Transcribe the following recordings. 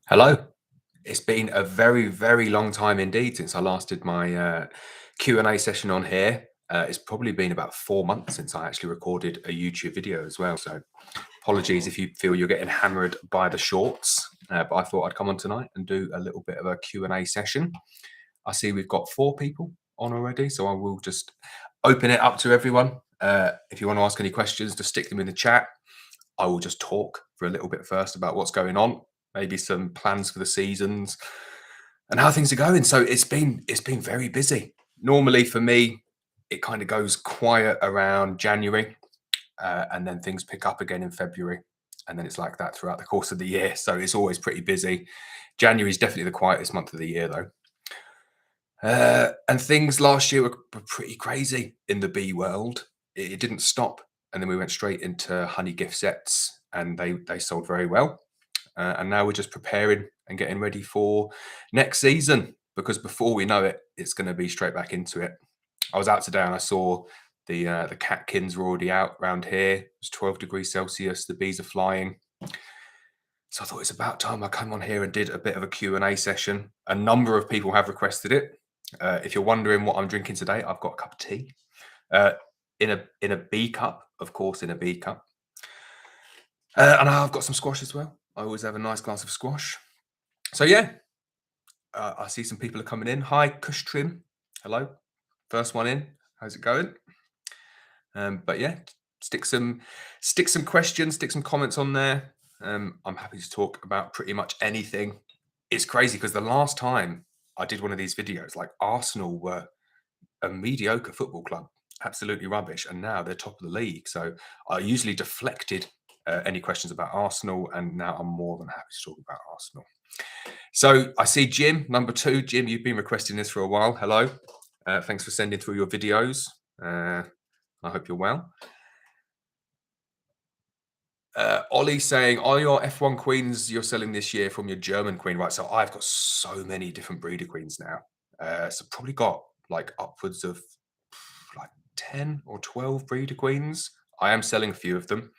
Hello. It's been a very, very long time indeed since I last did my Q&A session on here. It's probably been about 4 months since I actually recorded a YouTube video as well. So apologies if you feel you're getting hammered by the shorts. But I thought I'd come on tonight and do a little bit of a Q&A session. I see we've got 4 people on already, so I will just open it up to everyone. If you want to ask any questions, just stick them in the chat. I will just talk for a little bit first about what's going on, maybe some plans for the seasons and how things are going. So it's been very busy. Normally for me, it kind of goes quiet around January, and then things pick up again in February, and then it's like that throughout the course of the year. So it's always pretty busy. January is definitely the quietest month of the year, though. And things last year were pretty crazy in the bee world. It didn't stop, and then we went straight into honey gift sets, and they sold very well. And now we're just preparing and getting ready for next season because before we know it, it's going to be straight back into it. I was out today and I saw the catkins were already out around here. It was 12 degrees Celsius. The bees are flying. So I thought it's about time I come on here and did a bit of a Q&A session. A number of people have requested it. If you're wondering what I'm drinking today, I've got a cup of tea uh, in a bee cup, of course, in a bee cup. And I've got some squash as well. I always have a nice glass of squash. So yeah, I see some people are coming in. Hi, Kush Trim. Hello. First one in. How's it going? But yeah, stick some questions, stick some comments on there. I'm happy to talk about pretty much anything. It's crazy because the last time I did one of these videos, like Arsenal were a mediocre football club, absolutely rubbish, and now they're top of the league. So I usually deflected any questions about Arsenal, and now I'm more than happy to talk about Arsenal. So I see Jim, number 2. Jim, you've been requesting this for a while. Hello. Thanks for sending through your videos. I hope you're well. Ollie saying, are your F1 queens you're selling this year from your German queen? Right. So I've got so many different breeder queens now. So probably got like upwards of like 10 or 12 breeder queens. I am selling a few of them.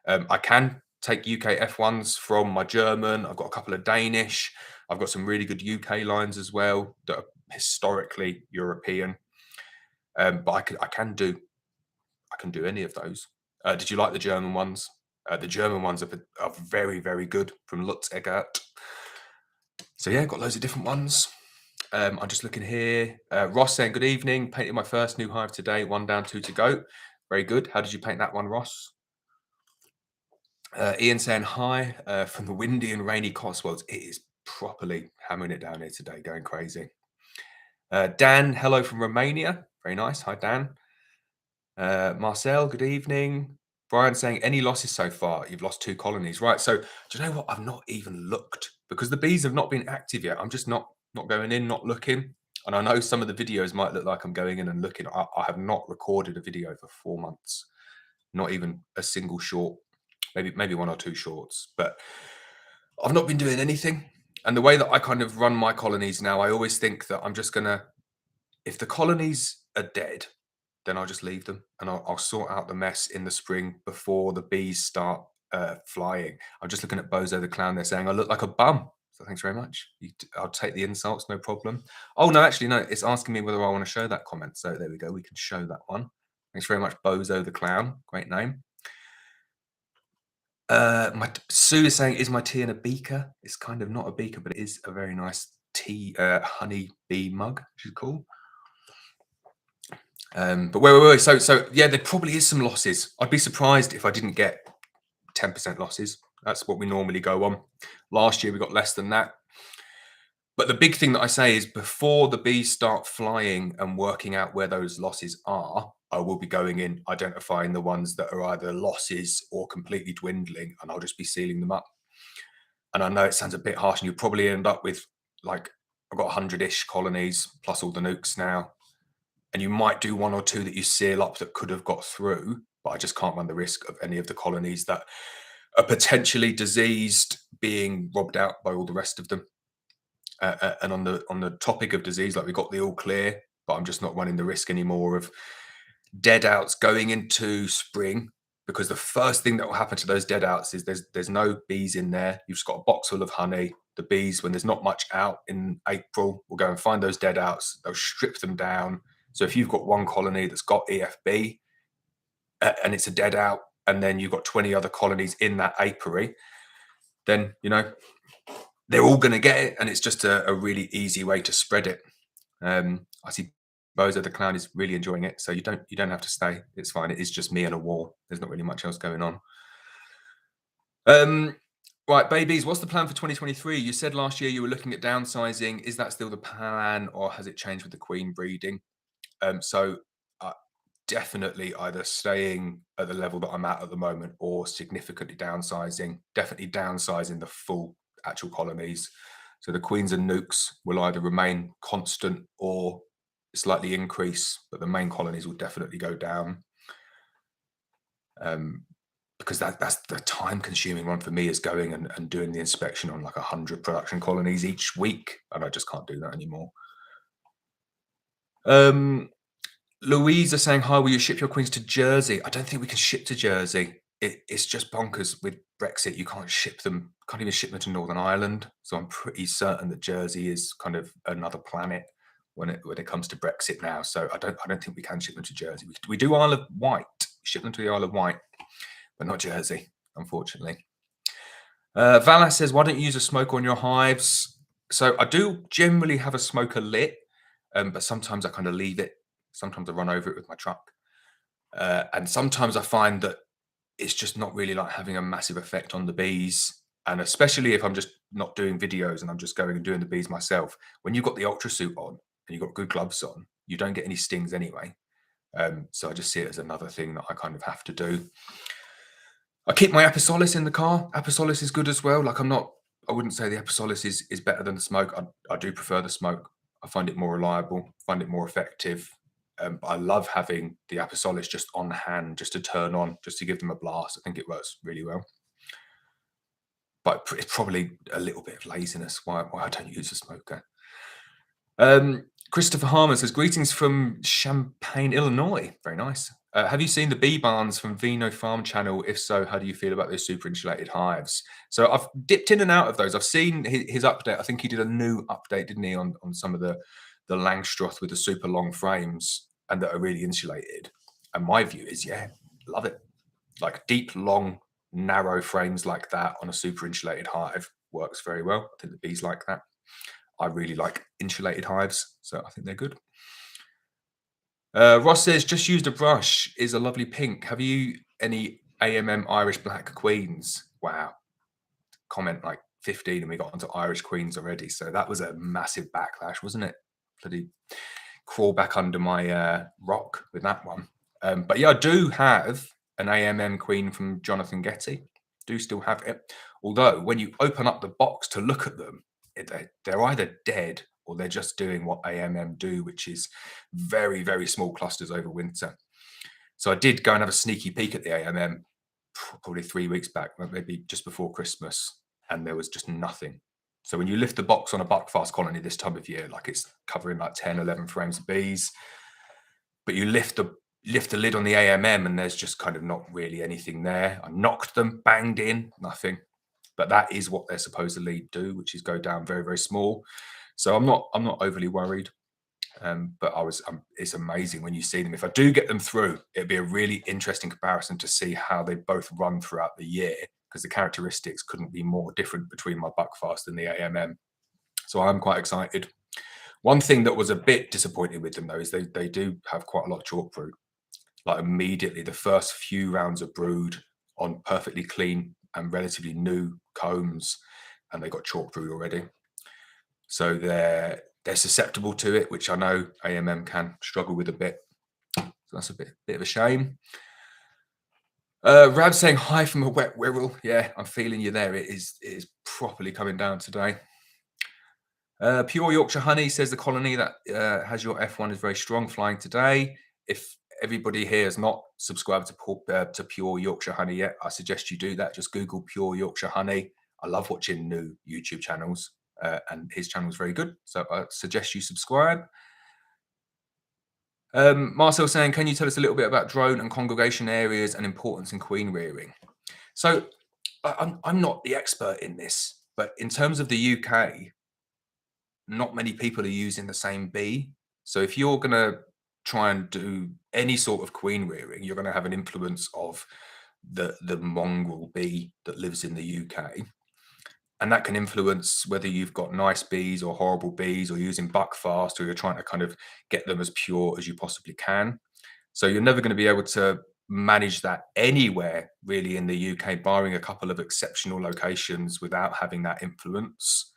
I can take UK F1s from my German. I've got a couple of Danish. I've got some really good UK lines as well that are historically European. But I can do any of those. Did you like the German ones? The German ones are very, very good from Lutz Eggert. So yeah, got loads of different ones. I'm just looking here. Ross saying, good evening. Painted my first new hive today. 1 down, 2 to go. Very good. How did you paint that one, Ross? Ian saying, hi from the windy and rainy Cotswolds. It is properly hammering it down here today, going crazy. Dan, hello from Romania. Very nice. Hi, Dan. Marcel, good evening. Brian saying, any losses so far? You've lost 2 colonies. Right. So do you know what? I've not even looked because the bees have not been active yet. I'm just not going in, not looking. And I know some of the videos might look like I'm going in and looking. I have not recorded a video for 4 months. Not even a single short, maybe 1 or 2 shorts. But I've not been doing anything. And the way that I kind of run my colonies now, I always think that I'm just going to, if the colonies are dead, then I'll just leave them and I'll sort out the mess in the spring before the bees start flying. I'm just looking at Bozo the Clown. They're saying I look like a bum. So thanks very much. I'll take the insults, no problem. Oh, no, actually, no. It's asking me whether I want to show that comment. So there we go. We can show that one. Thanks very much, Bozo the Clown. Great name. Sue is saying, is my tea in a beaker? It's kind of not a beaker, but it is a very nice tea, honey bee mug, which is cool. But wait. So yeah, there probably is some losses. I'd be surprised if I didn't get 10% losses. That's what we normally go on. Last year we got less than that. But the big thing that I say is before the bees start flying and working out where those losses are, I will be going in, identifying the ones that are either losses or completely dwindling, and I'll just be sealing them up. And I know it sounds a bit harsh, and you'll probably end up with like, I've got 100-ish colonies plus all the nucs now. And you might do 1 or 2 that you seal up that could have got through, but I just can't run the risk of any of the colonies that are potentially diseased being robbed out by all the rest of them. And on the topic of disease, like we got the all clear, but I'm just not running the risk anymore of dead outs going into spring because the first thing that will happen to those dead outs is there's no bees in there. You've just got a box full of honey. The bees, when there's not much out in April, will go and find those dead outs. They'll strip them down. So if you've got one colony that's got EFB and it's a dead out, and then you've got 20 other colonies in that apiary, then they're all going to get it, and it's just a really easy way to spread it. I see Bozo the clown is really enjoying it, so you don't have to stay. It's fine. It is just me and a wall. There's not really much else going on. Right, babies, what's the plan for 2023? You said last year you were looking at downsizing. Is that still the plan, or has it changed with the queen breeding? So definitely either staying at the level that I'm at the moment, or significantly downsizing. Definitely downsizing the full actual colonies. So the queens and nucs will either remain constant or slightly increase, but the main colonies will definitely go down. Because that's the time-consuming one for me, is going and doing the inspection on like 100 production colonies each week, and I just can't do that anymore. Louise is saying, hi, will you ship your queens to Jersey? I don't think we can ship to Jersey. It's just bonkers with Brexit. You can't ship them, can't even ship them to Northern Ireland. So I'm pretty certain that Jersey is kind of another planet when it comes to Brexit now. So I don't think we can ship them to Jersey. We do Isle of Wight, ship them to the Isle of Wight, but not Jersey, unfortunately. Valas says, why don't you use a smoker on your hives? So I do generally have a smoker lit, but sometimes I kind of leave it. Sometimes I run over it with my truck. And sometimes I find that it's just not really like having a massive effect on the bees. And especially if I'm just not doing videos and I'm just going and doing the bees myself, when you've got the ultra suit on and you've got good gloves on, you don't get any stings anyway. So I just see it as another thing that I kind of have to do. I keep my Aposolis in the car. Aposolis is good as well. Like I wouldn't say the Aposolis is better than the smoke. I do prefer the smoke. I find it more reliable, find it more effective. But I love having the Aposolis just on hand, just to turn on, just to give them a blast. I think it works really well. But it's probably a little bit of laziness why I don't use a smoker. Christopher Harmon says, greetings from Champaign, Illinois. Very nice. Have you seen the bee barns from Vino Farm channel? If so, how do you feel about those super insulated hives? So I've dipped in and out of those. I've seen his update. I think he did a new update, didn't he, on some of the Langstroth with the super long frames and that are really insulated. And my view is, yeah, love it. Like deep, long, narrow frames like that on a super insulated hive works very well. I think the bees like that. I really like insulated hives, so I think they're good. Ross says, just used a brush, is a lovely pink. Have you any AMM Irish Black Queens? Wow. Comment like 15 and we got onto Irish Queens already. So that was a massive backlash, wasn't it? Bloody crawl back under my rock with that one. But yeah, I do have an AMM Queen from Jonathan Getty. Do still have it. Although when you open up the box to look at them, they're either dead or they're just doing what AMM do, which is very, very small clusters over winter. So I did go and have a sneaky peek at the AMM probably 3 weeks back, maybe just before Christmas, and there was just nothing. So when you lift the box on a buckfast colony this time of year, like it's covering like 10, 11 frames of bees, but you lift the lid on the AMM and there's just kind of not really anything there. I knocked them, banged in, nothing. But that is what they're supposedly do, which is go down very, very small. So I'm not overly worried. But it's amazing when you see them. If I do get them through, it'd be a really interesting comparison to see how they both run throughout the year, because the characteristics couldn't be more different between my buckfast and the AMM. So I'm quite excited. One thing that was a bit disappointing with them though is they do have quite a lot of chalk brood. Like immediately, the first few rounds of brood on perfectly clean and relatively new combs, and they got chalk brood already. So they're susceptible to it, which I know AMM can struggle with a bit. So that's a bit of a shame. Rab saying hi from a wet Wirral. Yeah, I'm feeling you there. It is properly coming down today. Pure Yorkshire Honey says the colony that has your F1 is very strong, flying today. If everybody here has not subscribed to Pure Yorkshire Honey yet, I suggest you do that. Just Google Pure Yorkshire Honey. I love watching new YouTube channels, and his channel is very good. So I suggest you subscribe. Marcel saying, can you tell us a little bit about drone and congregation areas and importance in queen rearing? So I'm not the expert in this, but in terms of the UK, not many people are using the same bee. So if you're going to try and do any sort of queen rearing, you're going to have an influence of the mongrel bee that lives in the UK. And that can influence whether you've got nice bees or horrible bees, or using buckfast, or you're trying to kind of get them as pure as you possibly can. So you're never going to be able to manage that anywhere really in the UK, barring a couple of exceptional locations, without having that influence.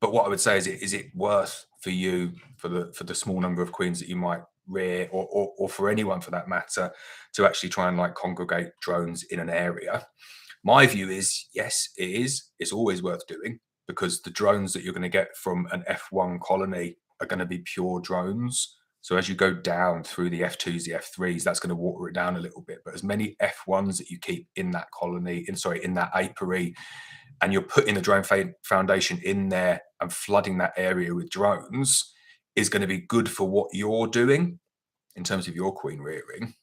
But what I would say is it worth for you, for the small number of queens that you might rear, or for anyone for that matter, to actually try and like congregate drones in an area? My view is yes, it is. It's always worth doing, because the drones that you're going to get from an F1 colony are going to be pure drones. So as you go down through the F2s, the F3s, that's going to water it down a little bit. But as many F1s that you keep in that colony, in that apiary, and you're putting the drone foundation in there and flooding that area with drones, is going to be good for what you're doing in terms of your queen rearing.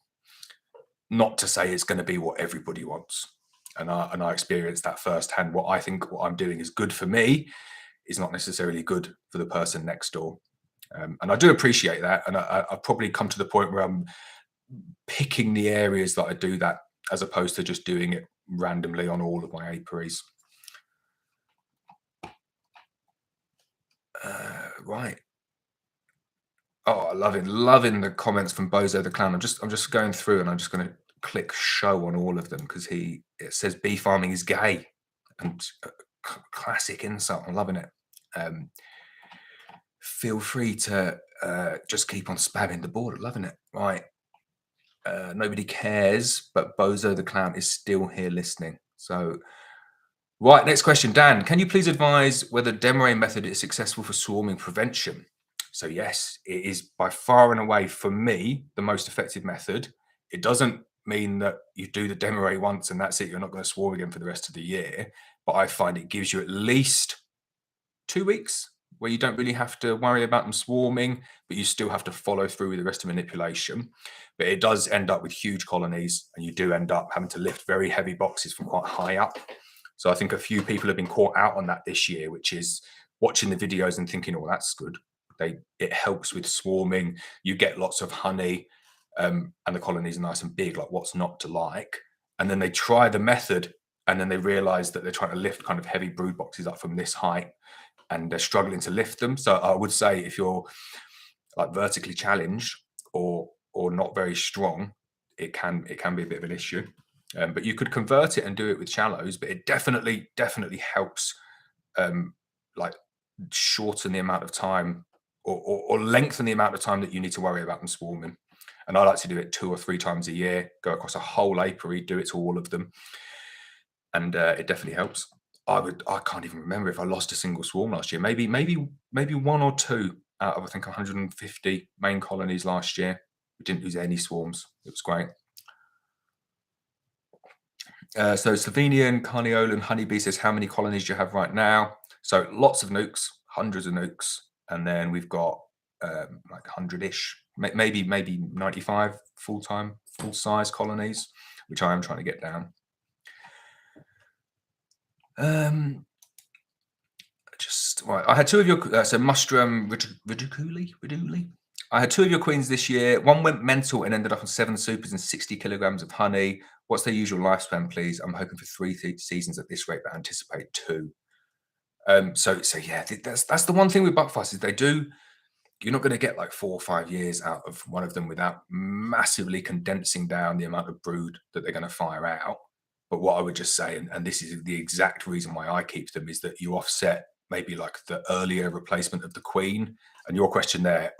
Not to say it's going to be what everybody wants. And I experienced that firsthand. What I think what I'm doing is good for me is not necessarily good for the person next door. And I do appreciate that. And I've probably come to the point where I'm picking the areas that I do that, as opposed to just doing it randomly on all of my apiaries. Right. Oh, loving the comments from Bozo the Clown. I'm just going through, and I'm just going to click show on all of them, because it says bee farming is gay, and classic insult. I'm loving it. Feel free to just keep on spamming the board. Loving it. Right. Nobody cares, but Bozo the Clown is still here listening. So, right, next question. Dan, can you please advise whether Demeray method is successful for swarming prevention? So yes, it is by far and away, for me, the most effective method. It doesn't mean that you do the Demeray once and that's it. You're not going to swarm again for the rest of the year. But I find it gives you at least 2 weeks where you don't really have to worry about them swarming, but you still have to follow through with the rest of manipulation. But it does end up with huge colonies, and you do end up having to lift very heavy boxes from quite high up. So I think a few people have been caught out on that this year, which is watching the videos and thinking, oh, that's good. It helps with swarming. You get lots of honey, and the colonies are nice and big. Like, what's not to like? And then they try the method, and then they realize that they're trying to lift kind of heavy brood boxes up from this height, and they're struggling to lift them. So I would say, if you're like vertically challenged or not very strong, it can be a bit of an issue. But you could convert it and do it with shallows, but it definitely helps like shorten the amount of time, or lengthen the amount of time that you need to worry about them swarming. And I like to do it 2 or 3 times a year, go across a whole apiary, do it to all of them. And it definitely helps. I can't even remember if I lost a single swarm last year. Maybe 1 or 2 out of, I think, 150 main colonies last year. We didn't lose any swarms. It was great. So Slovenian Carniolan honeybee says, how many colonies do you have right now? So lots of nucs, hundreds of nucs. And then we've got like 100-ish, maybe 95 full-time, full-size colonies, which I am trying to get down. I had 2 of your so Mustrum Ridiculi. I had 2 of your queens this year. One went mental and ended up on 7 supers and 60 kilograms of honey. What's their usual lifespan, please? I'm hoping for 3 seasons at this rate, but anticipate 2. So yeah, that's the one thing with buckfast is you're not going to get like 4 or 5 years out of one of them without massively condensing down the amount of brood that they're going to fire out. But what I would just say, and this is the exact reason why I keep them, is that you offset maybe like the earlier replacement of the queen. And your question there,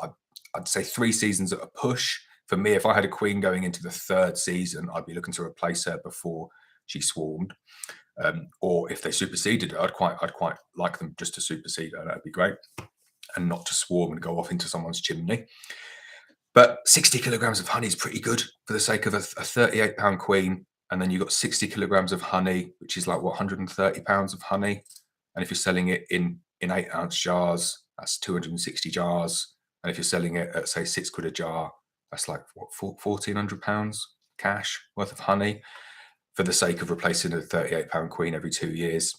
I'd say 3 seasons at a push. For me, if I had a queen going into the 3rd season, I'd be looking to replace her before she swarmed. Or if they superseded her, I'd quite like them just to supersede her. That'd be great, and not to swarm and go off into someone's chimney. But 60 kilograms of honey is pretty good for the sake of a 38-pound queen. And then you've got 60 kilograms of honey, which is like, what, 130 pounds of honey. And if you're selling it in 8-ounce jars, that's 260 jars. And if you're selling it at, say, £6 a jar, That's like what, £1,400 cash worth of honey for the sake of replacing a £38 queen every 2 years.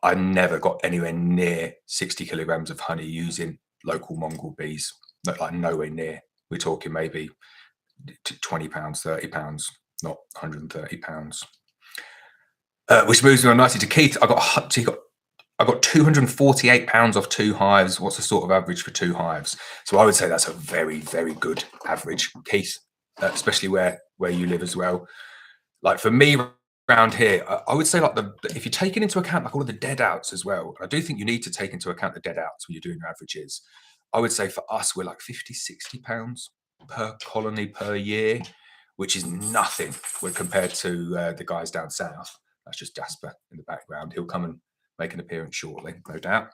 I never got anywhere near 60 kilograms of honey using local mongrel bees. Like nowhere near. We're talking maybe £20, £30, not £130. Which moves me on nicely to Keith. I got £248 off 2 hives. What's the sort of average for 2 hives? So I would say that's a very, very good average, Keith, especially where you live as well. Like for me around here, I would say like if you're taking into account like all of the dead outs as well, I do think you need to take into account the dead outs when you're doing your averages. I would say for us, we're like £50, £60 per colony per year, which is nothing when compared to the guys down south. That's just Jasper in the background. He'll come and make an appearance shortly, no doubt.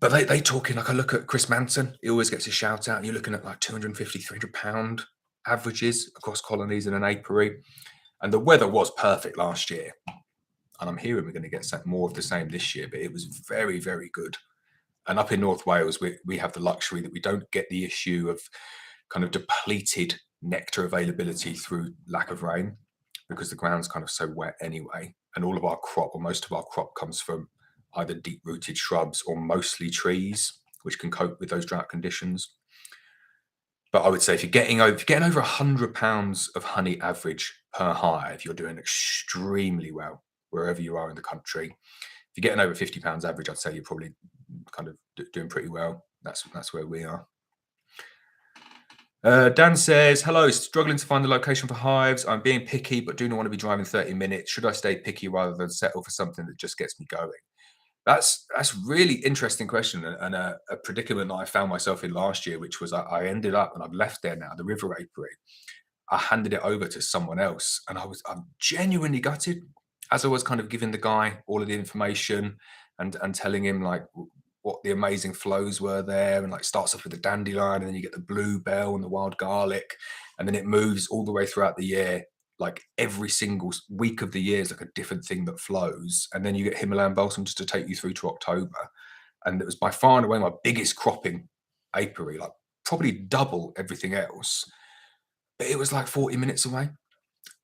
But they talking like I look at Chris Manson, he always gets a shout out. You're looking at like £250, £300 averages across colonies in an apiary. And the weather was perfect last year. And I'm hearing we're going to get more of the same this year, but it was very, very good. And up in North Wales, we have the luxury that we don't get the issue of kind of depleted nectar availability through lack of rain, because the ground's kind of so wet anyway. And all of our crop, or most of our crop, comes from either deep-rooted shrubs or mostly trees, which can cope with those drought conditions. But I would say if you're getting over £100 of honey average per hive, you're doing extremely well wherever you are in the country. If you're getting over £50 average, I'd say you're probably kind of doing pretty well. That's where we are. Dan says, hello, struggling to find the location for hives. I'm being picky, but do not want to be driving 30 minutes. Should I stay picky rather than settle for something that just gets me going? That's really interesting question, and a predicament that I found myself in last year, which was I ended up, and I've left there now, the river apiary. I handed it over to someone else, and I'm genuinely gutted, as I was kind of giving the guy all of the information and telling him like what the amazing flows were there, and like starts off with the dandelion, and then you get the bluebell and the wild garlic, and then it moves all the way throughout the year. Like every single week of the year is like a different thing that flows. And then you get Himalayan balsam just to take you through to October. And it was by far and away my biggest cropping apiary, like probably double everything else. But it was like 40 minutes away.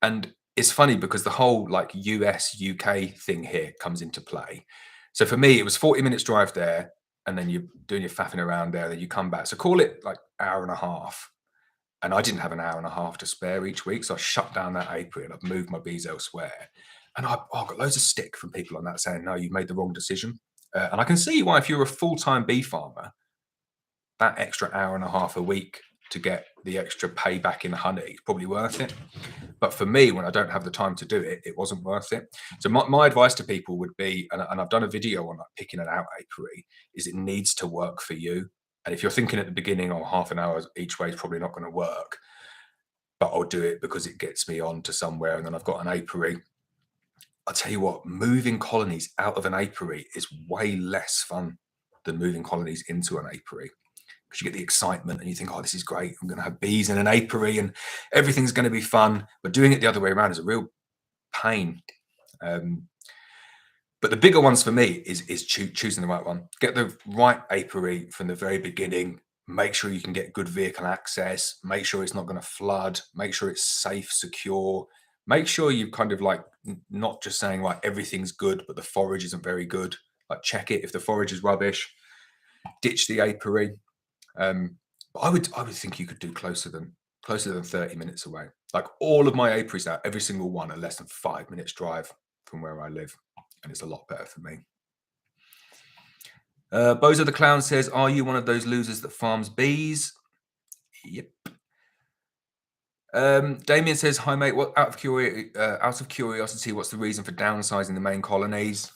And it's funny because the whole like US, UK thing here comes into play. So for me, it was 40 minutes drive there. And then you're doing your faffing around there. Then you come back. So call it like hour and a half. And I didn't have an hour and a half to spare each week. So I shut down that apiary and I've moved my bees elsewhere. And I got loads of stick from people on that saying, no, you've made the wrong decision. And I can see why, if you're a full-time bee farmer, that extra hour and a half a week to get the extra payback in honey is probably worth it. But for me, when I don't have the time to do it, it wasn't worth it. So my advice to people would be, and I've done a video on like picking an out apiary, is it needs to work for you. And if you're thinking at the beginning, oh, half an hour each way is probably not going to work, but I'll do it because it gets me on to somewhere and then I've got an apiary. I'll tell you what, moving colonies out of an apiary is way less fun than moving colonies into an apiary, because you get the excitement and you think, oh, this is great. I'm going to have bees in an apiary and everything's going to be fun. But doing it the other way around is a real pain. But the bigger ones for me is choosing the right one. Get the right apiary from the very beginning. Make sure you can get good vehicle access. Make sure it's not going to flood. Make sure it's safe, secure. Make sure you kind of like not just saying like everything's good, but the forage isn't very good. Like check it. If the forage is rubbish, ditch the apiary. But I would think you could do closer than 30 minutes away. Like all of my apiaries now, every single one are less than 5 minutes drive from where I live. And it's a lot better for me. Bozo the Clown says, are you one of those losers that farms bees? Yep. Damien says, hi mate, out of curiosity, what's the reason for downsizing the main colonies?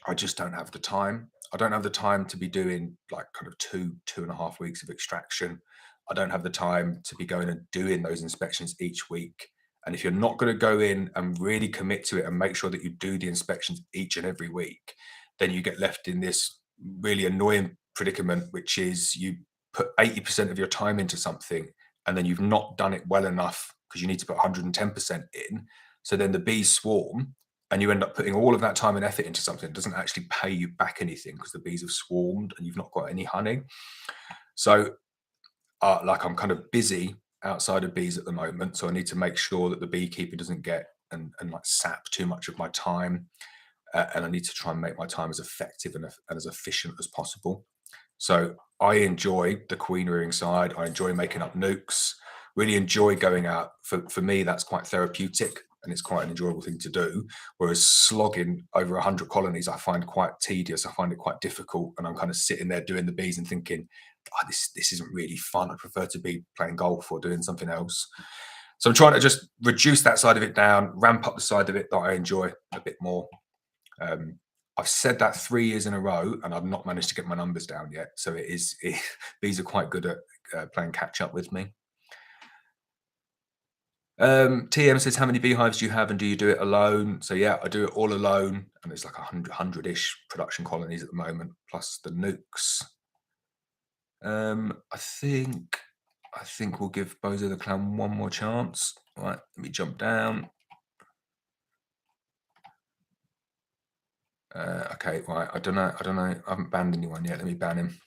I just don't have the time. I don't have the time to be doing like kind of 2.5 weeks of extraction. I don't have the time to be going and doing those inspections each week. And if you're not going to go in and really commit to it and make sure that you do the inspections each and every week, then you get left in this really annoying predicament, which is you put 80% of your time into something and then you've not done it well enough because you need to put 110% in. So then the bees swarm and you end up putting all of that time and effort into something that doesn't actually pay you back anything because the bees have swarmed and you've not got any honey. So like I'm kind of busy outside of bees at the moment, so I need to make sure that the beekeeper doesn't get and like sap too much of my time, and I need to try and make my time as effective and as efficient as possible. So I enjoy the queen rearing side. I enjoy making up nucs. Really enjoy going out. For me, that's quite therapeutic and it's quite an enjoyable thing to do. Whereas slogging over 100 colonies, I find quite tedious. I find it quite difficult, and I'm kind of sitting there doing the bees and thinking, oh, this isn't really fun. I prefer to be playing golf or doing something else. So I'm trying to just reduce that side of it down, ramp up the side of it that I enjoy a bit more. Um, I've said that 3 years in a row, and I've not managed to get my numbers down yet. So these are quite good at playing catch up with me. TM says, how many beehives do you have, and do you do it alone? So yeah, I do it all alone, and it's like 100-ish production colonies at the moment, plus the nucs. I think we'll give Bozo the Clown one more chance. All right, let me jump down. Okay, right. I don't know. I haven't banned anyone yet. Let me ban him.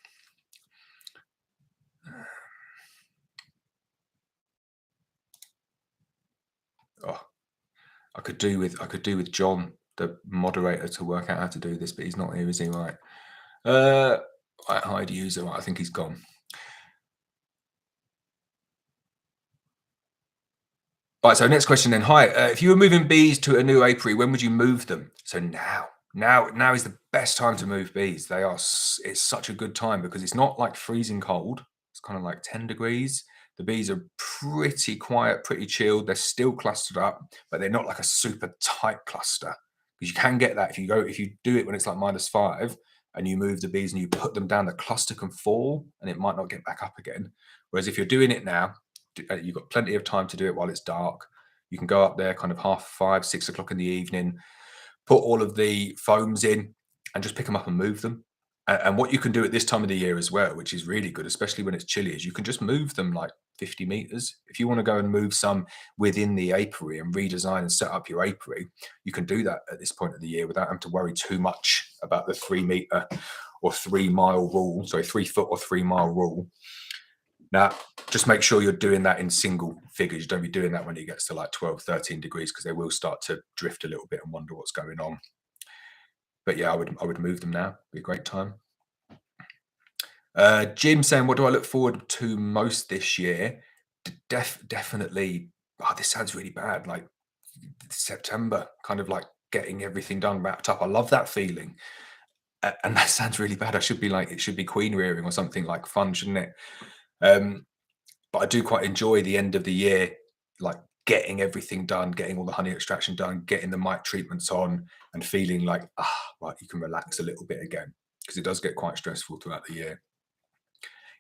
Oh, I could do with John, the moderator, to work out how to do this, but he's not here, is he? Right. Hide user. Right, I think he's gone. Right. So next question then. Hi. If you were moving bees to a new apiary, when would you move them? So now is the best time to move bees. It's such a good time because it's not like freezing cold. It's kind of like 10 degrees. The bees are pretty quiet, pretty chilled. They're still clustered up, but they're not like a super tight cluster. Because you can get that if you do it when it's like -5 and you move the bees and you put them down, the cluster can fall and it might not get back up again. Whereas if you're doing it now, you've got plenty of time to do it while it's dark. You can go up there kind of 5:30, 6 o'clock in the evening, put all of the foams in and just pick them up and move them. And what you can do at this time of the year as well, which is really good, especially when it's chilly, is you can just move them like 50 meters. If you want to go and move some within the apiary and redesign and set up your apiary, you can do that at this point of the year without having to worry too much about the 3 meter or 3 mile rule. Sorry, 3 foot or 3 mile rule. Now, just make sure you're doing that in single figures. You don't be doing that when it gets to like 12, 13 degrees, because they will start to drift a little bit and wonder what's going on. But yeah, I would move them now. Be a great time. Jim saying, what do I look forward to most this year? Definitely. Oh, this sounds really bad. Like September, kind of like getting everything done, wrapped up. I love that feeling. And that sounds really bad. It should be queen rearing or something like fun, shouldn't it? But I do quite enjoy the end of the year, like getting everything done, getting all the honey extraction done, getting the mite treatments on, and feeling like, right, you can relax a little bit again, because it does get quite stressful throughout the year.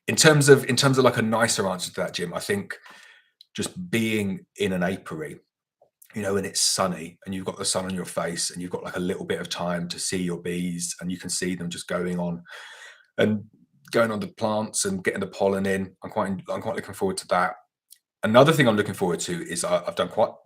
In terms of like a nicer answer to that, Jim, I think just being in an apiary, when it's sunny and you've got the sun on your face and you've got like a little bit of time to see your bees and you can see them just going on the plants and getting the pollen in. I'm quite looking forward to that. Another thing I'm looking forward to is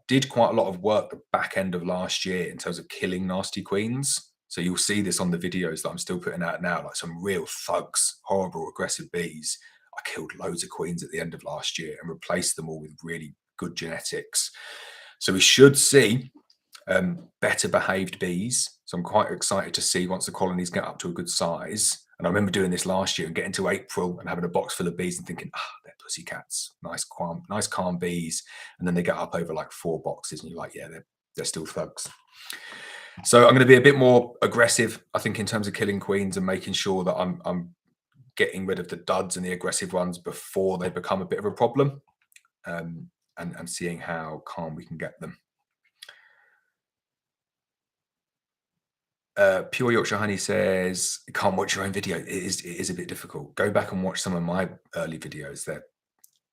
did quite a lot of work the back end of last year in terms of killing nasty queens. So you'll see this on the videos that I'm still putting out now, like some real thugs, horrible, aggressive bees. I killed loads of queens at the end of last year and replaced them all with really good genetics. So we should see better behaved bees. So I'm quite excited to see once the colonies get up to a good size. And I remember doing this last year and getting to April and having a box full of bees and thinking, they're pussycats, nice calm bees. And then they get up over like 4 boxes and you're like, yeah, they're still thugs. So I'm going to be a bit more aggressive, I think, in terms of killing queens and making sure that I'm getting rid of the duds and the aggressive ones before they become a bit of a problem, and seeing how calm we can get them. Pure Yorkshire Honey says, you can't watch your own video. It is a bit difficult. Go back and watch some of my early videos. They're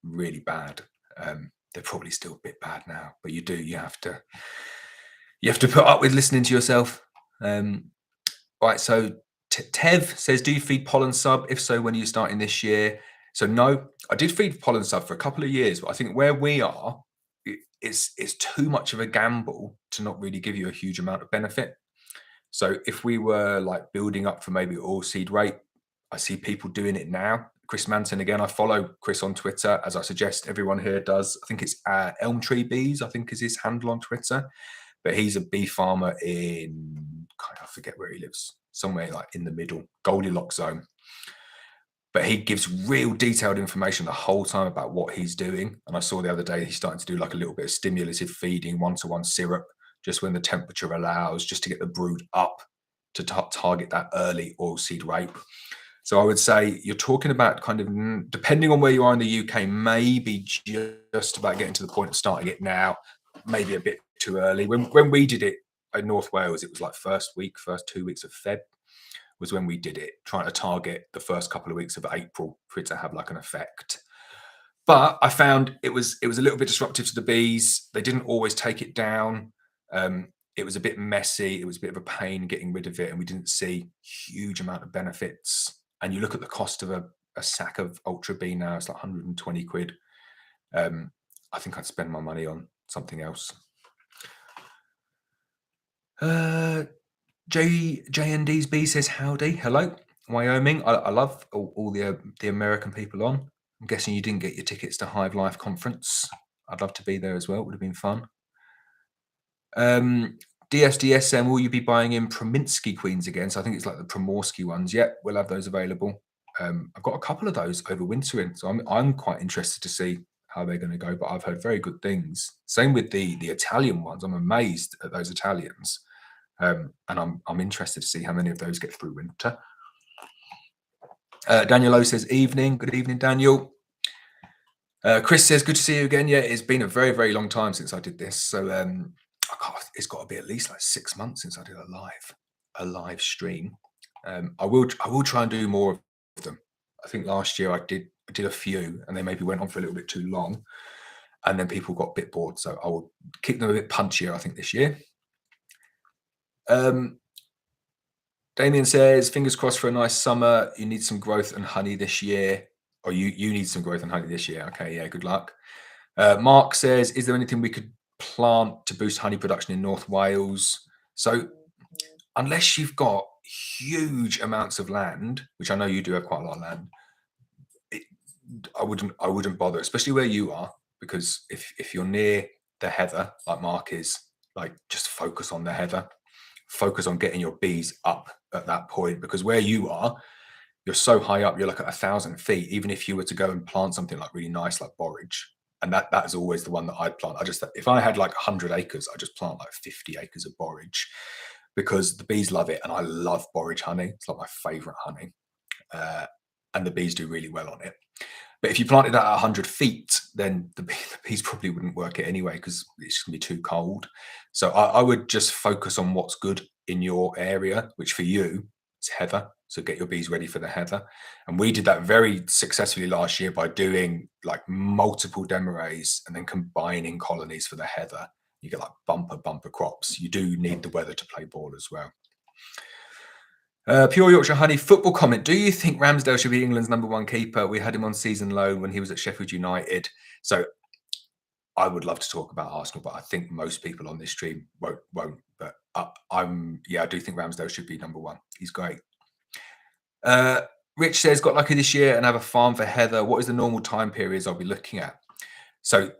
really bad. They're probably still a bit bad now, but you have to put up with listening to yourself. Right, so Tev says, do you feed pollen sub? If so, when are you starting this year? So no, I did feed pollen sub for a couple of years, but I think where we are, it's too much of a gamble to not really give you a huge amount of benefit. So if we were like building up for maybe all seed rate, I see people doing it now. Chris Manton again. I follow Chris on Twitter, as I suggest everyone here does. I think it's Elm Tree Bees, I think is his handle on Twitter. But he's a bee farmer in, I forget where he lives, somewhere like in the middle, Goldilocks zone. But he gives real detailed information the whole time about what he's doing. And I saw the other day he's starting to do like a little bit of stimulative feeding, one-to-one syrup, just when the temperature allows, just to get the brood up to target that early oilseed rape. So I would say you're talking about kind of, depending on where you are in the UK, maybe just about getting to the point of starting it now, maybe a bit too early. When we did it in North Wales, it was like first 2 weeks of Feb was when we did it, trying to target the first couple of weeks of April for it to have like an effect. But I found it was a little bit disruptive to the bees. They didn't always take it down. It was a bit messy. It was a bit of a pain getting rid of it, and we didn't see huge amount of benefits. And you look at the cost of a sack of Ultra Bee now, it's like 120 quid. I think I'd spend my money on something else. JND's B says howdy, hello, Wyoming. I love all the American people on. I'm guessing you didn't get your tickets to Hive Life conference. I'd love to be there as well. It would have been fun. DSDSM, will you be buying in Prominsky queens again? So I think it's like the Primorsky ones. Yeah, we'll have those available. I've got a couple of those overwintering, so I'm quite interested to see how they're going to go. But I've heard very good things. Same with the Italian ones. I'm amazed at those Italians. And I'm interested to see how many of those get through winter. Daniel O says, evening. Good evening, Daniel. Chris says, good to see you again. Yeah, it's been a very, very long time since I did this. So it's got to be at least like 6 months since I did a live stream. I will try and do more of them. I think last year I did a few, and they maybe went on for a little bit too long, and then people got a bit bored. So I will keep them a bit punchier, I think, this year. Damien says, fingers crossed for a nice summer. You need some growth and honey this year. Or you need some growth and honey this year. Okay, yeah, good luck. Mark says, is there anything we could plant to boost honey production in North Wales? So unless you've got huge amounts of land, which I know you do have quite a lot of land, I wouldn't bother, especially where you are, because if you're near the heather, like Mark is, like just focus on the heather. Focus on getting your bees up at that point, because where you are, you're so high up, you're like at 1,000 feet. Even if you were to go and plant something like really nice, like borage, and that is always the one that I'd plant. If I had like 100 acres, I just plant like 50 acres of borage, because the bees love it, and I love borage honey. It's like my favorite honey, and the bees do really well on it. But if you planted that at 100 feet, then the bees probably wouldn't work it anyway, because it's going to be too cold. So I would just focus on what's good in your area, which for you is heather. So get your bees ready for the heather. And we did that very successfully last year by doing like multiple demorays and then combining colonies for the heather. You get like bumper crops. You do need the weather to play ball as well. Pure Yorkshire Honey football comment. Do you think Ramsdale should be England's #1 keeper? We had him on season loan when he was at Sheffield United. So I would love to talk about Arsenal, but I think most people on this stream won't. But I do think Ramsdale should be #1. He's great. Rich says, got lucky this year and have a farm for heather. What is the normal time periods I'll be looking at? So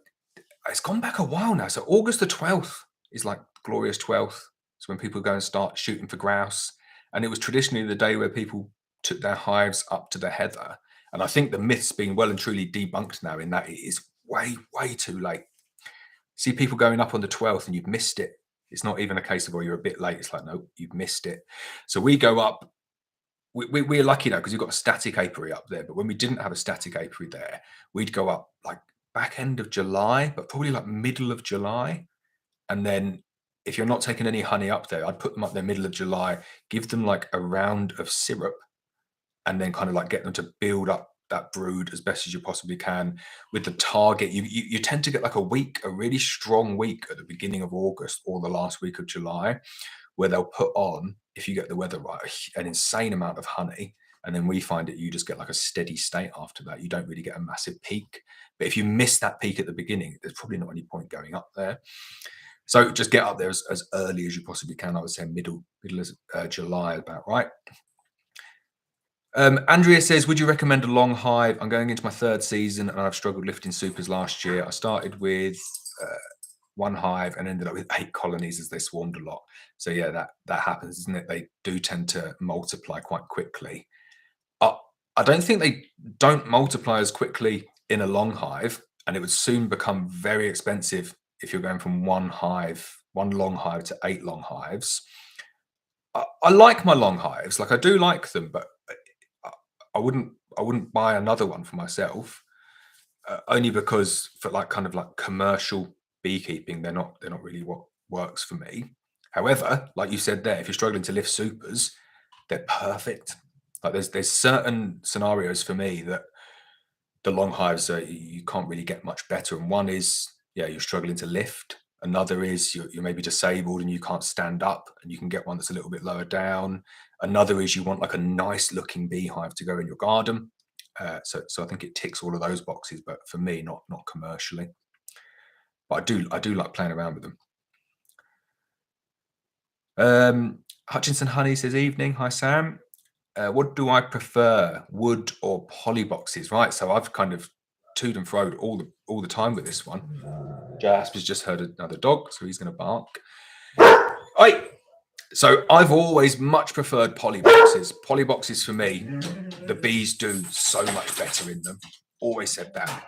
it's gone back a while now. So August the 12th is like glorious 12th. It's when people go and start shooting for grouse. And it was traditionally the day where people took their hives up to the heather. And I think the myth's been well and truly debunked now, in that it is way, way too late. See people going up on the 12th and you've missed it. It's not even a case of, oh, you're a bit late. It's like, no, you've missed it. So we go up. We're lucky now because we've got a static apiary up there. But when we didn't have a static apiary there, we'd go up like back end of July, but probably like middle of July. And then if you're not taking any honey up there, I'd put them up there middle of July, give them like a round of syrup, and then kind of like get them to build up that brood as best as you possibly can with the target. You tend to get like a really strong week at the beginning of August or the last week of July, where they'll put on, if you get the weather right, an insane amount of honey. And then we find that you just get like a steady state after that. You don't really get a massive peak. But if you miss that peak at the beginning, there's probably not any point going up there. So just get up there as early as you possibly can. I would say middle of July, about right. Andrea says, would you recommend a long hive? I'm going into my third season and I've struggled lifting supers last year. I started with one hive and ended up with 8 colonies as they swarmed a lot. So yeah, that happens, isn't it? They do tend to multiply quite quickly. I don't think they don't multiply as quickly in a long hive, and it would soon become very expensive if you're going from one long hive to 8 long hives. I like my long hives, like I do like them, but I, I wouldn't buy another one for myself, only because for like kind of like commercial beekeeping, they're not really what works for me. However, like you said there, if you're struggling to lift supers, they're perfect. Like there's certain scenarios for me that the long hives you can't really get much better. And one is, yeah, you're struggling to lift. Another is you're maybe disabled and you can't stand up, and you can get one that's a little bit lower down. Another is you want like a nice looking beehive to go in your garden. So I think it ticks all of those boxes, but for me, not commercially. But I do like playing around with them. Hutchinson Honey says, evening. Hi, Sam. What do I prefer, wood or poly boxes? Right, so I've kind of toed and froed all the time with this one. Jasper's just heard another dog, so he's going to bark. Oi! So I've always much preferred poly boxes. Poly boxes for me, the bees do so much better in them. Always said that.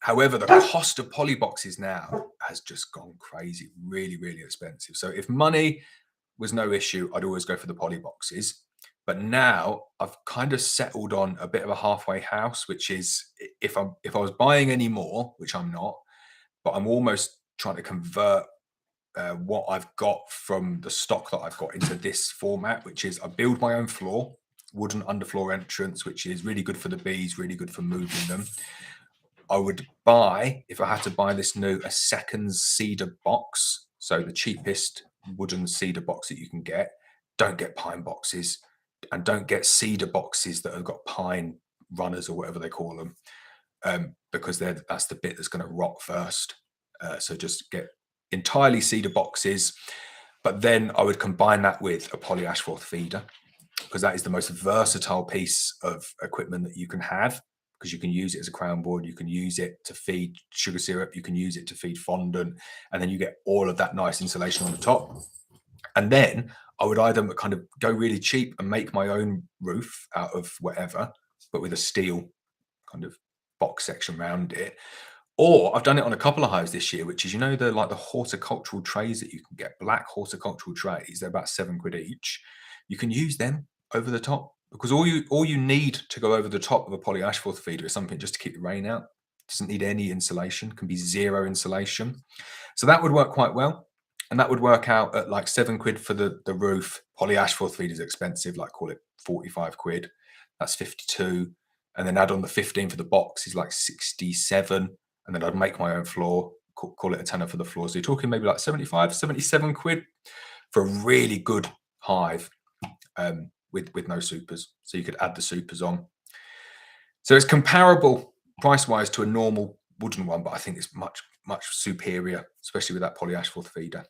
However, the cost of poly boxes now has just gone crazy, really, really expensive. So if money was no issue, I'd always go for the poly boxes. But now I've kind of settled on a bit of a halfway house, which is if I was buying any more, which I'm not, but I'm almost trying to convert what I've got from the stock that I've got into this format, which is I build my own floor, wooden underfloor entrance, which is really good for the bees, really good for moving them. I would buy, if I had to buy this new, a second cedar box. So the cheapest wooden cedar box that you can get. Don't get pine boxes, and don't get cedar boxes that have got pine runners or whatever they call them, because that's the bit that's going to rot first. So just get entirely cedar boxes, but then I would combine that with a poly ashforth feeder, because that is the most versatile piece of equipment that you can have, because you can use it as a crown board, you can use it to feed sugar syrup, you can use it to feed fondant, and then you get all of that nice insulation on the top. And then I would either kind of go really cheap and make my own roof out of whatever, but with a steel kind of box section around it. Or I've done it on a couple of hives this year, which is, the like the horticultural trays that you can get, black horticultural trays. They're about £7 each. You can use them over the top, because all you need to go over the top of a poly ashforth feeder is something just to keep the rain out. It doesn't need any insulation, can be zero insulation. So that would work quite well. And that would work out at like £7 for the roof. Poly ashforth feeder is expensive, like call it £45. That's 52. And then add on the 15 for the box is like 67. And then I'd make my own floor, call it a tenner for the floor. So you're talking maybe like 75, £77 for a really good hive, with no supers. So you could add the supers on. So it's comparable price-wise to a normal wooden one, but I think it's much, much superior, especially with that poly ashforth feeder.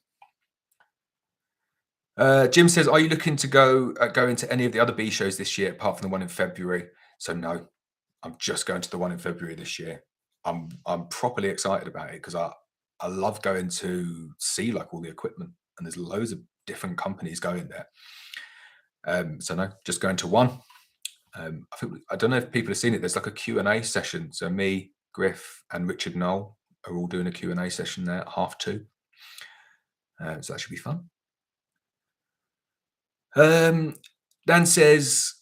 Jim says, are you looking to go into any of the other bee shows this year, apart from the one in February? So no, I'm just going to the one in February this year. I'm properly excited about it, because I love going to see like all the equipment, and there's loads of different companies going there. So no, just going to one. I don't know if people have seen it. There's like a Q&A session. So me, Griff, and Richard Knoll are all doing a Q&A session there at 2:30. So that should be fun. Dan says,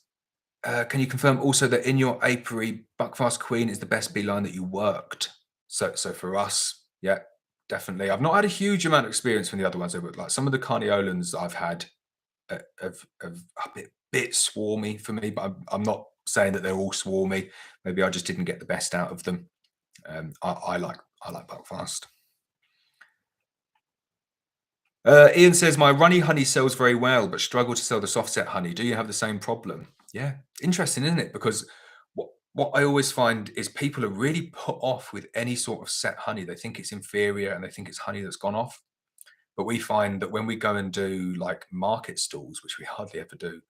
can you confirm also that in your apiary, Buckfast Queen is the best bee line that you worked? So for us, yeah, definitely. I've not had a huge amount of experience from the other ones. Like some of the Carniolans I've had have a bit swarmy for me, but I'm not saying that they're all swarmy. Maybe I just didn't get the best out of them. I like Buckfast. Ian says, my runny honey sells very well, but struggle to sell the soft set honey. Do you have the same problem? Yeah, interesting, isn't it? Because what I always find is people are really put off with any sort of set honey. They think it's inferior, and they think it's honey that's gone off. But we find that when we go and do like market stalls, which we hardly ever do,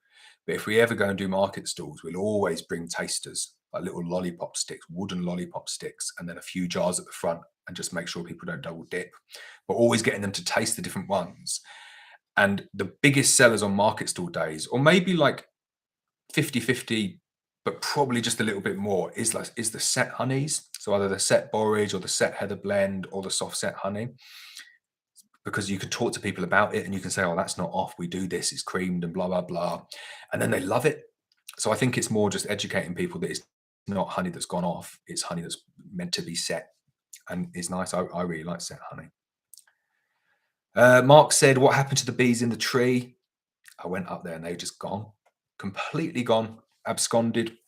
but if we ever go and do market stalls, we'll always bring tasters, like little lollipop sticks, wooden lollipop sticks, and then a few jars at the front, and just make sure people don't double dip. But always getting them to taste the different ones. And the biggest sellers on market stall days, or maybe like 50-50, but probably just a little bit more, is the set honeys. So either the set borage or the set heather blend or the soft set honey, because you can talk to people about it and you can say, oh, that's not off. We do this, it's creamed and blah, blah, blah. And then they love it. So I think it's more just educating people that it's not honey that's gone off. It's honey that's meant to be set and is nice. I really like set honey. Mark said, what happened to the bees in the tree? I went up there and they've just gone, completely gone, absconded.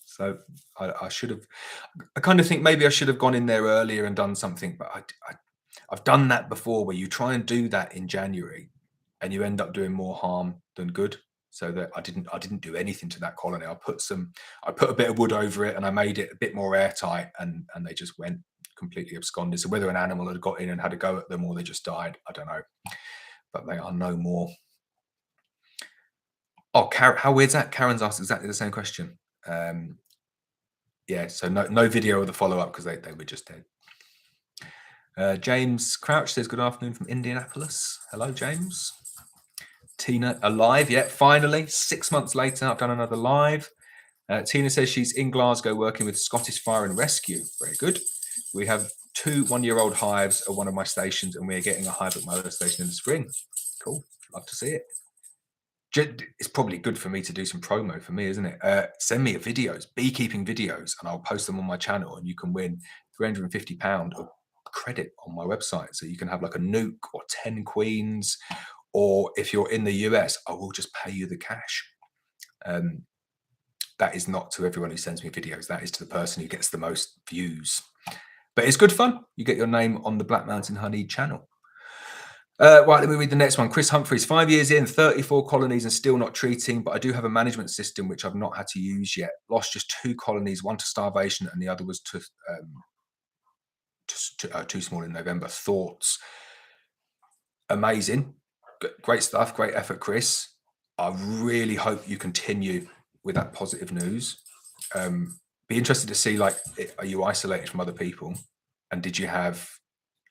So I should have, I kind of think maybe I should have gone in there earlier and done something, but I've done that before where you try and do that in January and you end up doing more harm than good. So that I didn't do anything to that colony. I put a bit of wood over it and I made it a bit more airtight and they just went completely absconded. So whether an animal had got in and had a go at them or they just died, I don't know. But they are no more. Oh, how weird's that? Karen's asked exactly the same question. Yeah, so no video of the follow-up because they were just dead. James Crouch says, good afternoon from Indianapolis. Hello, James. Tina, alive, yeah, finally. 6 months later, I've done another live. Tina says she's in Glasgow working with Scottish Fire and Rescue. Very good. We have 2 one-year-old hives at one of my stations, and we're getting a hive at my other station in the spring. Cool, love to see it. It's probably good for me to do some promo for me, isn't it? Send me videos, beekeeping videos, and I'll post them on my channel, and you can win £350 of credit on my website. So you can have like a nuke or 10 queens, or if you're in the US, I will just pay you the cash. That is not to everyone who sends me videos. That is to the person who gets the most views. But it's good fun. You get your name on the Black Mountain Honey channel. Right, let me read the next one. Chris Humphreys, 5 years in, 34 colonies and still not treating, but I do have a management system which I've not had to use yet. Lost just 2 colonies, one to starvation and the other was too small in November. Thoughts? Amazing. Great stuff. Great effort, Chris. I really hope you continue with that positive news. Be interested to see, like, are you isolated from other people? And did you have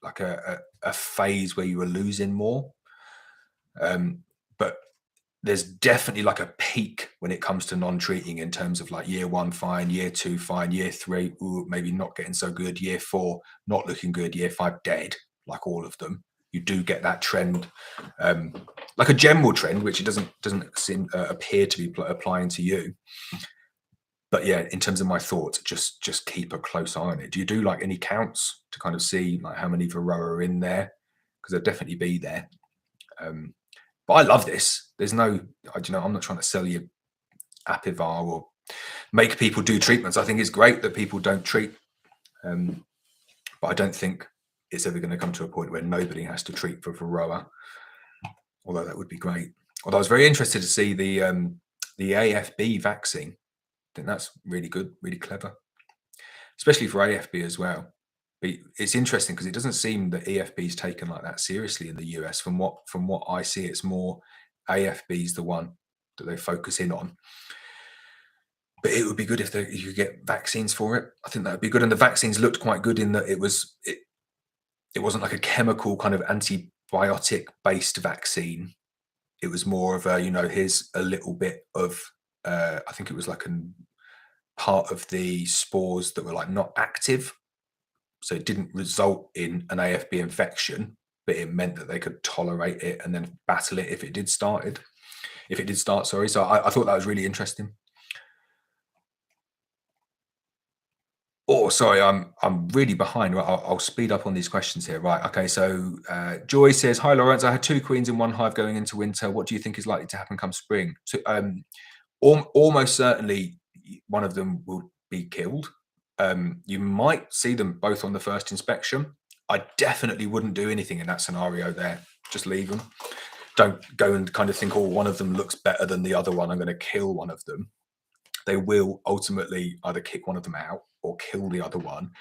like a phase where you were losing more? But there's definitely like a peak when it comes to non-treating in terms of like year 1 fine, year 2 fine, year 3 ooh, maybe not getting so good, year 4 not looking good, year 5 dead, like all of them. You do get that trend, like a general trend, which it doesn't seem appear to be applying to you. But yeah, in terms of my thoughts, just keep a close eye on it. Do you do like any counts to kind of see like how many varroa are in there? Because they'll definitely be there. But I love this. There's no, I'm not trying to sell you Apivar or make people do treatments. I think it's great that people don't treat, but I don't think it's ever going to come to a point where nobody has to treat for varroa. Although that would be great. Although I was very interested to see the AFB vaccine. I think that's really good, really clever, especially for AFB as well. But it's interesting because it doesn't seem that EFB is taken like that seriously in the US. From what I see, it's more AFB is the one that they focus in on. But it would be good if you could get vaccines for it. I think that would be good. And the vaccines looked quite good in that it wasn't like a chemical kind of antibiotic based vaccine. It was more of a, here's a little bit of, I think it was like a part of the spores that were like not active. So it didn't result in an AFB infection, but it meant that they could tolerate it and then battle it if it did start, sorry. So I thought that was really interesting. Oh, sorry, I'm really behind. Right, I'll speed up on these questions here. Right, okay. So Joy says, "Hi Laurence, I had 2 queens in one hive going into winter. What do you think is likely to happen come spring?" So, almost certainly, one of them will be killed. You might see them both on the first inspection. I definitely wouldn't do anything in that scenario there. Just leave them. Don't go and kind of think, oh, one of them looks better than the other one, I'm going to kill one of them. They will ultimately either kick one of them out or kill the other one.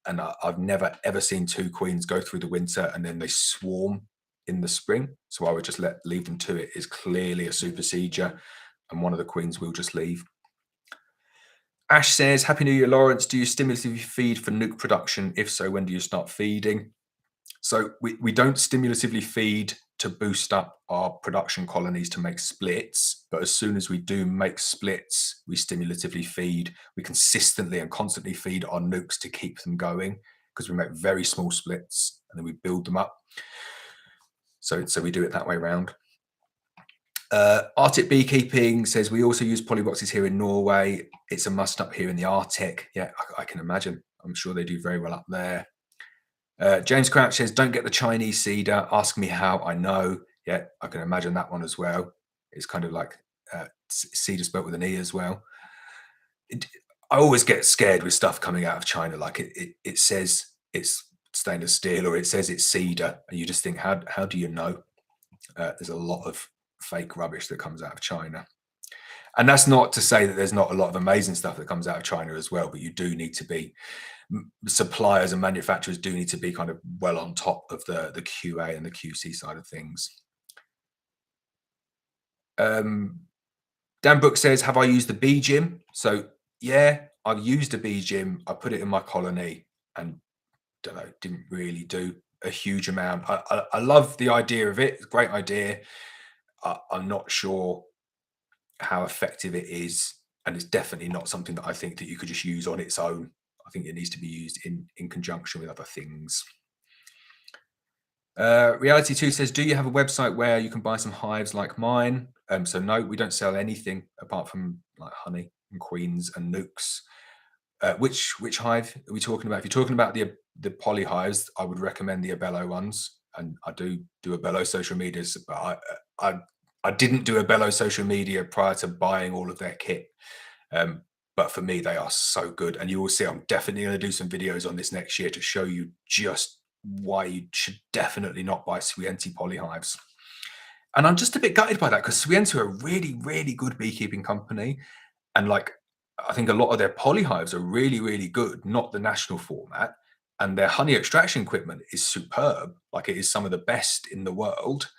And I've never, ever seen 2 queens go through the winter and then they swarm in the spring. So I would just leave them to it. Is clearly a supersedure, and one of the queens will just leave. Ash says, Happy New Year, Laurence. Do you stimulatively feed for nuke production? If so, when do you start feeding? So we don't stimulatively feed to boost up our production colonies to make splits. But as soon as we do make splits, we stimulatively feed. We consistently and constantly feed our nukes to keep them going, because we make very small splits and then we build them up. So we do it that way around. Arctic Beekeeping says, we also use polyboxes here in Norway. It's a must up here in the Arctic. Yeah, I can imagine. I'm sure they do very well up there. James Crouch says, don't get the Chinese cedar. Ask me how, I know. Yeah, I can imagine that one as well. It's kind of like cedar spelt with an E as well. I always get scared with stuff coming out of China. Like it says it's stainless steel, or it says it's cedar. And you just think, how do you know? There's a lot of fake rubbish that comes out of China. And that's not to say that there's not a lot of amazing stuff that comes out of China as well, but you do need to be, suppliers and manufacturers do need to be kind of well on top of the QA and the QC side of things. Dan Book says, have I used the bee gym? So yeah, I've used a bee gym. I put it in my colony and don't know, didn't really do a huge amount. I love the idea of it. It's a great idea. I'm not sure how effective it is, and it's definitely not something that I think that you could just use on its own. I think it needs to be used in conjunction with other things. Reality 2 says, do you have a website where you can buy some hives like mine? So no, we don't sell anything apart from like honey and queens and nucs. Which hive are we talking about? If you're talking about the poly hives, I would recommend the Abello ones, and I do Abello social medias, but I didn't do Abello social media prior to buying all of their kit. But for me, they are so good, and you will see I'm definitely going to do some videos on this next year to show you just why you should definitely not buy Swienti poly hives. And I'm just a bit gutted by that, because Swienti are a really, really good beekeeping company, and like, I think a lot of their polyhives are really, really good, not the national format. And their honey extraction equipment is superb. Like, it is some of the best in the world,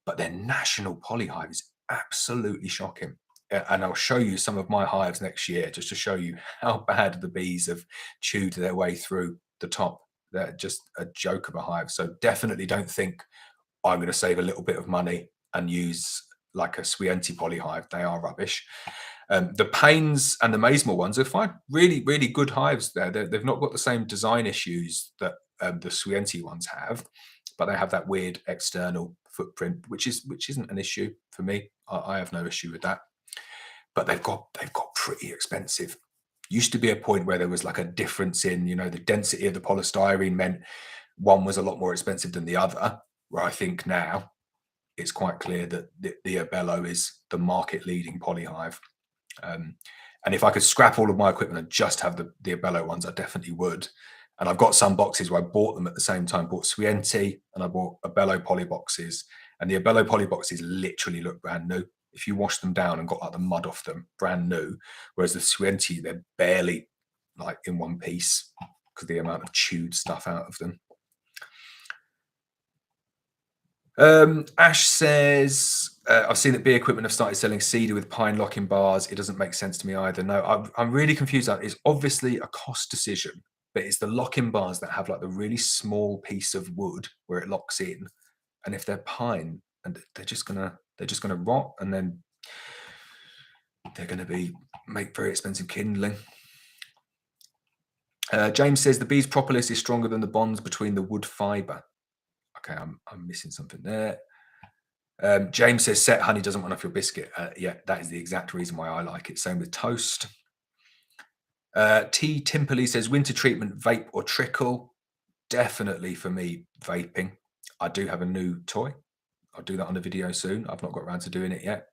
but their national polyhive is absolutely shocking. And I'll show you some of my hives next year, just to show you how bad the bees have chewed their way through the top. They're just a joke of a hive. So definitely don't think I'm going to save a little bit of money and use like a Swienti polyhive. They are rubbish. The Pains and the Maismore ones are fine. Really, really good hives there. They've not got the same design issues that the Swienti ones have, but they have that weird external footprint, which isn't an issue for me. I have no issue with that. But they've got pretty expensive. Used to be a point where there was like a difference in, the density of the polystyrene meant one was a lot more expensive than the other, where I think now it's quite clear that the Abello is the market leading polyhive. And if I could scrap all of my equipment and just have the Abello ones, I definitely would. And I've got some boxes where I bought them at the same time, bought Swienti and I bought Abello poly boxes. And the Abello poly boxes literally look brand new. If you wash them down and got like the mud off them, brand new. Whereas the Swienti, they're barely like in one piece because of the amount of chewed stuff out of them. Ash says, I've seen that bee equipment have started selling cedar with pine locking bars. It doesn't make sense to me either. No, I'm really confused. It's obviously a cost decision, but it's the locking bars that have like the really small piece of wood where it locks in. And if they're pine, and they're just gonna rot, and then they're gonna make very expensive kindling. James says the bee's propolis is stronger than the bonds between the wood fiber. Okay, I'm missing something there. James says set honey doesn't want off your biscuit. Yeah, that is the exact reason why I like it. Same with toast. T Timperley says winter treatment, vape or trickle. Definitely for me, vaping. I do have a new toy. I'll do that on a video soon. I've not got around to doing it yet.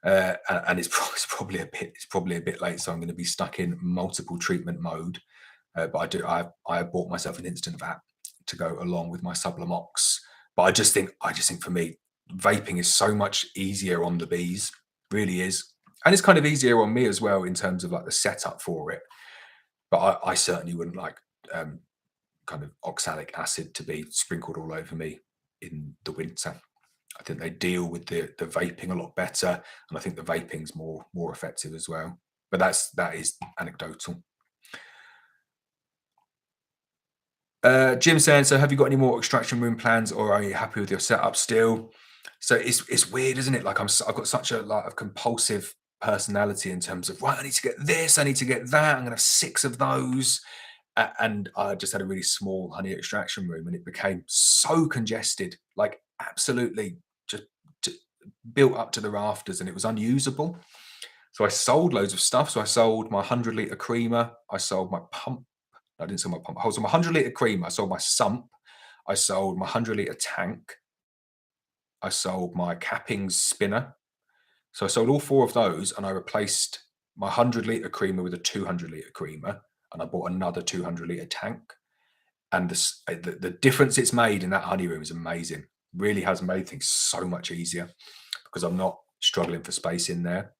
And it's probably a bit late, so I'm going to be stuck in multiple treatment mode. But I have bought myself an instant vat to go along with my Sublimox. But I just think for me, vaping is so much easier on the bees, really is. And it's kind of easier on me as well in terms of like the setup for it. But I certainly wouldn't like kind of oxalic acid to be sprinkled all over me in the winter. I think they deal with the vaping a lot better, and I think the vaping's more effective as well. But that is anecdotal. Jim saying, so have you got any more extraction room plans, or are you happy with your setup still? So it's weird, isn't it? Like I've got such a compulsive personality in terms of, right, I need to get this, I need to get that. I'm gonna have 6 of those. And I just had a really small honey extraction room, and it became so congested, like absolutely just, just built up to the rafters, and it was unusable. So I sold loads of stuff. So I sold my 100-litre creamer. I sold my pump. I didn't sell my pump. I sold my 100-litre creamer. I sold my sump. I sold my 100-litre tank. I sold my cappings spinner. So I sold all 4 of those, and I replaced my 100-litre creamer with a 200-litre creamer, and I bought another 200-litre tank. And the difference it's made in that honey room is amazing. Really has made things so much easier because I'm not struggling for space in there.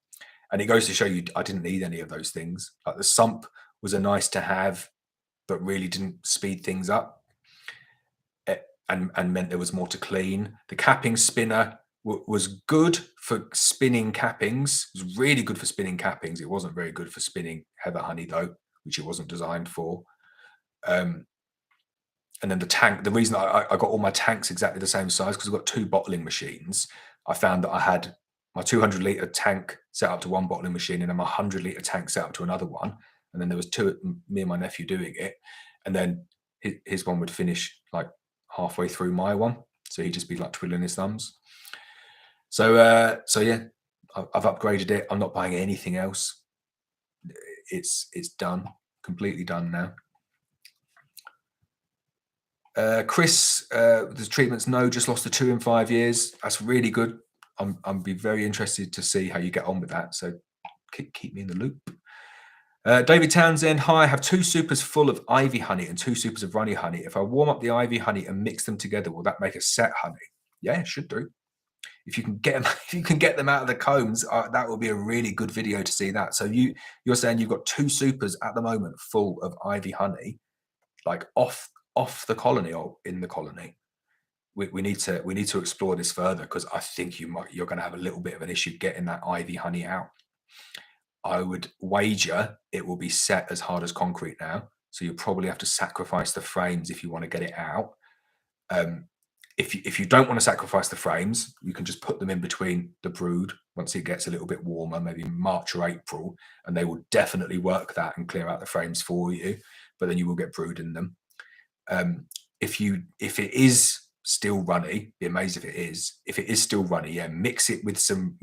And it goes to show you, I didn't need any of those things. Like the sump was a nice to have, but really didn't speed things up, and meant there was more to clean. The capping spinner was good for spinning cappings. It was really good for spinning cappings. It wasn't very good for spinning heather honey though, which it wasn't designed for. And then the tank, the reason I got all my tanks exactly the same size, because I've got 2 bottling machines. I found that I had my 200-litre tank set up to one bottling machine, and then my 100-litre tank set up to another one. And then there was 2, me and my nephew doing it. And then his one would finish like halfway through my one. So he'd just be like twiddling his thumbs. So yeah, I've upgraded it. I'm not buying anything else. It's done, completely done now. Chris, the treatments, no, just lost the 2 in 5 years. That's really good. I'm be very interested to see how you get on with that. So keep me in the loop. David Townsend, hi, I have 2 supers full of ivy honey and 2 supers of runny honey. If I warm up the ivy honey and mix them together, will that make a set honey? Yeah, it should do. If you can get them, if you can get them out of the combs, that will be a really good video to see that. So you're saying you've got 2 supers at the moment full of ivy honey, like off the colony or in the colony. We need to explore this further, because I think you're going to have a little bit of an issue getting that ivy honey out. I would wager it will be set as hard as concrete now, so you'll probably have to sacrifice the frames if you want to get it out. If you don't want to sacrifice the frames, you can just put them in between the brood once it gets a little bit warmer, maybe March or April, and they will definitely work that and clear out the frames for you. But then you will get brood in them. If it is still runny, be amazed if it is. If it is still runny, yeah, mix it with some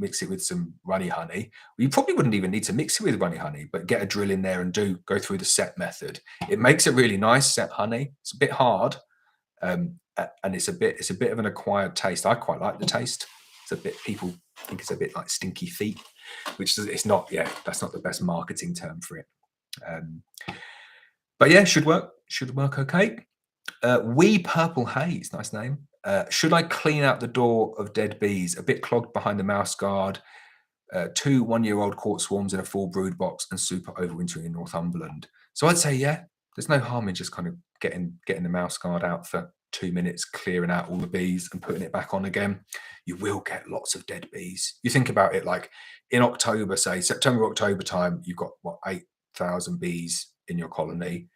runny honey. Well, you probably wouldn't even need to mix it with runny honey, but get a drill in there and go through the set method. It makes a really nice set honey. It's a bit hard, and it's a bit of an acquired taste. I quite like the taste. It's a bit, people think it's a bit like stinky feet, which it's not. Yeah, that's not the best marketing term for it. But yeah, should work okay. Wee Purple Haze, nice name. Should I clean out the door of dead bees? A bit clogged behind the mouse guard. 2 one-year-old court swarms in a full brood box, and super overwintering in Northumberland. So I'd say, yeah, there's no harm in just kind of getting the mouse guard out for 2 minutes, clearing out all the bees and putting it back on again. You will get lots of dead bees. You think about it, like in October, say September, October time, you've got what, 8,000 bees in your colony.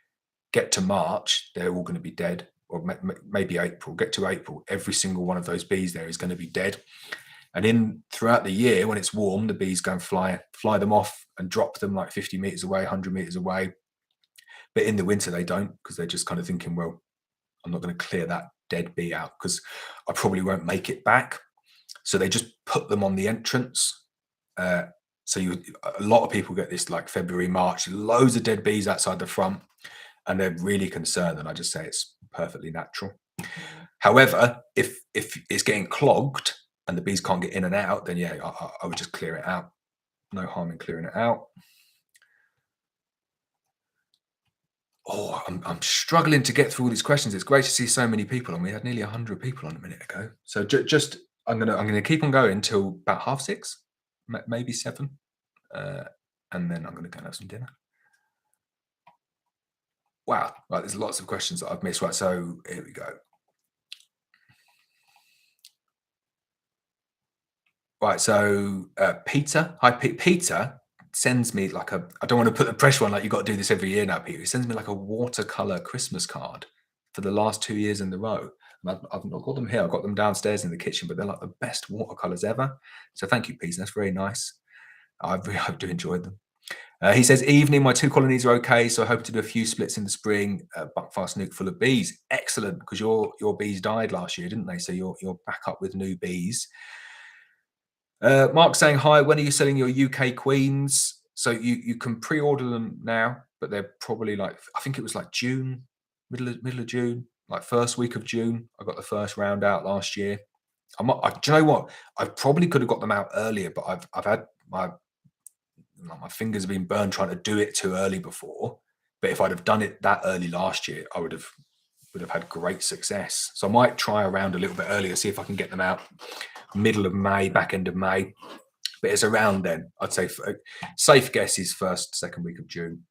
Get to March, they're all going to be dead, or maybe April. Get to April, every single one of those bees there is going to be dead. And throughout the year, when it's warm, the bees go and fly them off and drop them like 50 meters away, 100 meters away. But in the winter, they don't, because they're just kind of thinking, well, I'm not going to clear that dead bee out because I probably won't make it back. So they just put them on the entrance. So a lot of people get this like February, March, loads of dead bees outside the front, and they're really concerned. And I just say it's perfectly natural. However, if it's getting clogged and the bees can't get in and out, then yeah, I would just clear it out. No harm in clearing it out. Oh, I'm struggling to get through all these questions. It's great to see so many people, and we had nearly 100 people on a minute ago. So just I'm gonna keep on going till about 6:30, maybe 7, and then I'm gonna go and have some dinner. Wow, right, there's lots of questions that I've missed. Right, so here we go. Right, so Peter, hi Peter sends me like a. I don't want to put the pressure on like you got to do this every year now, Peter. He sends me like a watercolor Christmas card for the last 2 years in a row. And I've not got them here. I've got them downstairs in the kitchen, but they're like the best watercolors ever. So thank you, Peter. That's very nice. I do enjoy them. He says, evening, my 2 colonies are okay, so I hope to do a few splits in the spring. Buckfast nuke full of bees. Excellent, because your bees died last year, didn't they? So you're back up with new bees. Mark saying, hi, when are you selling your UK queens? So you can pre-order them now, but they're probably like, I think it was like June, middle of June, like first week of June. I got the first round out last year. Do you know what? I probably could have got them out earlier, but I've had my fingers have been burned trying to do it too early before. But if I'd have done it that early last year, I would have had great success. So I might try around a little bit earlier, see if I can get them out middle of May, back end of May. But it's around then. I'd say safe guess is second week of June.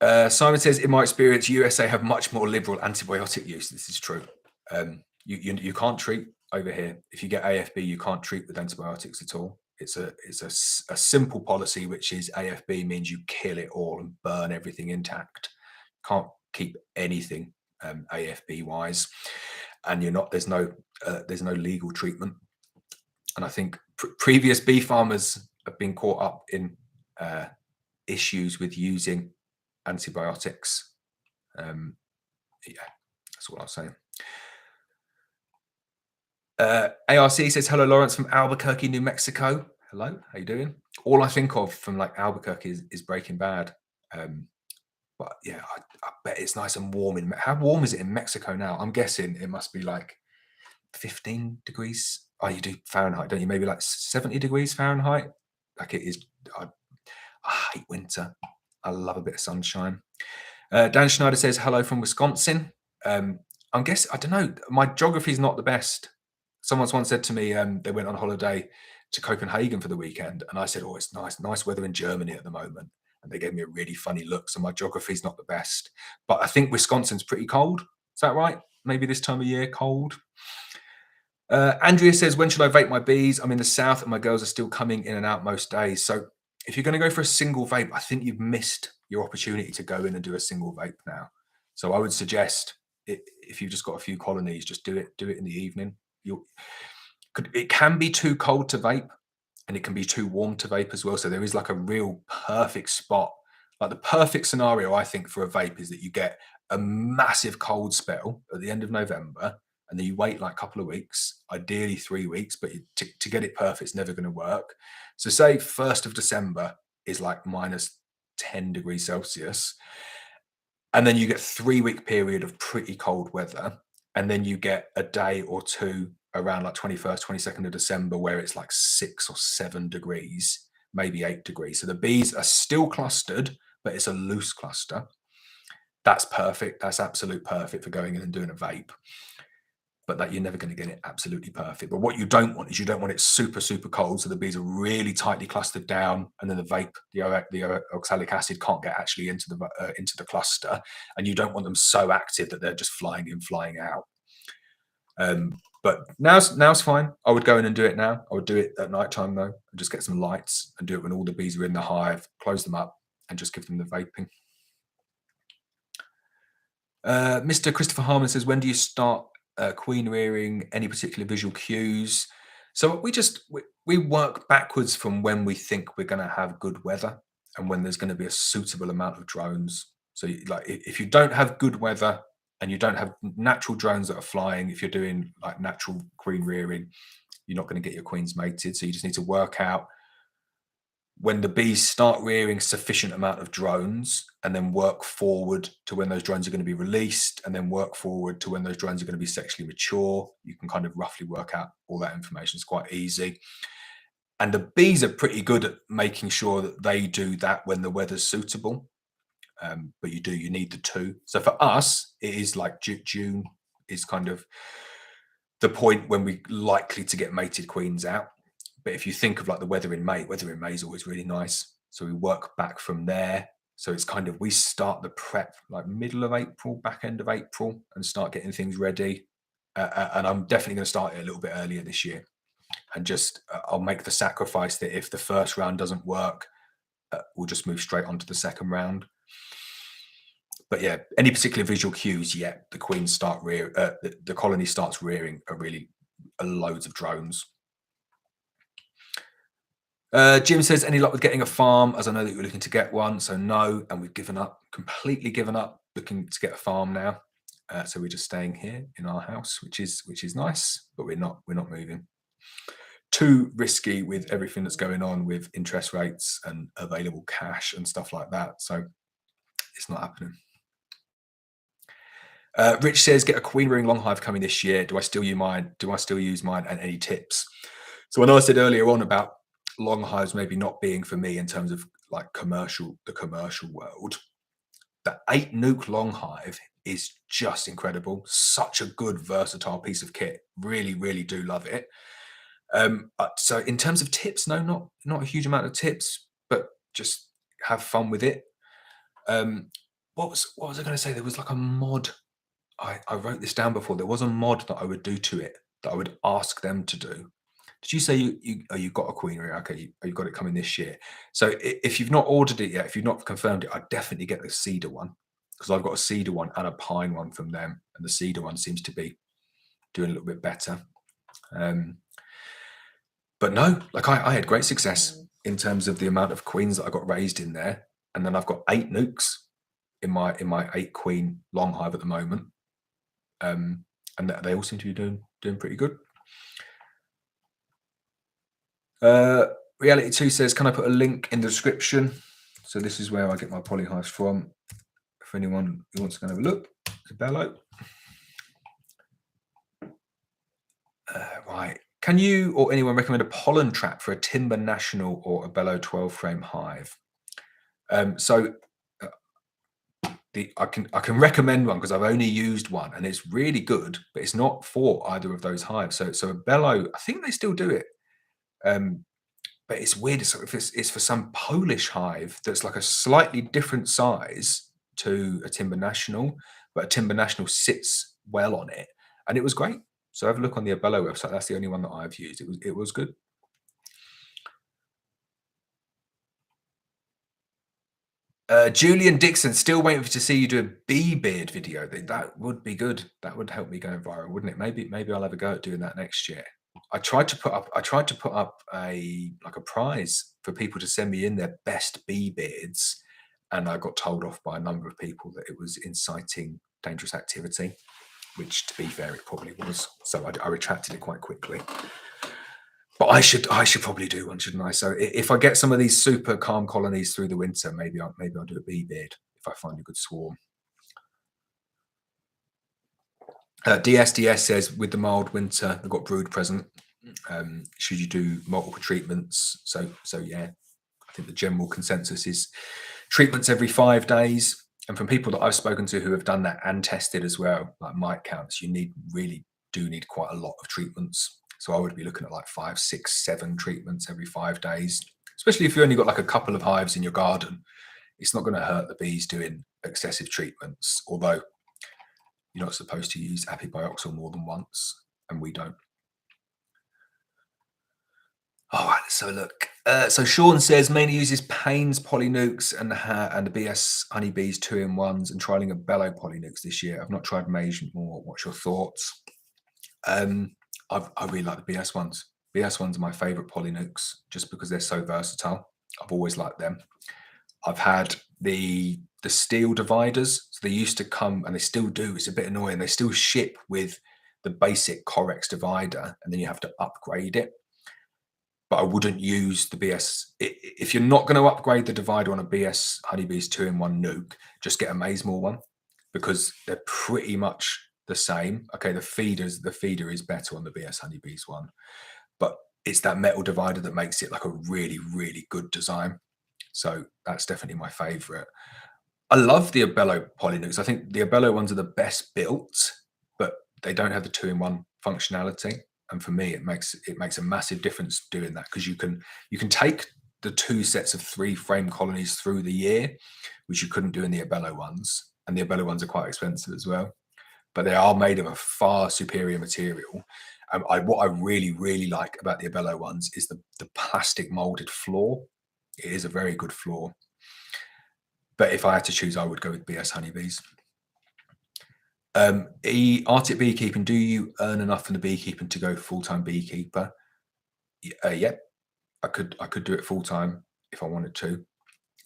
Simon says, in my experience, USA have much more liberal antibiotic use. This is true. You can't treat over here. If you get AFB, you can't treat with antibiotics at all. It's a simple policy, which is AFB means you kill it all and burn everything intact. Can't keep anything AFB wise, and there's no legal treatment. And I think previous bee farmers have been caught up in issues with using antibiotics. Yeah, that's what I'll say. ARC says, hello, Laurence from Albuquerque, New Mexico. Hello, how you doing? All I think of from like Albuquerque is Breaking Bad. But yeah, I bet it's nice and warm. How warm is it in Mexico now? I'm guessing it must be like 15 degrees. Oh, you do Fahrenheit, don't you? Maybe like 70 degrees Fahrenheit. Like it is. I hate winter. I love a bit of sunshine. Dan Schneider says, hello from Wisconsin. I'm guessing, I don't know, my geography is not the best. Someone once said to me, they went on holiday to Copenhagen for the weekend. And I said, oh, it's nice weather in Germany at the moment. And they gave me a really funny look. So my geography is not the best. But I think Wisconsin's pretty cold. Is that right? Maybe this time of year, cold. Andrea says, when should I vape my bees? I'm in the south and my girls are still coming in and out most days. So if you're going to go for a single vape, I think you've missed your opportunity to go in and do a single vape now. So I would suggest if you've just got a few colonies, just do it in the evening. It can be too cold to vape and it can be too warm to vape as well. So there is like a real perfect spot. Like the perfect scenario, I think, for a vape is that you get a massive cold spell at the end of November and then you wait like a couple of weeks, ideally 3 weeks, but to get it perfect, it's never going to work. So say 1st of December is like minus 10 degrees Celsius. And then you get 3 week period of pretty cold weather. And then you get a day or two around like 21st, 22nd of December, where it's like 6 or 7 degrees, maybe 8 degrees. So the bees are still clustered, but it's a loose cluster. That's perfect. That's absolute perfect for going in and doing a vape. But that you're never going to get it absolutely perfect. But what you don't want is you don't want it super, super cold. So the bees are really tightly clustered down. And then the vape, the oxalic acid can't get actually into the cluster. And you don't want them so active that they're just flying in, flying out. But now's fine. I would go in and do it now. I would do it at night time though, and just get some lights and do it when all the bees are in the hive, close them up and just give them the vaping. Mr. Christopher Harmon says, when do you start queen rearing? Any particular visual cues? So we work backwards from when we think we're going to have good weather and when there's going to be a suitable amount of drones. So like if you don't have good weather and you don't have natural drones that are flying, if you're doing like natural queen rearing, you're not going to get your queens mated. So you just need to work out when the bees start rearing sufficient amount of drones and then work forward to when those drones are going to be released and then work forward to when those drones are going to be sexually mature. You can kind of roughly work out all that information. It's quite easy. And the bees are pretty good at making sure that they do that when the weather's suitable. But you need the two. So for us, it is like June is kind of the point when we're likely to get mated queens out. But if you think of like the weather in May is always really nice. So we work back from there. So it's kind of, we start the prep like middle of April, back end of April, and start getting things ready. And I'm definitely going to start it a little bit earlier this year, and just I'll make the sacrifice that if the first round doesn't work, we'll just move straight on to the second round. But yeah, any particular visual cues? Yeah, the queens start the colony starts rearing loads of drones. Jim says, any luck with getting a farm? As I know that you're looking to get one, so no, and we've given up, completely given up looking to get a farm now. So we're just staying here in our house, which is nice, but we're not moving. Too risky with everything that's going on with interest rates and available cash and stuff like that. So it's not happening. Rich says, get a queen rearing long hive coming this year. Do I still use mine? And any tips? So I know I said earlier on about long hives maybe not being for me in terms of like the commercial world. The 8 nuc long hive is just incredible. Such a good versatile piece of kit. Really, really do love it. So in terms of tips, no, not a huge amount of tips, but just have fun with it. What was I going to say? There was like a mod. I wrote this down before. There was a mod that I would do to it that I would ask them to do. Did you say you got a queen rearer? Okay, you got it coming this year. So if you've not ordered it yet, if you've not confirmed it, I'd definitely get the cedar one, because I've got a cedar one and a pine one from them, and the cedar one seems to be doing a little bit better. But no, like I had great success in terms of the amount of queens that I got raised in there, and then I've got 8 nucs in my 8 queen long hive at the moment, and they all seem to be doing pretty good. Reality 2 says, can I put a link in the description? So this is where I get my polyhives from. For anyone who wants to go and have a look, it's a bellow. Right. Can you or anyone recommend a pollen trap for a Timber National or a Bellow 12 frame hive? I can recommend one because I've only used one and it's really good, but it's not for either of those hives. So a Bellow, I think they still do it. But it's weird. It's for some Polish hive that's like a slightly different size to a Timber National, but a Timber National sits well on it, and it was great. So have a look on the Abello website. That's the only one that I've used. It was good. Julian Dixon, still waiting to see you do a bee beard video. That would be good. That would help me go viral, wouldn't it? Maybe I'll have a go at doing that next year. I tried to put up a prize for people to send me in their best bee beards, and I got told off by a number of people that it was inciting dangerous activity, which, to be fair, it probably was. So I retracted it quite quickly. But I should probably do one, shouldn't I? So if I get some of these super calm colonies through the winter, maybe I'll do a bee beard if I find a good swarm. DSDS says, with the mild winter, I've got brood present. Should you do multiple treatments? So yeah, I think the general consensus is treatments every 5 days. And from people that I've spoken to who have done that and tested as well, like mite counts, you really do need quite a lot of treatments. So I would be looking at like 5, 6, 7 treatments every 5 days, especially if you only got like a couple of hives in your garden. It's not going to hurt the bees doing excessive treatments, although you're not supposed to use apibioxol more than once, and we don't. All right, let's have a look. So Sean says, mainly uses Payne's Polynucs and the BS Honeybees 2-in-1s, and trialing a Bellow Polynucs this year. I've not tried Mage more. What's your thoughts? I really like the BS ones. BS ones are my favorite Polynucs just because they're so versatile. I've always liked them. I've had the steel dividers. So they used to come, and they still do. It's a bit annoying. They still ship with the basic Corex divider, and then you have to upgrade it. But I wouldn't use the BS. If you're not going to upgrade the divider on a BS Honeybees 2-in-1 nuke, just get a Mazemore one, because they're pretty much the same. Okay, the feeder is better on the BS Honeybees one, but it's that metal divider that makes it like a really, really good design. So that's definitely my favorite. I love the Abello Polynucs. I think the Abello ones are the best built, but they don't have the 2-in-1 functionality. And for me, it makes a massive difference doing that, because you can take the 2 sets of 3 frame colonies through the year, which you couldn't do in the Abello ones. And the Abello ones are quite expensive as well. but they are made of a far superior material. What I really, really like about the Abello ones is the plastic molded floor. It is a very good floor. But if I had to choose, I would go with BS honeybees. Arctic beekeeping, do you earn enough from the beekeeping to go full-time beekeeper? Yep, I could do it full-time if I wanted to.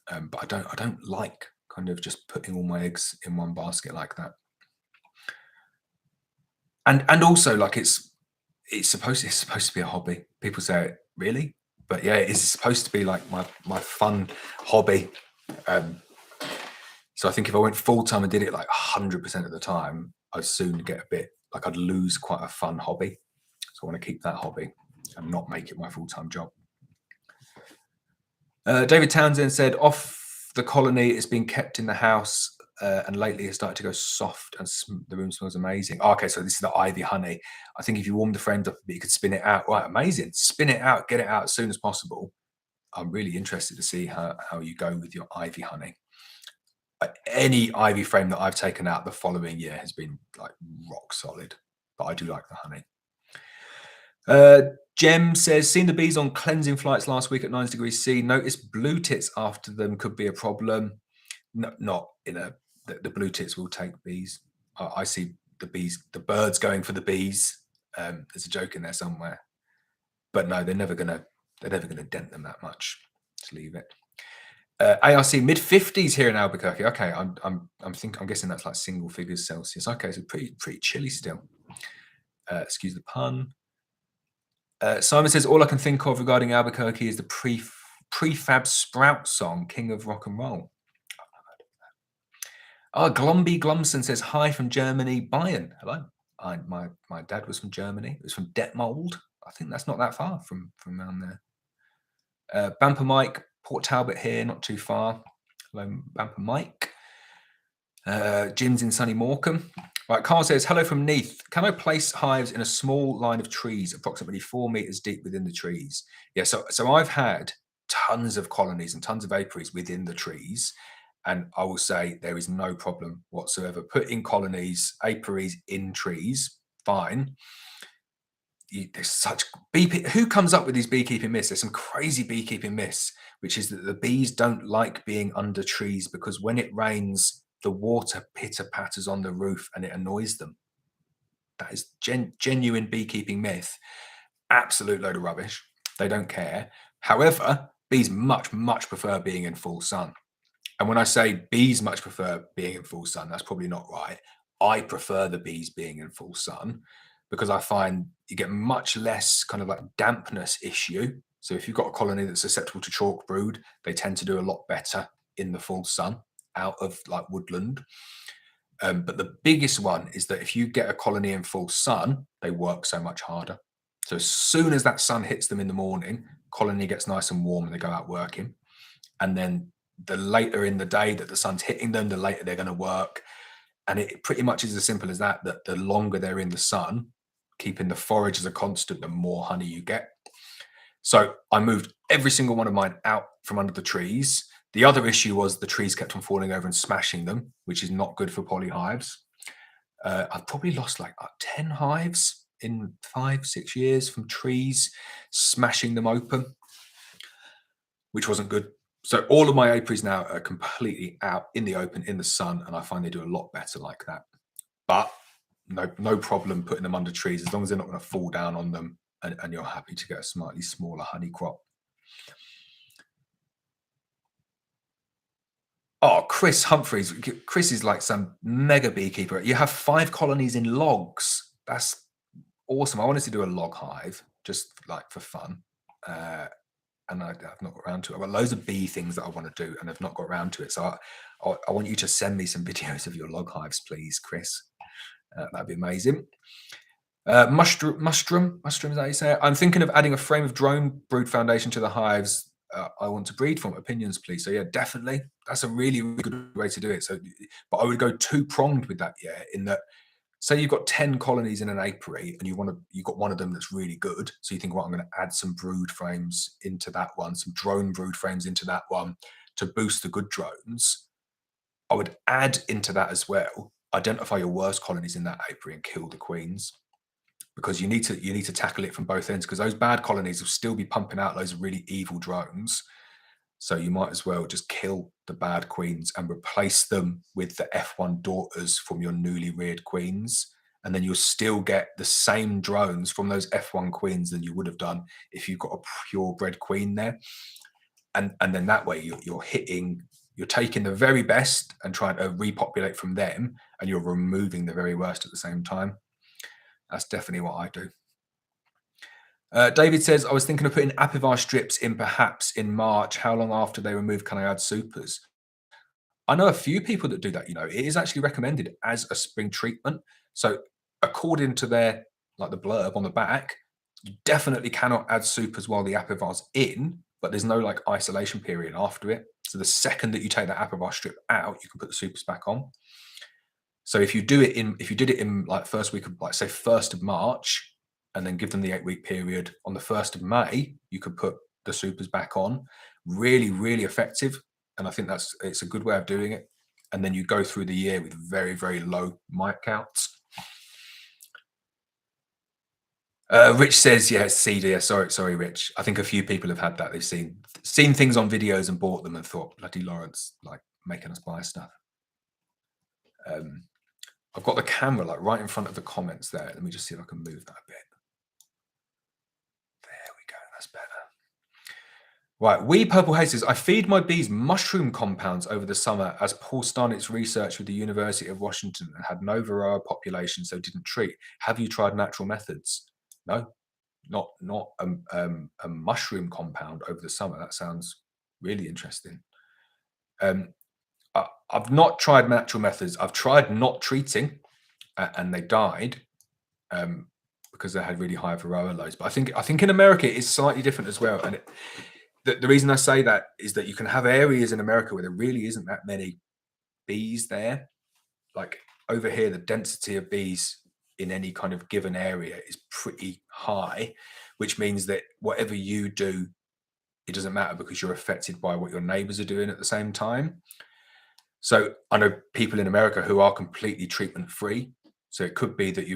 But I don't like kind of just putting all my eggs in one basket like that. And also, like, it's supposed to be a hobby. People say, really? But yeah, it's supposed to be like my fun hobby. So I think if I went full time and did it like 100% of the time, I'd soon get a bit like I'd lose quite a fun hobby. So I want to keep that hobby and not make it my full time job. David Townsend said, off the colony, it's been kept in the house and lately it's started to go soft and the room smells amazing. Oh, okay, so this is the ivy honey. I think if you warm the frames up a bit, you could spin it out. Right, amazing. Spin it out, get it out as soon as possible. I'm really interested to see how you go with your ivy honey. Any ivy frame that I've taken out the following year has been like rock solid, but I do like the honey. Jem says, seen the bees on cleansing flights last week at 9 degrees C. Noticed blue tits after them could be a problem. No, not in the blue tits will take bees. I see the birds going for the bees. There's a joke in there somewhere, but no, they're never gonna dent them that much. Just leave it. ARC mid-50s here in Albuquerque. Okay, I'm guessing that's like single figures Celsius. Okay, so pretty chilly still. Excuse the pun. Simon says, all I can think of regarding Albuquerque is the prefab Sprout song, King of Rock and Roll. Oh, Glumby Glumson says, hi from Germany, Bayern. Hello. My dad was from Germany. It was from Detmold. I think that's not that far from around there. Bamper Mike, Port Talbot here, not too far. Hello, Bamper Mike. Jim's in sunny Morecambe. Right, Carl says, hello from Neath. Can I place hives in a small line of trees, approximately 4 meters deep within the trees? Yeah, so I've had tons of colonies and tons of apiaries within the trees. And I will say there is no problem whatsoever. Putting colonies, apiaries in trees, fine. There's such who comes up with these beekeeping myths? There's some crazy beekeeping myths, which is that the bees don't like being under trees because when it rains, the water pitter patters on the roof and it annoys them. That is genuine beekeeping myth. Absolute load of rubbish. They don't care. However, bees much prefer being in full sun. And when I say bees much prefer being in full sun, that's probably not right. I prefer the bees being in full sun because I find you get much less kind of like dampness issue. So if you've got a colony that's susceptible to chalk brood, they tend to do a lot better in the full sun out of like woodland. But the biggest one is that if you get a colony in full sun, they work so much harder. So as soon as that sun hits them in the morning, colony gets nice and warm and they go out working. And then the later in the day that the sun's hitting them, the later they're going to work. And it pretty much is as simple as that, that the longer they're in the sun, keeping the forage as a constant, the more honey you get. So I moved every single one of mine out from under the trees. The other issue was the trees kept on falling over and smashing them, which is not good for polyhives. I've probably lost like 10 hives in 5-6 years from trees smashing them open, which wasn't good. So all of my apiaries now are completely out in the open, in the sun, and I find they do a lot better like that. But no problem putting them under trees as long as they're not going to fall down on them and you're happy to get a slightly smaller honey crop. Oh, Chris Humphreys. Chris is like some mega beekeeper. You have 5 colonies in logs. That's awesome. I wanted to do a log hive just like for fun. And I've not got around to it. I've got loads of bee things that I want to do and I've not got around to it. So I want you to send me some videos of your log hives, please, Chris. That'd be amazing. Mushroom, is that how you say it? I'm thinking of adding a frame of drone brood foundation to the hives I want to breed from. Opinions, please. So yeah, definitely. That's a really, really good way to do it. So, but I would go 2-pronged with that, yeah, in that, say you've got 10 colonies in an apiary and you've got one of them that's really good. So you think, well, I'm going to add some brood frames into that one, some drone brood frames into that one to boost the good drones. I would add into that as well. identify your worst colonies in that apiary and kill the queens, because you need to tackle it from both ends, because those bad colonies will still be pumping out loads of really evil drones. So you might as well just kill the bad queens and replace them with the F1 daughters from your newly reared queens. And then you'll still get the same drones from those F1 queens than you would have done if you've got a purebred queen there. And then that way you're taking the very best and trying to repopulate from them, and you're removing the very worst at the same time. That's definitely what I do. David says, I was thinking of putting apivar strips in perhaps in March. How long after they remove can I add supers? I know a few people that do that. It is actually recommended as a spring treatment. So according to their, like the blurb on the back, you definitely cannot add supers while the apivar's in, but there's no like isolation period after it. So the second that you take that apivar strip out, you can put the supers back on. So if you did it in like first week of, like say 1st of March, and then give them the 8-week period, on the 1st of May, you could put the supers back on. Really, really effective. And I think it's a good way of doing it. And then you go through the year with very, very low mite counts. Rich says, yeah, it's cedar. Yeah, sorry, Rich. I think a few people have had that. They've seen things on videos and bought them and thought, bloody Laurence, like making us buy stuff. I've got the camera like right in front of the comments there. Let me just see if I can move that a bit. There we go. That's better. Right. Wee Purple Haze says, I feed my bees mushroom compounds over the summer as Paul Starnett's research with the University of Washington and had no varroa population, so didn't treat. Have you tried natural methods? No, not a mushroom compound over the summer. That sounds really interesting. I've not tried natural methods. I've tried not treating, and they died because they had really high varroa loads. But I think in America it's slightly different as well. And the reason I say that is that you can have areas in America where there really isn't that many bees there. Like over here, the density of bees in any kind of given area is pretty high, which means that whatever you do, it doesn't matter because you're affected by what your neighbors are doing at the same time. So I know people in America who are completely treatment free. So it could be that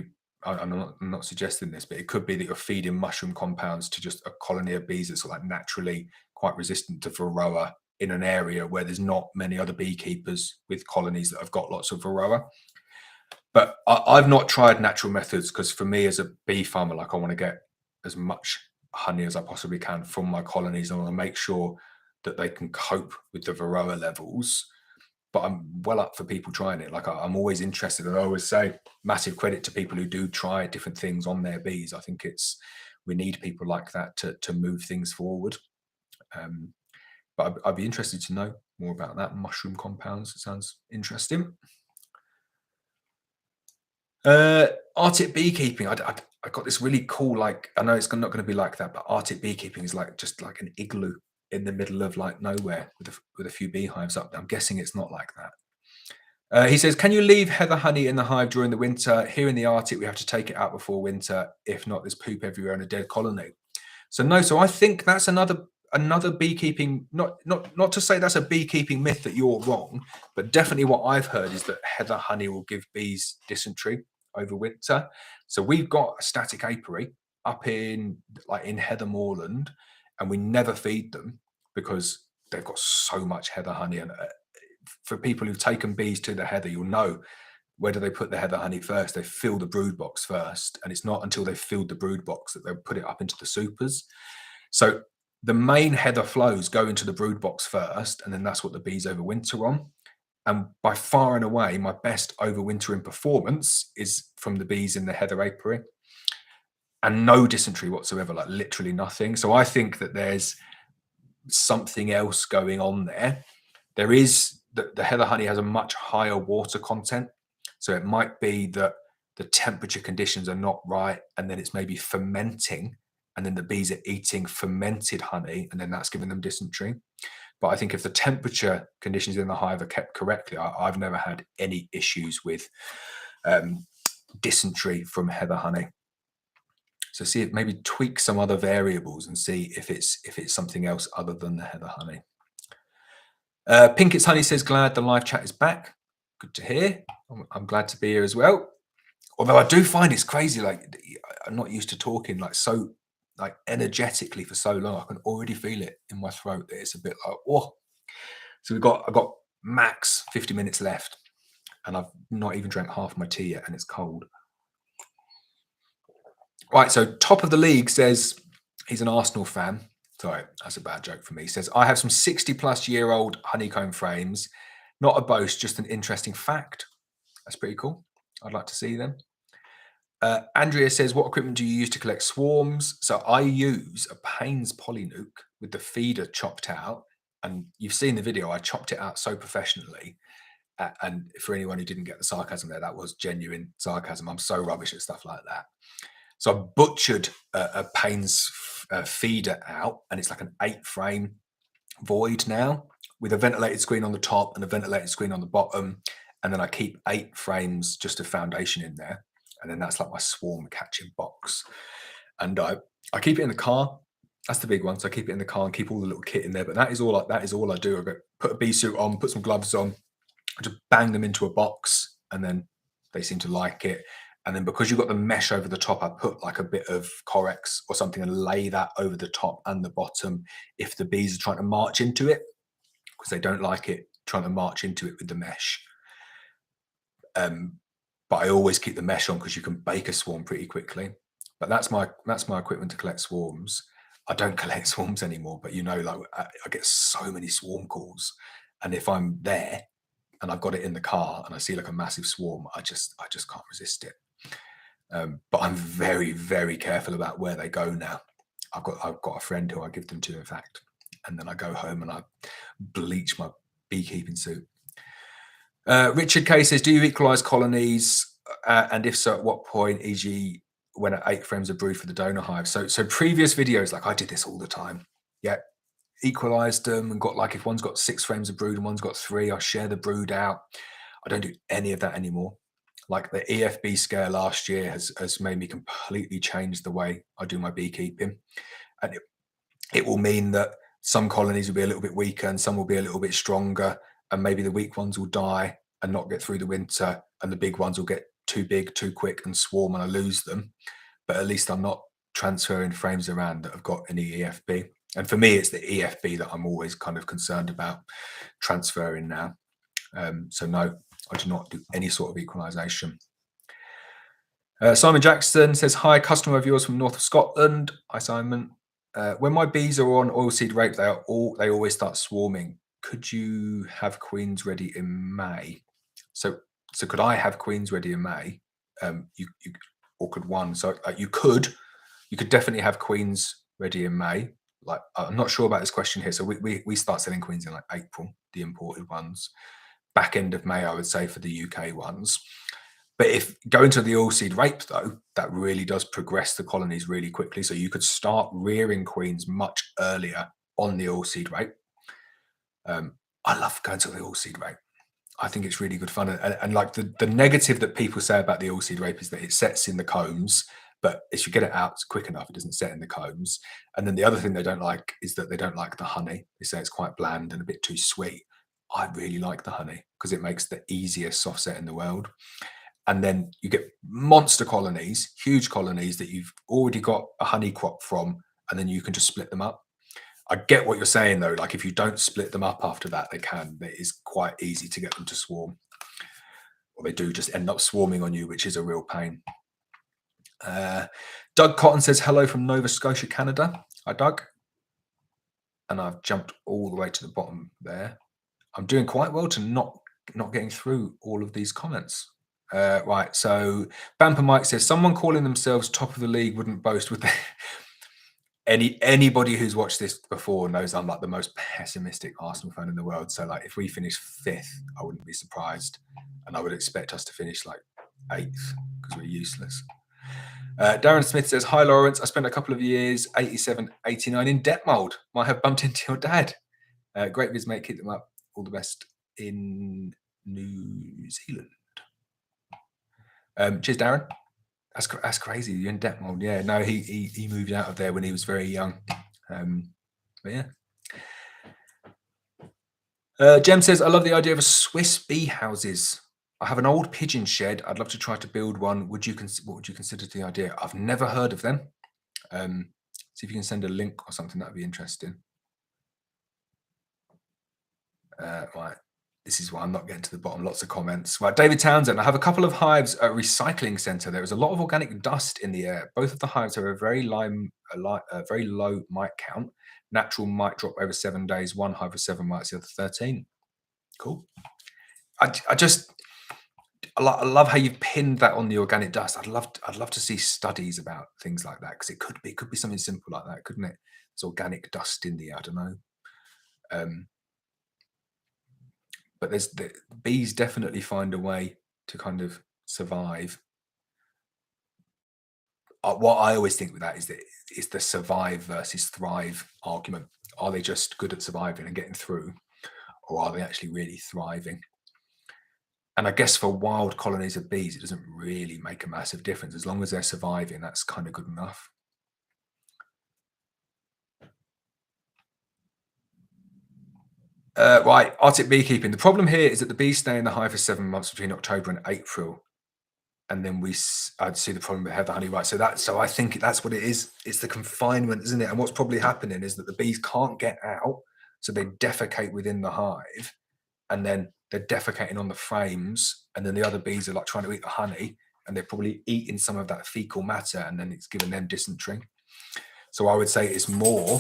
I'm not suggesting this, but it could be that you're feeding mushroom compounds to just a colony of bees that's like naturally quite resistant to varroa in an area where there's not many other beekeepers with colonies that have got lots of varroa. But I've not tried natural methods because for me as a bee farmer, like I want to get as much honey as I possibly can from my colonies. I want to make sure that they can cope with the varroa levels. But I'm well up for people trying it. Like I'm always interested, and I always say massive credit to people who do try different things on their bees. I think we need people like that to move things forward. But I'd be interested to know more about that. Mushroom compounds, it sounds interesting. Arctic beekeeping. I got this really cool, like, I know it's not going to be like that, but Arctic beekeeping is like just like an igloo in the middle of like nowhere with a few beehives up. I'm guessing it's not like that. He says, can you leave heather honey in the hive during the winter? Here in the Arctic, we have to take it out before winter. If not, there's poop everywhere and a dead colony. So no, so I think that's another beekeeping, not to say that's a beekeeping myth that you're wrong, but definitely what I've heard is that heather honey will give bees dysentery over winter. So we've got a static apiary up in heather moorland, and we never feed them because they've got so much heather honey. And for people who've taken bees to the heather, you'll know, where do they put the heather honey first? They fill the brood box first, and it's not until they've filled the brood box that they'll put it up into the supers. So the main heather flows go into the brood box first, and then that's what the bees overwinter on. And by far and away, my best overwintering performance is from the bees in the heather apiary, and no dysentery whatsoever, like literally nothing. So I think that there's something else going on there. There is the heather honey has a much higher water content. So it might be that the temperature conditions are not right, and then it's maybe fermenting, and then the bees are eating fermented honey, and then that's giving them dysentery. But I think if the temperature conditions in the hive are kept correctly, I've never had any issues with dysentery from heather honey. So see if maybe tweak some other variables and see if it's something else other than the heather honey. Pinkett's Honey says, glad the live chat is back. Good to hear. I'm glad to be here as well. Although I do find it's crazy, like I'm not used to talking like so like energetically for so long. I can already feel it in my throat that it's a bit like, oh. So I've got max 50 minutes left, and I've not even drank half my tea yet, and it's cold. Right, so top of the league says he's an Arsenal fan. Sorry, that's a bad joke for me. He says, I have some 60-plus-year-old honeycomb frames. Not a boast, just an interesting fact. That's pretty cool. I'd like to see them. Andrea says, what equipment do you use to collect swarms? So I use a Payne's polynuke with the feeder chopped out. And you've seen the video, I chopped it out so professionally. And for anyone who didn't get the sarcasm there, that was genuine sarcasm. I'm so rubbish at stuff like that. So I butchered a Payne's feeder out, and it's like an 8-frame void now with a ventilated screen on the top and a ventilated screen on the bottom. And then I keep 8 frames, just a foundation in there. And then that's like my swarm catching box. And I keep it in the car. That's the big one. So I keep it in the car and keep all the little kit in there. But that is all I do. I put a bee suit on, put some gloves on, just bang them into a box, and then they seem to like it. And then because you've got the mesh over the top, I put like a bit of Corex or something and lay that over the top and the bottom if the bees are trying to march into it, because they don't like it trying to march into it with the mesh. But I always keep the mesh on because you can bake a swarm pretty quickly. But that's my equipment to collect swarms. I don't collect swarms anymore, but like I get so many swarm calls, and if I'm there and I've got it in the car and I see like a massive swarm, I just can't resist it. But I'm very, very careful about where they go now. I've got a friend who I give them to, in fact, and then I go home and I bleach my beekeeping suit. Richard K says, do you equalize colonies? And if so, at what point, e.g. when at 8 frames of brood for the donor hive? So previous videos, like I did this all the time. Yeah, equalized them and got like, if one's got 6 frames of brood and one's got 3, I share the brood out. I don't do any of that anymore. Like the EFB scale last year has made me completely change the way I do my beekeeping. And it will mean that some colonies will be a little bit weaker and some will be a little bit stronger. And maybe the weak ones will die and not get through the winter. And the big ones will get too big, too quick and swarm and I lose them. But at least I'm not transferring frames around that have got any EFB. And for me, it's the EFB that I'm always kind of concerned about transferring now. So no, I do not do any sort of equalization. Simon Jackson says, hi, customer of yours from north of Scotland. Hi, Simon. When my bees are on oilseed rape, they always start swarming. Could you have queens ready in May? So could I have queens ready in May? Or could one? So you could definitely have queens ready in May. Like I'm not sure about this question here. So we start selling queens in like April, the imported ones. Back end of May, I would say, for the UK ones. But if going to the oilseed rape, though, that really does progress the colonies really quickly. So you could start rearing queens much earlier on the oilseed rape. I love going to the oilseed rape. I think it's really good fun. And like the negative that people say about the oilseed rape is that it sets in the combs, but if you get it out quick enough, it doesn't set in the combs. And then the other thing they don't like is that they don't like the honey. They say it's quite bland and a bit too sweet. I really like the honey because it makes the easiest soft set in the world. And then you get monster colonies, huge colonies that you've already got a honey crop from, and then you can just split them up. I get what you're saying, though. Like if you don't split them up after that, it is quite easy to get them to swarm. Or they do just end up swarming on you, which is a real pain. Doug Cotton says, hello from Nova Scotia, Canada. Hi, Doug. And I've jumped all the way to the bottom there. I'm doing quite well to not getting through all of these comments. Right, so Bamper Mike says, someone calling themselves top of the league wouldn't boast, would they? Anybody who's watched this before knows I'm like the most pessimistic Arsenal fan in the world. So like if we finish 5th, I wouldn't be surprised. And I would expect us to finish like 8th because we're useless. Darren Smith says, hi, Laurence. I spent a couple of years, 87, 89 in Detmold. Might have bumped into your dad. Great viz, mate. Keep them up. All the best in New Zealand. Cheers, Darren. That's crazy. You're in Detmold. Yeah, no, he moved out of there when he was very young. But yeah. Jem says, I love the idea of a Swiss bee houses. I have an old pigeon shed. I'd love to try to build one. What would you consider the idea? I've never heard of them. See if you can send a link or something. That'd be interesting. Right. This is why I'm not getting to the bottom. Lots of comments. Right, David Townsend. I have a couple of hives at a recycling centre. There is a lot of organic dust in the air. Both of the hives have a very low mite count. Natural mite drop over 7 days. One hive with 7 mites, the other 13. Cool. I love how you've pinned that on the organic dust. I'd love to see studies about things like that, because it could be something simple like that, couldn't it? It's organic dust in the air. I don't know. But the bees definitely find a way to kind of survive. What I always think with that is that it's the survive versus thrive argument. Are they just good at surviving and getting through, or are they actually really thriving? And I guess for wild colonies of bees, it doesn't really make a massive difference. As long as they're surviving, that's kind of good enough. Right, Arctic beekeeping. The problem here is that the bees stay in the hive for 7 months between October and April. And then I'd see the problem with heather honey, right? So I think that's what it is. It's the confinement, isn't it? And what's probably happening is that the bees can't get out, so they defecate within the hive, and then they're defecating on the frames, and then the other bees are like trying to eat the honey, and they're probably eating some of that fecal matter, and then it's giving them dysentery. So I would say it's more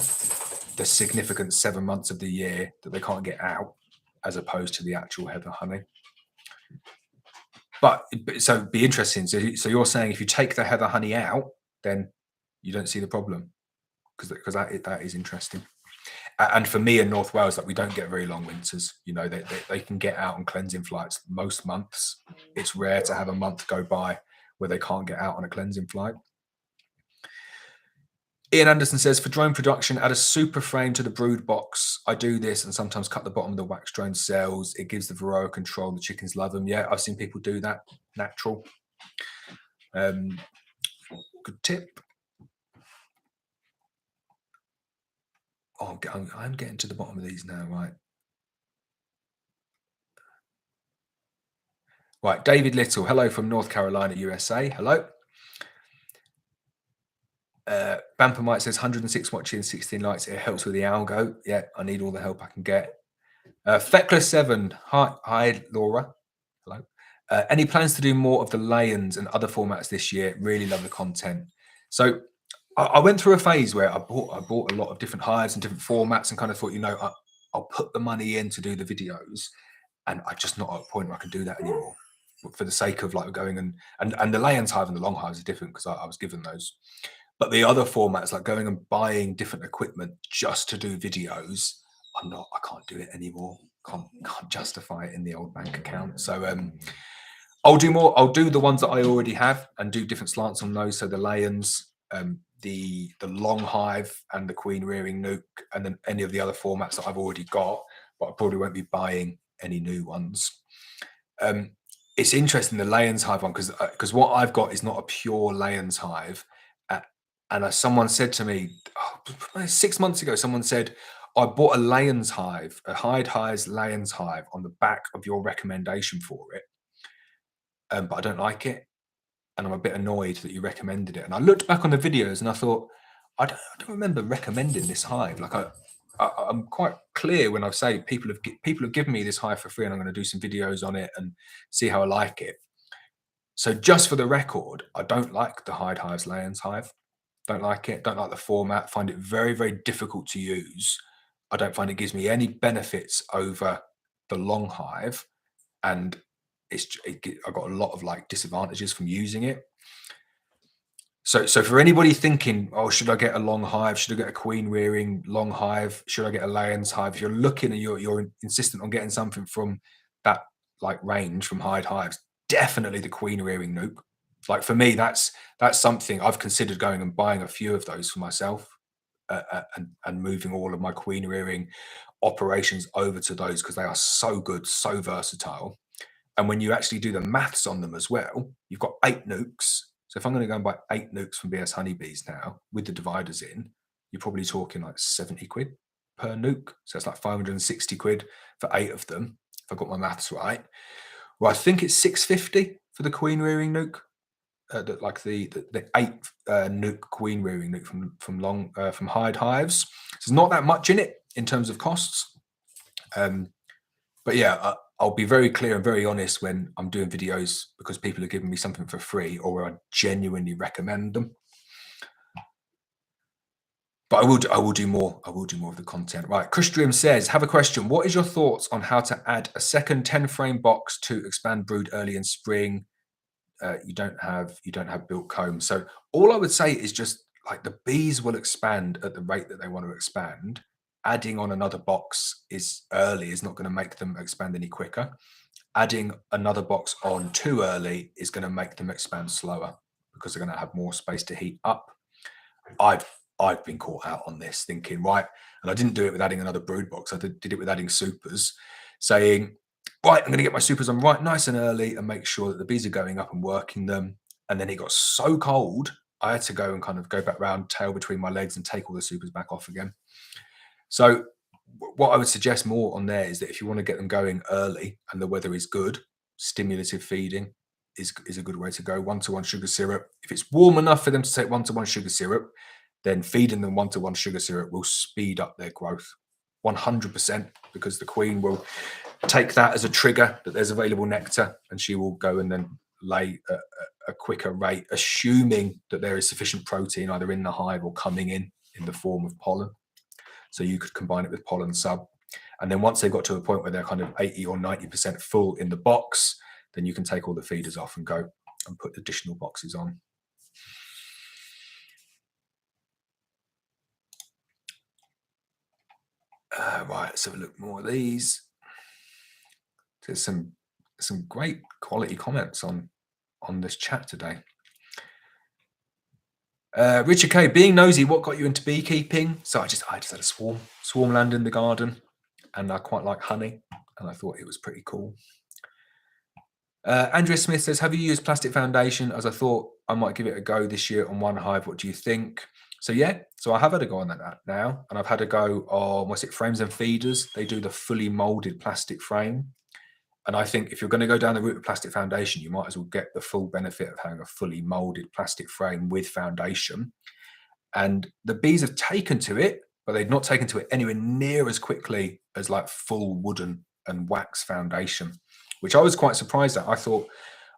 the significant 7 months of the year that they can't get out, as opposed to the actual heather honey. But so it'd be interesting. So you're saying if you take the heather honey out, then you don't see the problem, because that is interesting. And for me in North Wales, like, we don't get very long winters. You know, they can get out on cleansing flights most months. It's rare to have a month go by where they can't get out on a cleansing flight. Ian Anderson says, for drone production, add a super frame to the brood box. I do this and sometimes cut the bottom of the wax drone cells. It gives the varroa control. The chickens love them. Yeah, I've seen people do that. Natural. Good tip. Oh, I'm getting to the bottom of these now, right? Right, David Little. Hello from North Carolina, USA. Hello. Vampamite says 106 watching, 16 likes. It helps with the algo. Yeah, I need all the help I can get. Feckler7. Hi, Laura. Hello. Any plans to do more of the Lions and other formats this year? Really love the content. So I went through a phase where I bought a lot of different hives and different formats, and kind of thought, I'll put the money in to do the videos, and I'm just not at a point where I can do that anymore, for the sake of like going and the Lions hive and the long hives are different, because I was given those. But the other formats, like going and buying different equipment just to do videos, I can't do it anymore. Can't justify it in the old bank account. So I'll do more. I'll do the ones that I already have and do different slants on those. So the Lions, the long hive, and the queen rearing nuke, and then any of the other formats that I've already got, but I probably won't be buying any new ones. It's interesting, the Lions hive one, because what I've got is not a pure Lions hive. And someone said to me 6 months ago, someone said, I bought a Lions hive, a Hyde Hives Lions hive, on the back of your recommendation for it. But I don't like it. And I'm a bit annoyed that you recommended it. And I looked back on the videos and I thought, I don't remember recommending this hive. Like I'm quite clear when I say people have given me this hive for free, and I'm going to do some videos on it and see how I like it. So just for the record, I don't like the Hyde Hives Lions hive. Don't like it. Don't like the format. Find it very, very difficult to use. I don't find it gives me any benefits over the long hive, and I got a lot of like disadvantages from using it. So for anybody thinking, oh, should I get a long hive? Should I get a queen rearing long hive? Should I get a Lions hive? If you're looking and you're insistent on getting something from that like range from Hyde Hives, definitely the queen rearing nuke. Like for me, that's something I've considered going and buying a few of those for myself, and moving all of my queen rearing operations over to those, because they are so good, so versatile. And when you actually do the maths on them as well, you've got 8 nukes. So if I'm going to go and buy 8 nukes from BS Honeybees now with the dividers in, you're probably talking like 70 quid per nuke. So it's like 560 quid for 8 of them, if I got my maths right. Well, I think it's 650 for the queen rearing nuke. Like the 8th nuke queen rearing nuke from Hyde hives. So there's not that much in it in terms of costs. But yeah, I'll be very clear and very honest when I'm doing videos, because people are giving me something for free or where I genuinely recommend them. But I will do more. I will do more of the content. Right. Christian says, have a question. What is your thoughts on how to add a second 10 frame box to expand brood early in spring? You don't have built combs. So all I would say is just like the bees will expand at the rate that they want to expand. Adding on another box is not going to make them expand any quicker. Adding another box on too early is going to make them expand slower, because they're going to have more space to heat up. I've been caught out on this, thinking, right, and I didn't do it with adding another brood box. I did it with adding supers, saying, right, I'm going to get my supers on right nice and early and make sure that the bees are going up and working them. And then it got so cold, I had to go and kind of go back round, tail between my legs, and take all the supers back off again. So what I would suggest more on there is that if you want to get them going early and the weather is good, stimulative feeding is a good way to go. 1-to-1 sugar syrup. If it's warm enough for them to take 1-to-1 sugar syrup, then feeding them 1-to-1 sugar syrup will speed up their growth 100%, because the queen will take that as a trigger that there's available nectar, and she will go and then lay a quicker rate, assuming that there is sufficient protein either in the hive or coming in the form of pollen. So you could combine it with pollen sub. And then once they've got to a point where they're kind of 80 or 90% full in the box, then you can take all the feeders off and go and put additional boxes on. Right, let's have a look more of these. There's some great quality comments on this chat today. Richard K, being nosy, what got you into beekeeping? So I just had a swarm land in the garden, and I quite like honey, and I thought it was pretty cool. Andrea Smith says, have you used plastic foundation? As I thought I might give it a go this year on one hive. What do you think? So yeah, so I have had a go on that now, and I've had a go on Frames and Feeders. They do the fully molded plastic frame. And I think if you're going to go down the route of plastic foundation, you might as well get the full benefit of having a fully molded plastic frame with foundation. And the bees have taken to it, but they've not taken to it anywhere near as quickly as like full wooden and wax foundation, which I was quite surprised at. I thought,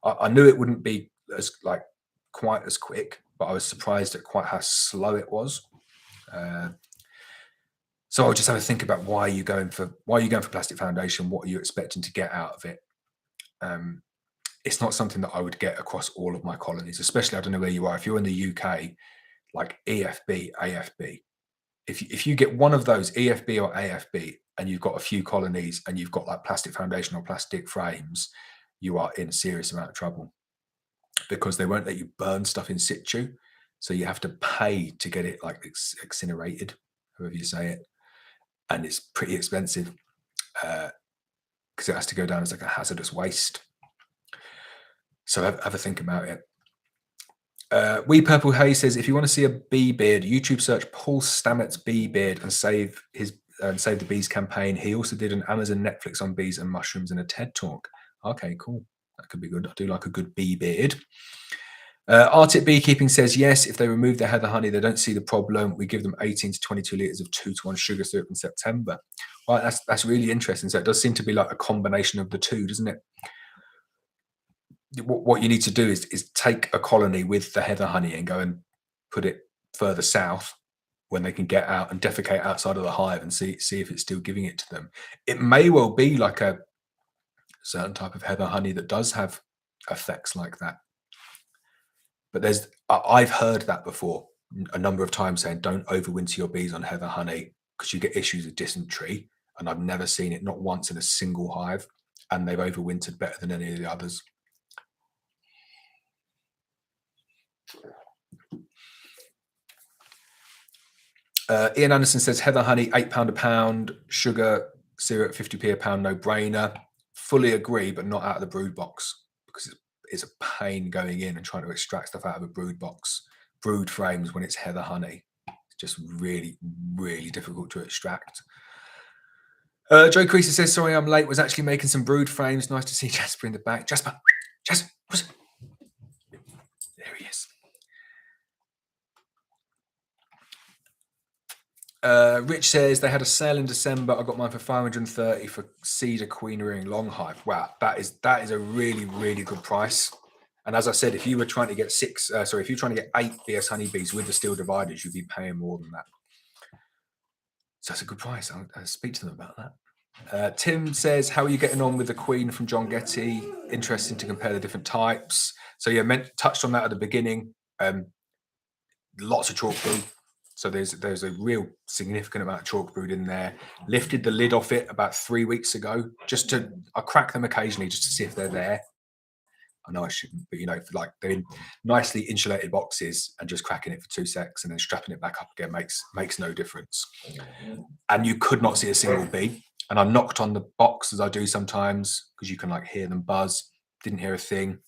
I knew it wouldn't be as quite as quick, but I was surprised at quite how slow it was. So I'll just have a think about why you're going for plastic foundation. What are you expecting to get out of it? It's not something that I would get across all of my colonies, especially, I don't know where you are. If you're in the UK, like EFB, AFB, if you get one of those, EFB or AFB, and you've got a few colonies and you've got like plastic foundation or plastic frames, you are in a serious amount of trouble, because they won't let you burn stuff in situ. So you have to pay to get it like incinerated, however you say it. And it's pretty expensive because it has to go down as like a hazardous waste. So have a think about it. Wee Purple Hay says, if you want to see a bee beard, YouTube search Paul Stamets bee beard and save the bees campaign. He also did an Amazon Netflix on bees and mushrooms and a TED talk. Okay, cool. That could be good. I do like a good bee beard. Arctic Beekeeping says, yes, if they remove the heather honey, they don't see the problem. We give them 18 to 22 litres of 2-to-1 sugar syrup in September. Right, that's really interesting. So it does seem to be like a combination of the two, doesn't it? What you need to do is take a colony with the heather honey and go and put it further south when they can get out and defecate outside of the hive and see if it's still giving it to them. It may well be like a certain type of heather honey that does have effects like that. But I've heard that before a number of times, saying don't overwinter your bees on heather honey because you get issues with dysentery. And I've never seen it, not once in a single hive. And they've overwintered better than any of the others. Ian Anderson says, heather honey, £8 a pound, sugar syrup, 50p a pound, no brainer. Fully agree, but not out of the brood box, because it's a pain going in and trying to extract stuff out of a brood box. Brood frames, when it's heather honey, it's just really, really difficult to extract. Joe Creasy says, sorry I'm late, was actually making some brood frames. Nice to see Jasper in the back. Jasper, there he is. Rich says they had a sale in December. I got mine for 530 for cedar queen rearing long hive. Wow, that is a really, really good price. And as I said, if you were trying to get if you're trying to get 8 BS honeybees with the steel dividers, you'd be paying more than that. So that's a good price. I'll speak to them about that. Tim says, how are you getting on with the queen from John Getty? Interesting to compare the different types. So yeah, touched on that at the beginning. Lots of chalk brood. So there's a real significant amount of chalk brood in there. Lifted the lid off it about 3 weeks ago. I crack them occasionally just to see if they're there. I know I shouldn't, but like they're in nicely insulated boxes, and just cracking it for 2 seconds and then strapping it back up again makes no difference. And you could not see a single bee. And I knocked on the box as I do sometimes, because you can like hear them buzz. Didn't hear a thing.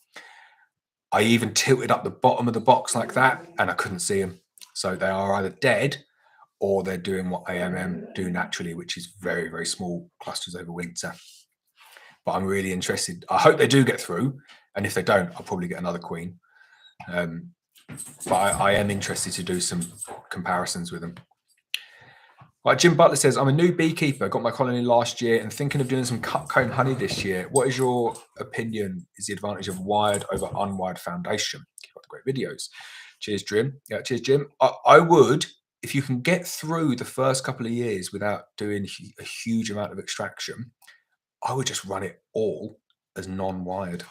I even tilted up the bottom of the box like that, and I couldn't see them. So they are either dead or they're doing what AMM do naturally, which is very, very small clusters over winter. But I'm really interested. I hope they do get through. And if they don't, I'll probably get another queen. But I am interested to do some comparisons with them. Like Jim Butler says, I'm a new beekeeper, got my colony last year and thinking of doing some cut comb honey this year. What is your opinion? Is the advantage of wired over unwired foundation? Keep up the great videos. Cheers, Jim. Yeah, cheers, Jim. I would, if you can get through the first couple of years without doing a huge amount of extraction, I would just run it all as non-wired,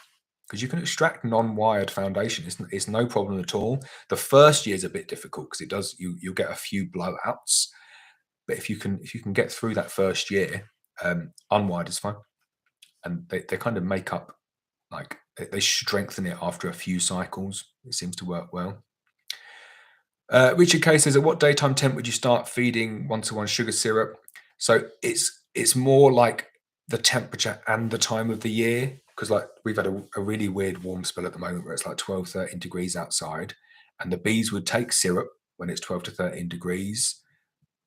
because you can extract non-wired foundation. It's no problem at all. The first year is a bit difficult because you'll get a few blowouts. But if you can get through that first year, unwired is fine, and they kind of make up, like they strengthen it after a few cycles. It seems to work well. Richard K says, at what daytime temp would you start feeding 1-to-1 sugar syrup? So it's more like the temperature and the time of the year, because like we've had a really weird warm spell at the moment where it's like 12, 13 degrees outside, and the bees would take syrup when it's 12 to 13 degrees.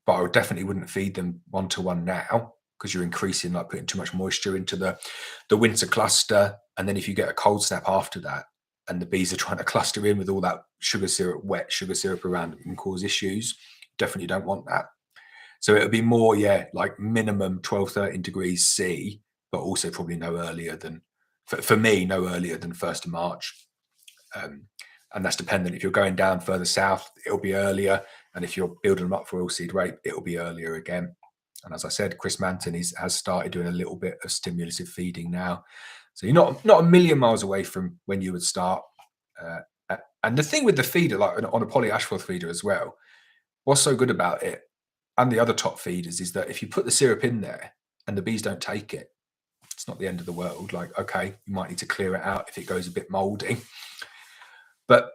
But I definitely wouldn't feed them 1-to-1 now, because you're increasing, like putting too much moisture into the winter cluster. And then if you get a cold snap after that, and the bees are trying to cluster in with all that sugar syrup, wet sugar syrup around, it can cause issues. Definitely don't want that. So it would be more, like minimum 12, 13 degrees C, but also probably no earlier than, for me, no earlier than 1st of March. And that's dependent. If you're going down further south, it'll be earlier. And if you're building them up for oilseed rape, it'll be earlier again. And as I said, Chris Manton has started doing a little bit of stimulative feeding now. So you're not a million miles away from when you would start. And the thing with the feeder, like on a polyashfloth feeder as well, what's so good about it and the other top feeders is that if you put the syrup in there and the bees don't take it, it's not the end of the world. Like, okay, you might need to clear it out if it goes a bit moldy, but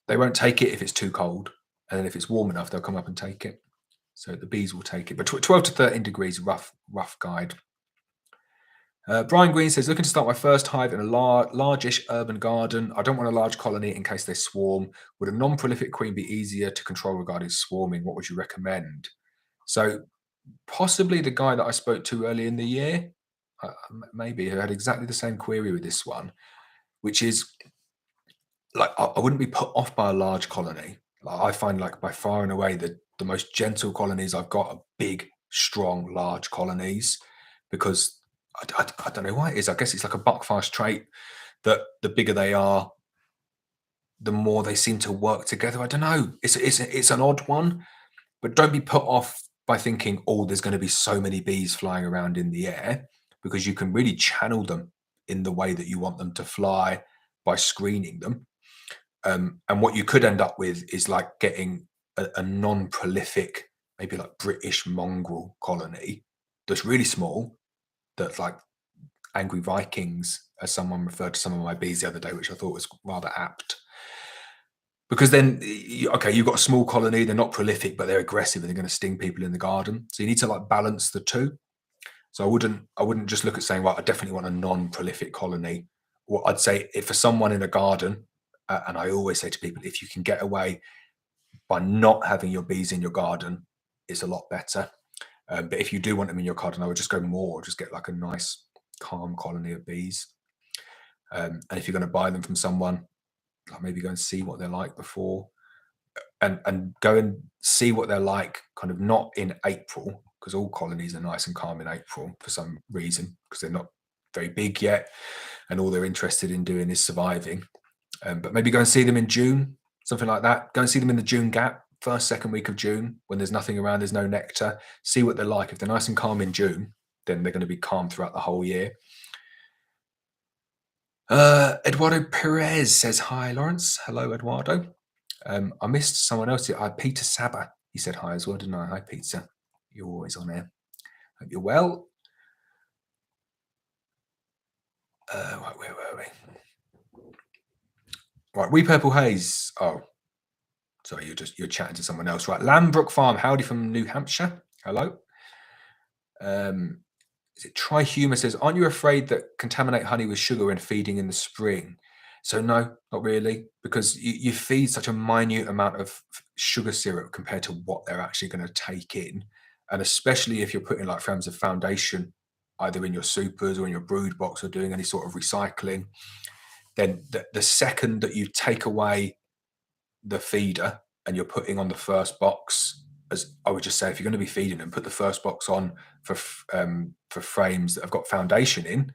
they won't take it if it's too cold. And then if it's warm enough, they'll come up and take it. So the bees will take it. But 12 to 13 degrees, rough guide. Brian Green says, looking to start my first hive in a largish urban garden. I don't want a large colony in case they swarm. Would a non-prolific queen be easier to control regarding swarming? What would you recommend? So possibly the guy that I spoke to early in the year, maybe, who had exactly the same query with this one, which is, like, I wouldn't be put off by a large colony. Like, I find, like, by far and away the most gentle colonies I've got are big, strong, large colonies, because I don't know why it is. I guess it's like a buckfast trait that the bigger they are, the more they seem to work together. I don't know. It's an odd one, but don't be put off by thinking, oh, there's going to be so many bees flying around in the air, because you can really channel them in the way that you want them to fly by screening them. And what you could end up with is like getting a non-prolific, maybe like British mongrel colony that's really small, that's like angry Vikings, as someone referred to some of my bees the other day, which I thought was rather apt. Because then, okay, you've got a small colony, they're not prolific, but they're aggressive and they're going to sting people in the garden. So you need to like balance the two. So I wouldn't just look at saying, well, I definitely want a non-prolific colony. Well, I'd say if for someone in a garden, and I always say to people, if you can get away by not having your bees in your garden, it's a lot better. But if you do want them in your garden, I would just go more, just get like a nice calm colony of bees. And if you're going to buy them from someone, like maybe go and see what they're like before, and go and see what they're like kind of not in April, because all colonies are nice and calm in April for some reason, because they're not very big yet and all they're interested in doing is surviving. But maybe go and see them in June, something like that. Go and see them in the June gap, first, second week of June, when there's nothing around, there's no nectar. See what they're like. If they're nice and calm in June, then they're going to be calm throughout the whole year. Eduardo Perez says, hi, Laurence. Hello, Eduardo. I missed someone else. Peter Saba. He said hi as well, didn't I? Hi, Peter. You're always on air. Hope you're well. Right, where were we? Right, Wee Purple Haze. Oh, sorry, you're chatting to someone else. Right, Lambrook Farm. Howdy from New Hampshire. Hello. Is it Trihumor says, aren't you afraid that contaminate honey with sugar when feeding in the spring? So no, not really, because you feed such a minute amount of sugar syrup compared to what they're actually going to take in. And especially if you're putting like frames of foundation, either in your supers or in your brood box or doing any sort of recycling, then the second that you take away the feeder and you're putting on the first box, as I would just say, if you're going to be feeding them, put the first box on for frames that have got foundation in.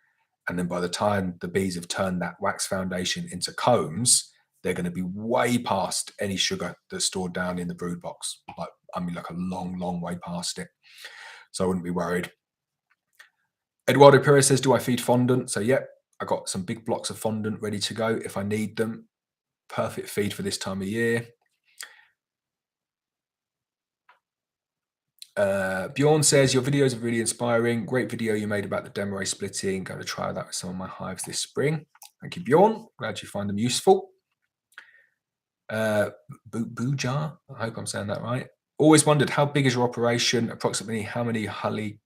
And then by the time the bees have turned that wax foundation into combs, they're going to be way past any sugar that's stored down in the brood box. Like a long, long way past it. So I wouldn't be worried. Eduardo Perez says, do I feed fondant? So, yep, I got some big blocks of fondant ready to go if I need them. Perfect feed for this time of year. Bjorn says, your videos are really inspiring. Great video you made about the demo splitting. Going to try that with some of my hives this spring. Thank you, Bjorn. Glad you find them useful. Boojar, I hope I'm saying that right. Always wondered, how big is your operation? Approximately how many honey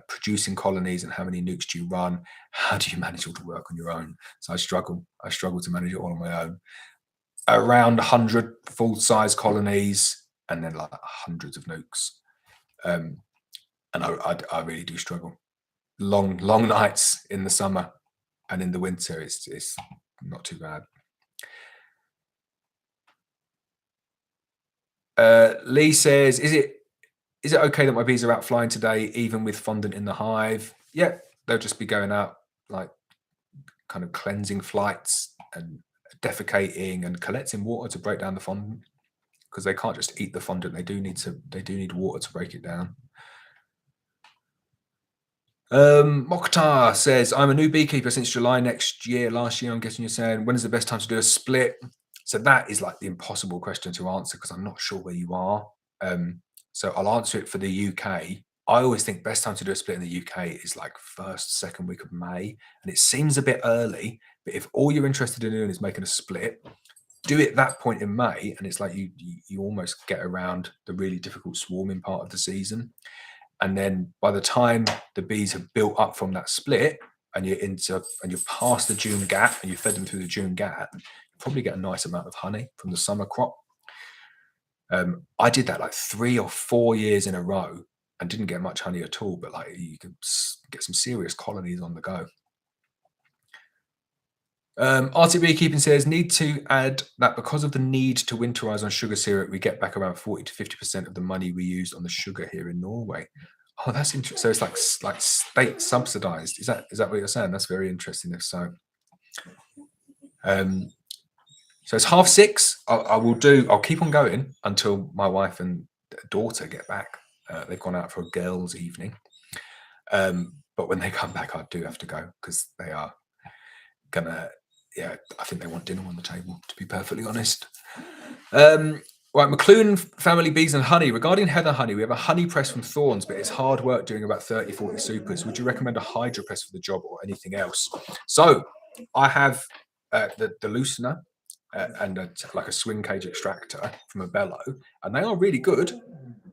producing colonies and how many nucs do you run? How do you manage all the work on your own? So I struggle to manage it all on my own. Around 100 full-size colonies and then like hundreds of nucs. And I really do struggle. Long nights in the summer, and in the winter it's not too bad. Lee says, is it okay that my bees are out flying today, even with fondant in the hive? Yeah, they'll just be going out like kind of cleansing flights and defecating and collecting water to break down the fondant, because they can't just eat the fondant. They do need water to break it down. Mokhtar says, I'm a new beekeeper since July last year. I'm guessing you're saying, when is the best time to do a split? So that is like the impossible question to answer, because I'm not sure where you are. So I'll answer it for the UK. I always think best time to do a split in the UK is like first, second week of May. And it seems a bit early, but if all you're interested in doing is making a split, do it that point in May. And it's like you almost get around the really difficult swarming part of the season. And then by the time the bees have built up from that split and you're past the June gap and you fed them through the June gap, you probably get a nice amount of honey from the summer crop. I did that like 3 or 4 years in a row and didn't get much honey at all, but like you could get some serious colonies on the go. Arctic Beekeeping says, need to add that because of the need to winterize on sugar syrup, we get back around 40 to 50% of the money we used on the sugar here in Norway. Oh, that's interesting. So it's like state subsidized. Is that what you're saying? That's very interesting if so. So it's 6:30. I'll keep on going until my wife and daughter get back. They've gone out for a girls' evening. But when they come back, I do have to go, because they are gonna, I think they want dinner on the table, to be perfectly honest. Right, McLuhan Family Bees and Honey. Regarding heather honey, we have a honey press from Thorns, but it's hard work doing about 30, 40 supers. Would you recommend a hydro press for the job or anything else? So I have the loosener and like a swing cage extractor from a bellow, and they are really good,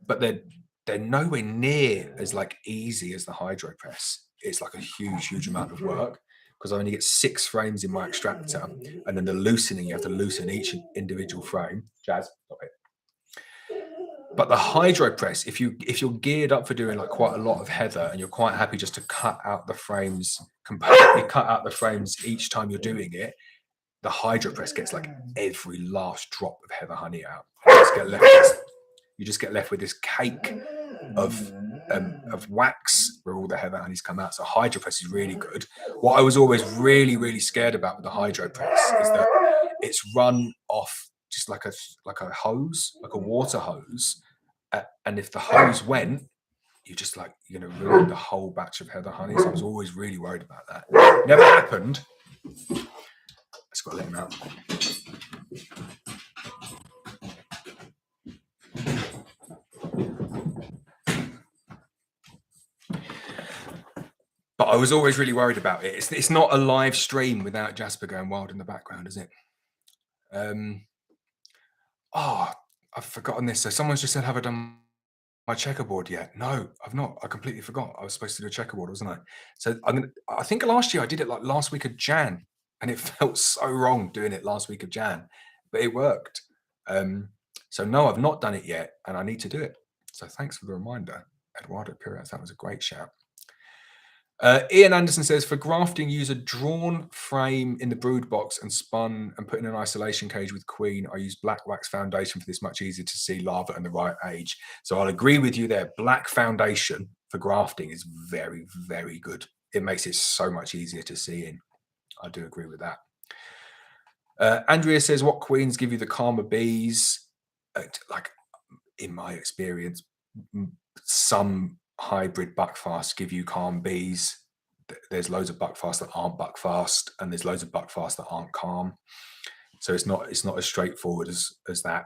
but they're nowhere near as like easy as the hydro press. It's like a huge amount of work, because I only get 6 frames in my extractor, and then the loosening, you have to loosen each individual frame. Jazz, stop it. But the hydro press, if you're geared up for doing like quite a lot of heather and you're quite happy just to cut out the frames, completely cut out the frames each time you're doing it, the hydro press gets like every last drop of heather honey out. You just get left with this cake of wax where all the heather honeys come out. So hydro press is really good. What I was always really, really scared about with the hydro press is that it's run off just like a hose, like a water hose. And if the hose went, you're going to ruin the whole batch of heather honey. So I was always really worried about that. Never happened. Just got to let him out. But I was always really worried about it. It's not a live stream without Jasper going wild in the background, is it? I've forgotten this. So someone's just said, have I done my checkerboard yet? No, I've not. I completely forgot. I was supposed to do a checkerboard, wasn't I? So I think last year I did it like last week of Jan, and it felt so wrong doing it last week of Jan, but it worked. So no, I've not done it yet, and I need to do it. So thanks for the reminder, Eduardo Pires. That was a great shout. Ian Anderson says, for grafting, use a drawn frame in the brood box and spun and put in an isolation cage with queen. I use black wax foundation for this, much easier to see larvae and the right age. So I'll agree with you there. Black foundation for grafting is very, very good. It makes it so much easier to see in. I do agree with that. Andrea says, what queens give you the calmer bees? Like, in my experience, some hybrid buckfast give you calm bees. There's loads of buckfast that aren't buckfast, and there's loads of buckfast that aren't calm. So it's not as straightforward as that.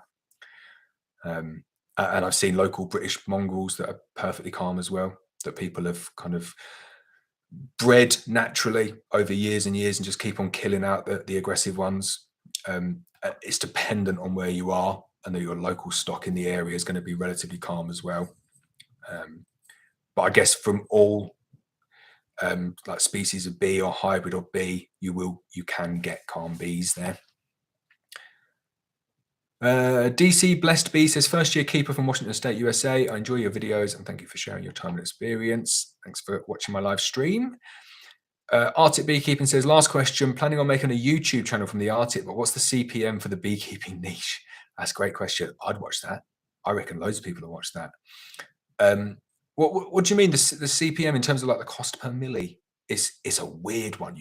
And I've seen local British mongrels that are perfectly calm as well, that people have kind of bred naturally over years and years and just keep on killing out the aggressive ones. It's dependent on where you are, and that your local stock in the area is going to be relatively calm as well. But I guess from all like species of bee or hybrid of bee, you can get calm bees there. DC Blessed Bee says, first year keeper from Washington State, USA. I enjoy your videos and thank you for sharing your time and experience. Thanks for watching my live stream. Arctic Beekeeping says, last question, planning on making a YouTube channel from the Arctic, but what's the CPM for the beekeeping niche? That's a great question. I'd watch that. I reckon loads of people will watch that. What do you mean the CPM in terms of like the cost per milli? It's a weird one,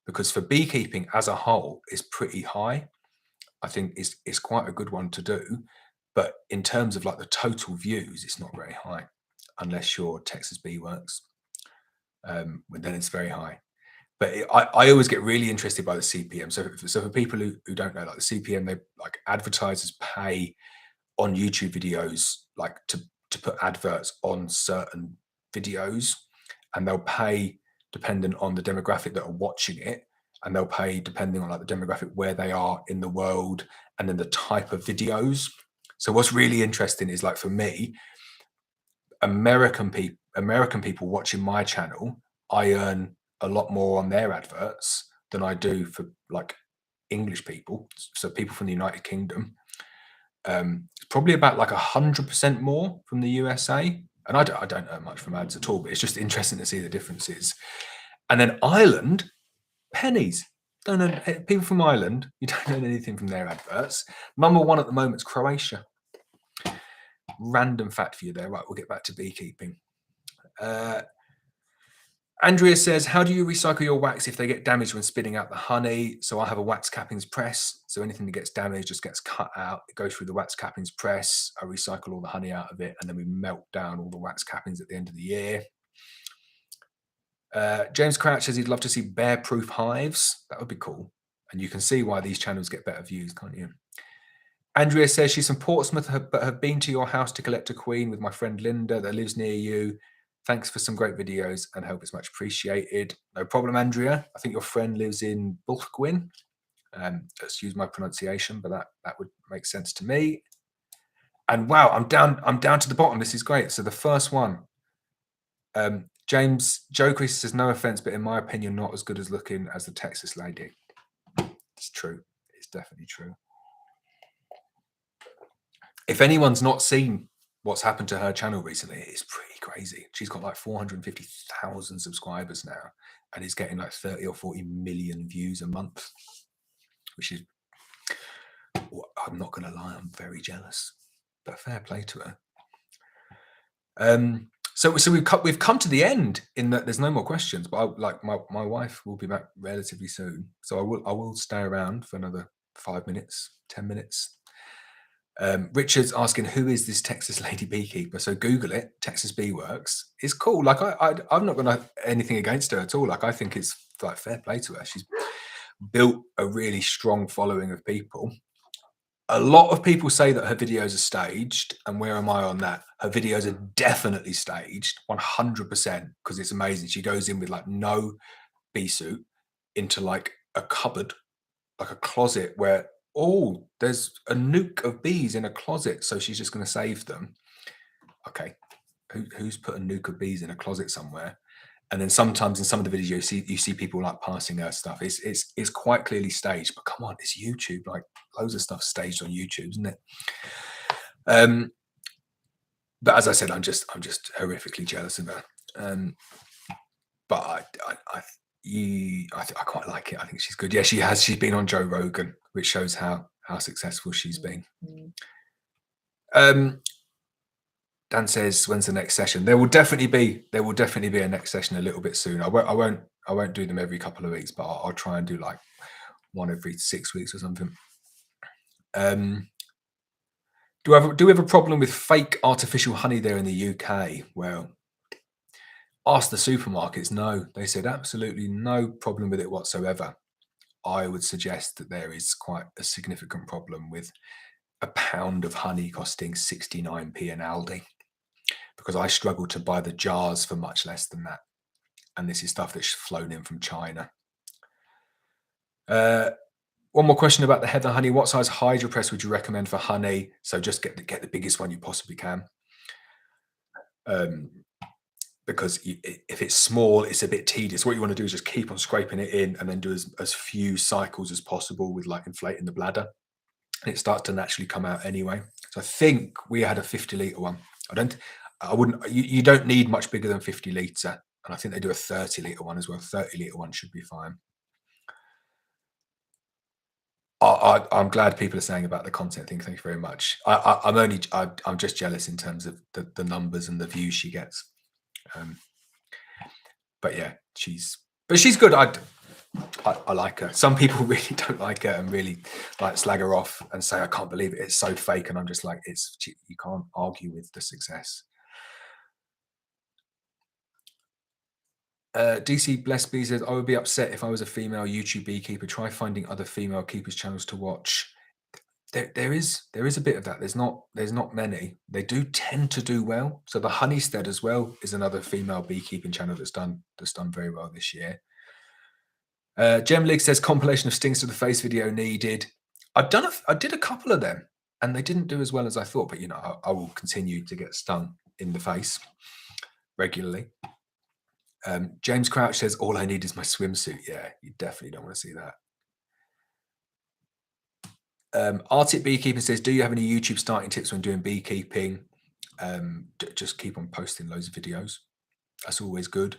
because for beekeeping as a whole is pretty high. I think it's quite a good one to do, but in terms of like the total views, it's not very high unless you're Texas Bee Works. Then it's very high. But I always get really interested by the CPM. So for people who don't know, like the CPM, they like advertisers pay on YouTube videos like to put adverts on certain videos, and they'll pay dependent on the demographic that are watching it, and they'll pay depending on like the demographic where they are in the world, and then the type of videos. So what's really interesting is, like, for me, American people watching my channel, I earn a lot more on their adverts than I do for like English people. So people from the United Kingdom, it's probably about like 100% more from the USA. And I don't earn much from ads at all, but it's just interesting to see the differences. And then Ireland, pennies. Don't earn, people from Ireland, you don't earn anything from their adverts. Number one at the moment is Croatia. Random fact for you there. Right, we'll get back to beekeeping. Andrea says, how do you recycle your wax if they get damaged when spitting out the honey? So I have a wax cappings press. So anything that gets damaged just gets cut out. It goes through the wax cappings press. I recycle all the honey out of it, and then we melt down all the wax cappings at the end of the year. James Crouch says he'd love to see bear-proof hives. That would be cool. And you can see why these channels get better views, can't you? Andrea says she's from Portsmouth, but have been to your house to collect a queen with my friend Linda that lives near you. Thanks for some great videos and help. It's much appreciated. No problem, Andrea. I think your friend lives in Bulchgwyn. Excuse my pronunciation, but that would make sense to me. And wow, I'm down to the bottom. This is great. So the first one, James Joe Chris says, no offense, but in my opinion, not as good as looking as the Texas lady. It's true. It's definitely true. If anyone's not seen what's happened to her channel recently, it's pretty crazy. She's got like 450,000 subscribers now and is getting like 30 or 40 million views a month, which is, I'm not going to lie, I'm very jealous, but fair play to her. So we've come to the end in that there's no more questions, but my wife will be back relatively soon, so I will stay around for another 5 minutes, 10 minutes. Richard's asking, who is this Texas lady beekeeper? So Google it. Texas Bee Works. It's cool. Like I'm not gonna anything against her at all. Like I think it's like fair play to her. She's built a really strong following of people. A lot of people say that her videos are staged, and where am I on that? Her videos are definitely staged, 100%, because it's amazing. She goes in with like no bee suit into like a cupboard, like a closet where, oh, there's a nuke of bees in a closet, so she's just going to save them. Okay, who's put a nuke of bees in a closet somewhere? And then sometimes in some of the videos, you see people like passing her stuff. It's quite clearly staged, but come on, it's YouTube. Like loads of stuff staged on YouTube, isn't it? But as I said, I'm just horrifically jealous of her. But I quite like it. I think she's good. Yeah, she has. She's been on Joe Rogan, which shows how successful she's been. Dan says, when's the next session? There will definitely be a next session a little bit soon. I won't do them every couple of weeks, but I'll try and do like one every 6 weeks or something. Do we have a problem with fake artificial honey there in the UK? Well, ask the supermarkets. No, they said absolutely no problem with it whatsoever. I would suggest that there is quite a significant problem with a pound of honey costing 69p in Aldi, because I struggle to buy the jars for much less than that. And this is stuff that's flown in from China. One more question about the heather honey. What size hydro press would you recommend for honey? So just get the biggest one you possibly can. Because if it's small, it's a bit tedious. What you want to do is just keep on scraping it in and then do as few cycles as possible with like inflating the bladder. And it starts to naturally come out anyway. So I think we had a 50-litre one. You don't need much bigger than 50-litre. And I think they do a 30-litre one as well. 30-litre one should be fine. I'm glad people are saying about the content thing. Thank you very much. I'm just jealous in terms of the numbers and the views she gets. But yeah, she's good. I like her. Some people really don't like her and really like slag her off and say, I can't believe it, it's so fake. And I'm just like, you can't argue with the success. DC Blessed Bee says, I would be upset if I was a female YouTube beekeeper. Try finding other female keepers channels to watch. There is a bit of that. There's not many. They do tend to do well. So the Honeystead as well is another female beekeeping channel that's done very well this year. Gem League says, compilation of stings to the face video needed. I did a couple of them and they didn't do as well as I thought, but you know, I will continue to get stung in the face regularly. James Crouch says, all I need is my swimsuit. Yeah, you definitely don't want to see that. Arctic Beekeeping says, do you have any YouTube starting tips when doing beekeeping? Just keep on posting loads of videos. That's always good.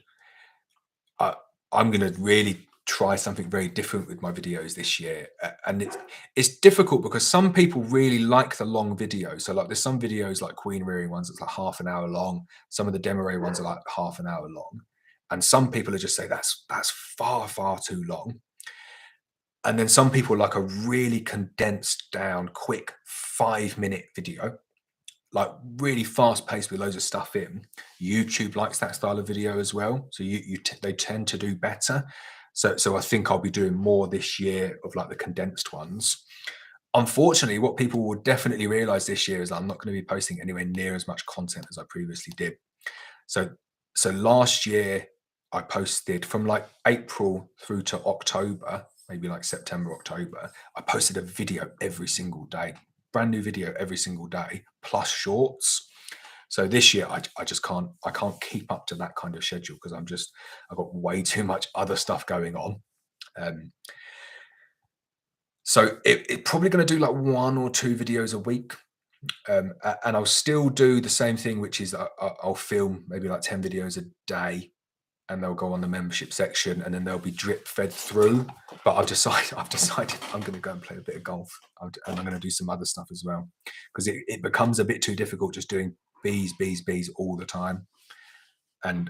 I'm going to really try something very different with my videos this year. And it's difficult because some people really like the long videos. So like there's some videos like queen rearing ones that's like half an hour long. Some of the demo ray ones are like half an hour long. And some people are just say that's far, far too long. And then some people like a really condensed down, quick 5-minute video, like really fast paced with loads of stuff in. YouTube likes that style of video as well. So they tend to do better. So I think I'll be doing more this year of like the condensed ones. Unfortunately, what people will definitely realize this year is I'm not going to be posting anywhere near as much content as I previously did. So last year I posted from like April through to October, maybe like September, October, I posted a video every single day, brand new video every single day, plus shorts. So this year I just can't keep up to that kind of schedule because I've got way too much other stuff going on. So it's probably going to do like 1 or 2 videos a week And I'll still do the same thing, which is I'll film maybe like 10 videos a day, and they'll go on the membership section, and then they'll be drip fed through. But I've decided I'm going to go and play a bit of golf, and I'm going to do some other stuff as well, because it becomes a bit too difficult just doing bees all the time. And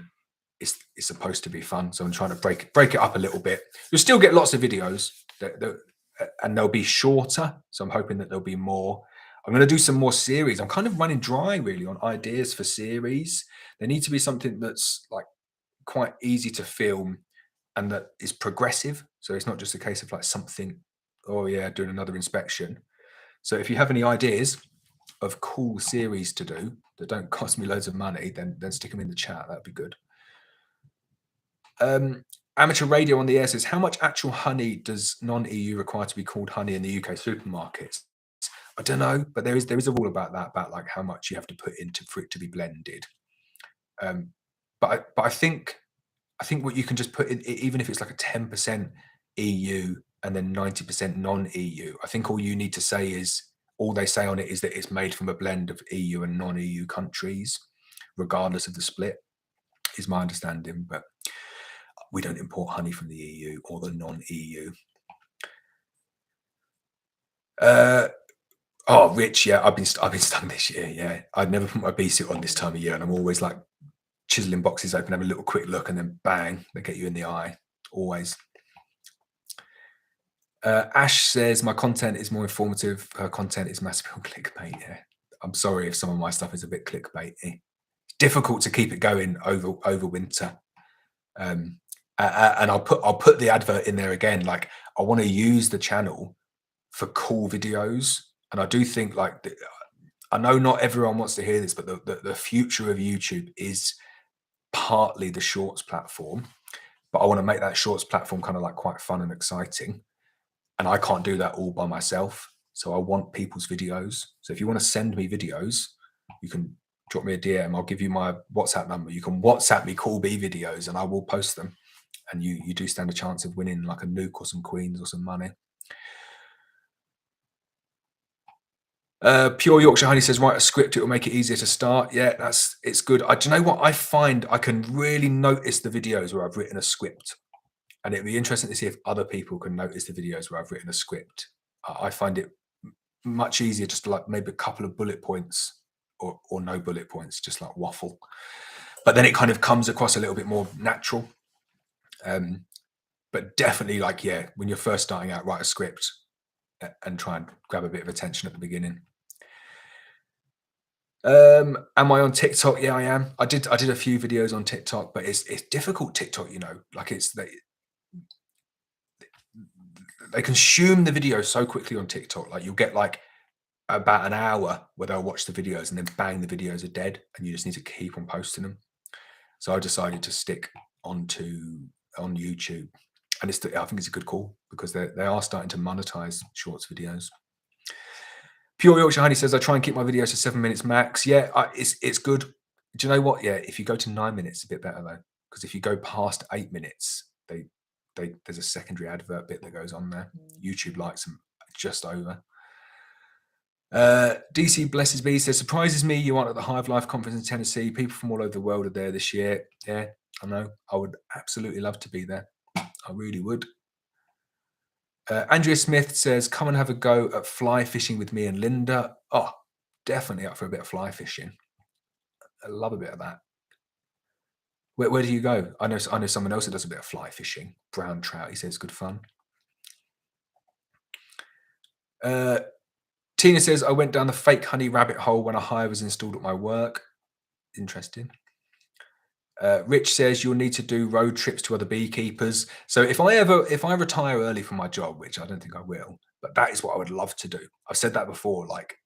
it's supposed to be fun, so I'm trying to break it up a little bit. You'll still get lots of videos and they'll be shorter, so I'm hoping that there'll be more. I'm going to do some more series. I'm kind of running dry really on ideas for series. There needs to be something that's like quite easy to film and that is progressive, so it's not just a case of like something, oh yeah, doing another inspection. So if you have any ideas of cool series to do that don't cost me loads of money, then stick them in the chat. That'd be good. Amateur Radio on the Air says, how much actual honey does non-EU require to be called honey in the UK supermarkets? I don't know, but there is a rule about that, about like how much you have to put into for it to be blended. But I think what you can just put in, even if it's like a 10% EU and then 90% non-EU, I think all you need to say is, all they say on it is that it's made from a blend of EU and non-EU countries, regardless of the split, is my understanding. But we don't import honey from the EU or the non-EU. Oh, Rich, yeah, I've been stung this year. Yeah, I'd never put my bee suit on this time of year, and I'm always like chiseling boxes open, have a little quick look, and then bang, they get you in the eye. Always. Ash says my content is more informative. Her content is massive clickbait. Yeah, I'm sorry if some of my stuff is a bit clickbaity. It's difficult to keep it going over winter. And I'll put the advert in there again. Like, I want to use the channel for cool videos, and I do think like I know not everyone wants to hear this, but the future of YouTube is partly the shorts platform. But I want to make that shorts platform kind of like quite fun and exciting, and I can't do that all by myself. So I want people's videos. So if you want to send me videos, you can drop me a DM. I'll give you my WhatsApp number. You can WhatsApp me cool bee videos, and I will post them. And you do stand a chance of winning like a nuke or some queens or some money. Pure Yorkshire Honey says, write a script, it will make it easier to start. Yeah, it's good. Do you know what? I find I can really notice the videos where I've written a script, and it'd be interesting to see if other people can notice the videos where I've written a script. I find it much easier just to like maybe a couple of bullet points or no bullet points, just like waffle. But then it kind of comes across a little bit more natural. But definitely, like, yeah, when you're first starting out, write a script and try and grab a bit of attention at the beginning. Am I on TikTok? Yeah, I am. I did a few videos on TikTok, but it's difficult TikTok, you know, like they consume the video so quickly on TikTok. Like, you'll get like about an hour where they'll watch the videos and then bang, the videos are dead, and you just need to keep on posting them. So I decided to stick on YouTube, and I think it's a good call because they are starting to monetize shorts videos. Pure Yorkshire Honey says, I try and keep my videos to 7 minutes max. Yeah, it's good. Do you know what? Yeah, if you go to 9 minutes, it's a bit better though, because if you go past 8 minutes, there's a secondary advert bit that goes on there. YouTube likes them just over. DC Blesses Bee says, surprises me you aren't at the Hive Life conference in Tennessee. People from all over the world are there this year. Yeah, I know. I would absolutely love to be there. I really would. Andrea Smith says, come and have a go at fly fishing with me and Linda. Oh, definitely up for a bit of fly fishing. I love a bit of that. Where do you go? I know someone else that does a bit of fly fishing. Brown trout, he says, good fun. Tina says, I went down the fake honey rabbit hole when a hive was installed at my work. Interesting. Rich says, you'll need to do road trips to other beekeepers. So if I retire early from my job, which I don't think I will, but that is what I would love to do. I've said that before, like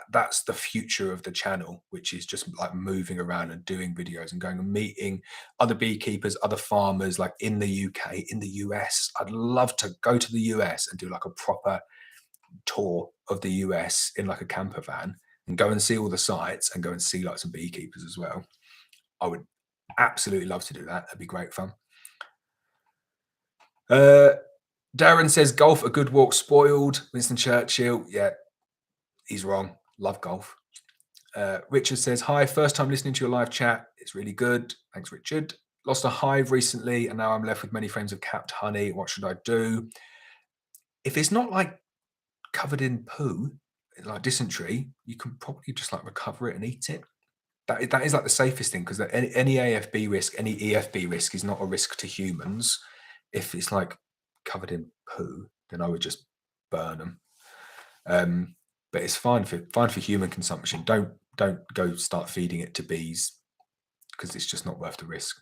that's the future of the channel, which is just like moving around and doing videos and going and meeting other beekeepers, other farmers, like in the UK, in the US. I'd love to go to the US and do like a proper tour of the US in like a camper van and go and see all the sites and go and see like some beekeepers as well. I would absolutely love to do that. That'd be great fun. Darren says, golf, a good walk spoiled. Winston Churchill. Yeah, he's wrong. Love golf. Richard says, hi, first time listening to your live chat. It's really good. Thanks, Richard. Lost a hive recently, and now I'm left with many frames of capped honey. What should I do? If it's not like covered in poo, like dysentery, you can probably just like recover it and eat it. That is like the safest thing, because any AFB risk, any EFB risk is not a risk to humans. If it's like covered in poo, then I would just burn them. But it's fine for human consumption. Don't go start feeding it to bees, because it's just not worth the risk.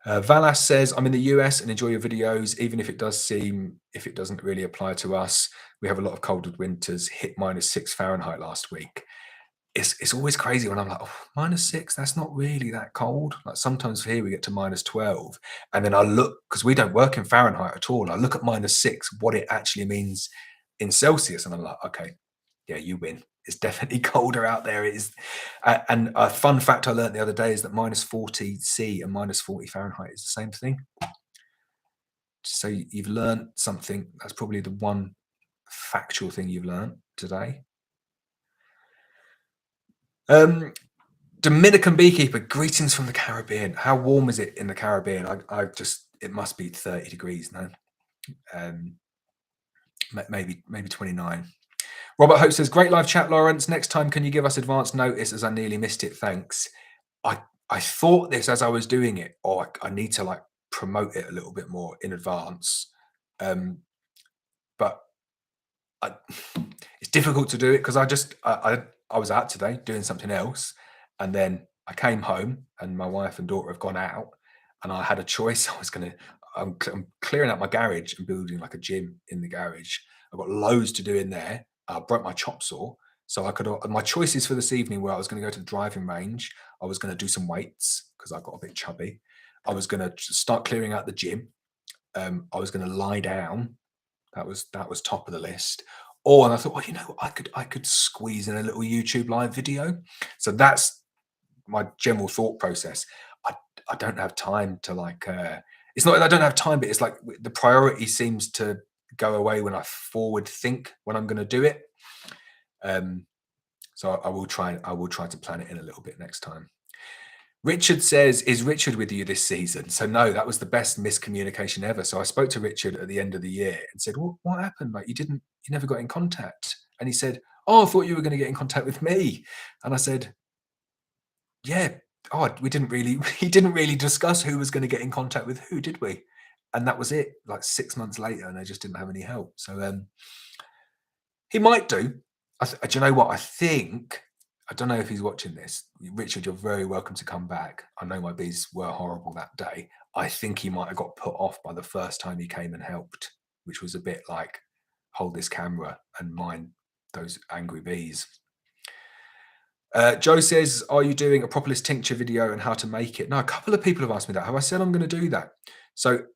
Valas says, I'm in the US and enjoy your videos, even if it doesn't really apply to us. We have a lot of cold winters, hit -6 Fahrenheit last week. It's always crazy when I'm like, oh, -6, that's not really that cold. Like sometimes here we get to -12. And then I look, because we don't work in Fahrenheit at all. I look at -6, what it actually means in Celsius. And I'm like, okay, yeah, you win. It's definitely colder out there. It is. And a fun fact I learned the other day is that -40 C and -40 Fahrenheit is the same thing. So you've learned something. That's probably the one factual thing you've learned today. Dominican beekeeper, greetings from the Caribbean. How warm is it in the Caribbean? It must be 30 degrees now. Maybe 29. Robert Hope says, great live chat, Laurence. Next time, can you give us advance notice, as I nearly missed it? Thanks. I thought this as I was doing it, or I need to like promote it a little bit more in advance. But it's difficult to do it because I was out today doing something else, and then I came home and my wife and daughter have gone out, and I had a choice. I'm clearing out my garage and building like a gym in the garage. I've got loads to do in there. I broke my chop saw, so I could. My choices for this evening were I was going to go to the driving range. I was going to do some weights because I got a bit chubby. I was going to start clearing out the gym. I was going to lie down. That was top of the list. Oh, and I thought, well, you know, I could squeeze in a little YouTube live video. So that's my general thought process. I don't have time to like. It's not that I don't have time, but it's like the priority seems to go away when I forward think when I'm going to do it. So I will try to plan it in a little bit next time. Richard says, is Richard with you this season? So no, that was the best miscommunication ever. So I spoke to Richard at the end of the year and said, well, what happened? Like you never got in contact. And he said, oh, I thought you were going to get in contact with me. And I said, yeah, he didn't really discuss who was going to get in contact with who, did we? And that was it, like 6 months later, and I just didn't have any help. So he might do. Do you know what? I don't know if he's watching this. Richard, you're very welcome to come back. I know my bees were horrible that day. I think he might have got put off by the first time he came and helped, which was a bit like, hold this camera and mind those angry bees. Joe says, are you doing a propolis tincture video and how to make it? No, a couple of people have asked me that. Have I said I'm going to do that? So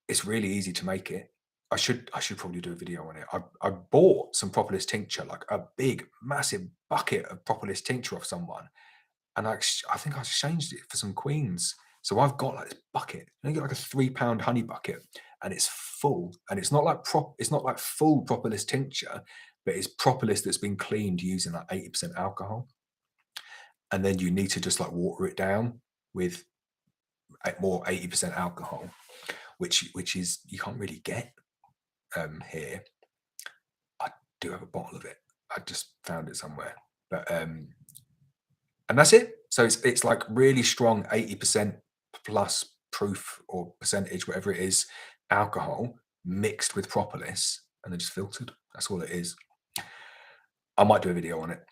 it's really easy to make it. I should probably do a video on it. I bought some propolis tincture, like a big, massive bucket of propolis tincture off someone, and I think I exchanged it for some queens. So I've got like this bucket. You get like a 3-pound honey bucket, and it's full. And it's not like full propolis tincture, but it's propolis that's been cleaned using like 80% alcohol. And then you need to just like water it down with more 80% alcohol, which is you can't really get here. I do have a bottle of it. I just found it somewhere, but and that's it. So it's like really strong 80% plus proof or percentage, whatever it is, alcohol mixed with propolis, and then just filtered. That's all it is. I might do a video on it.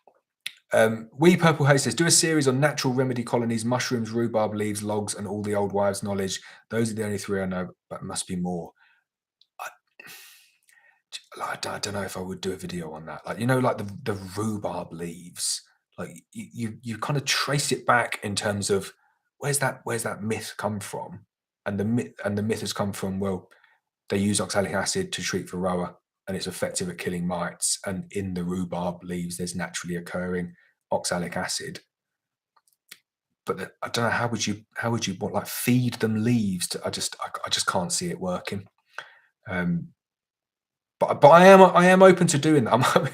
Wee Purple Hay says, do a series on natural remedy colonies, mushrooms, rhubarb leaves, logs, and all the old wives' knowledge. Those are the only 3 I know, but must be more. I don't know if I would do a video on that. Like, you know, like the rhubarb leaves, like you kind of trace it back in terms of where's that myth come from? And the myth has come from, well, they use oxalic acid to treat varroa and it's effective at killing mites. And in the rhubarb leaves, there's naturally occurring oxalic acid. But I don't know, how would you like feed them leaves to, I just can't see it working. But I am open to doing that.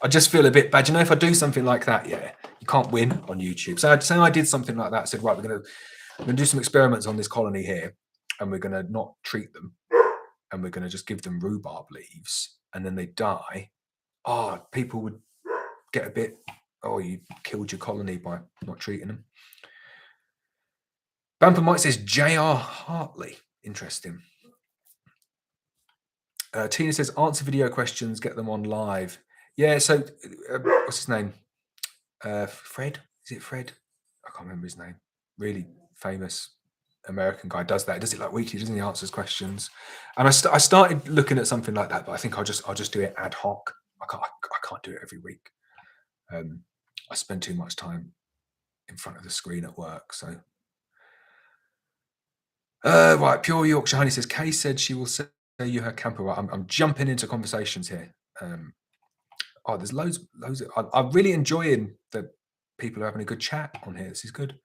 I just feel a bit bad. You know, if I do something like that, yeah, you can't win on YouTube. So I'd say I did something like that. I said, right, we're gonna do some experiments on this colony here, and we're gonna not treat them, and we're gonna just give them rhubarb leaves, and then they die. Oh, people would get a bit, oh, you killed your colony by not treating them. Bamper Mike says J.R. Hartley. Interesting. Tina says, answer video questions, get them on live. Yeah, so what's his name? Fred? Is it Fred? I can't remember his name. Really famous American guy does that. He does it like weekly, doesn't he? Answers questions. And I started looking at something like that, but I think I'll just do it ad hoc. I can't do it every week. I spend too much time in front of the screen at work. So right, Pure Yorkshire Honey says, Kay said she will sell you her camper. Right, I'm jumping into conversations here. Oh, there's loads. I'm really enjoying that people are having a good chat on here. This is good.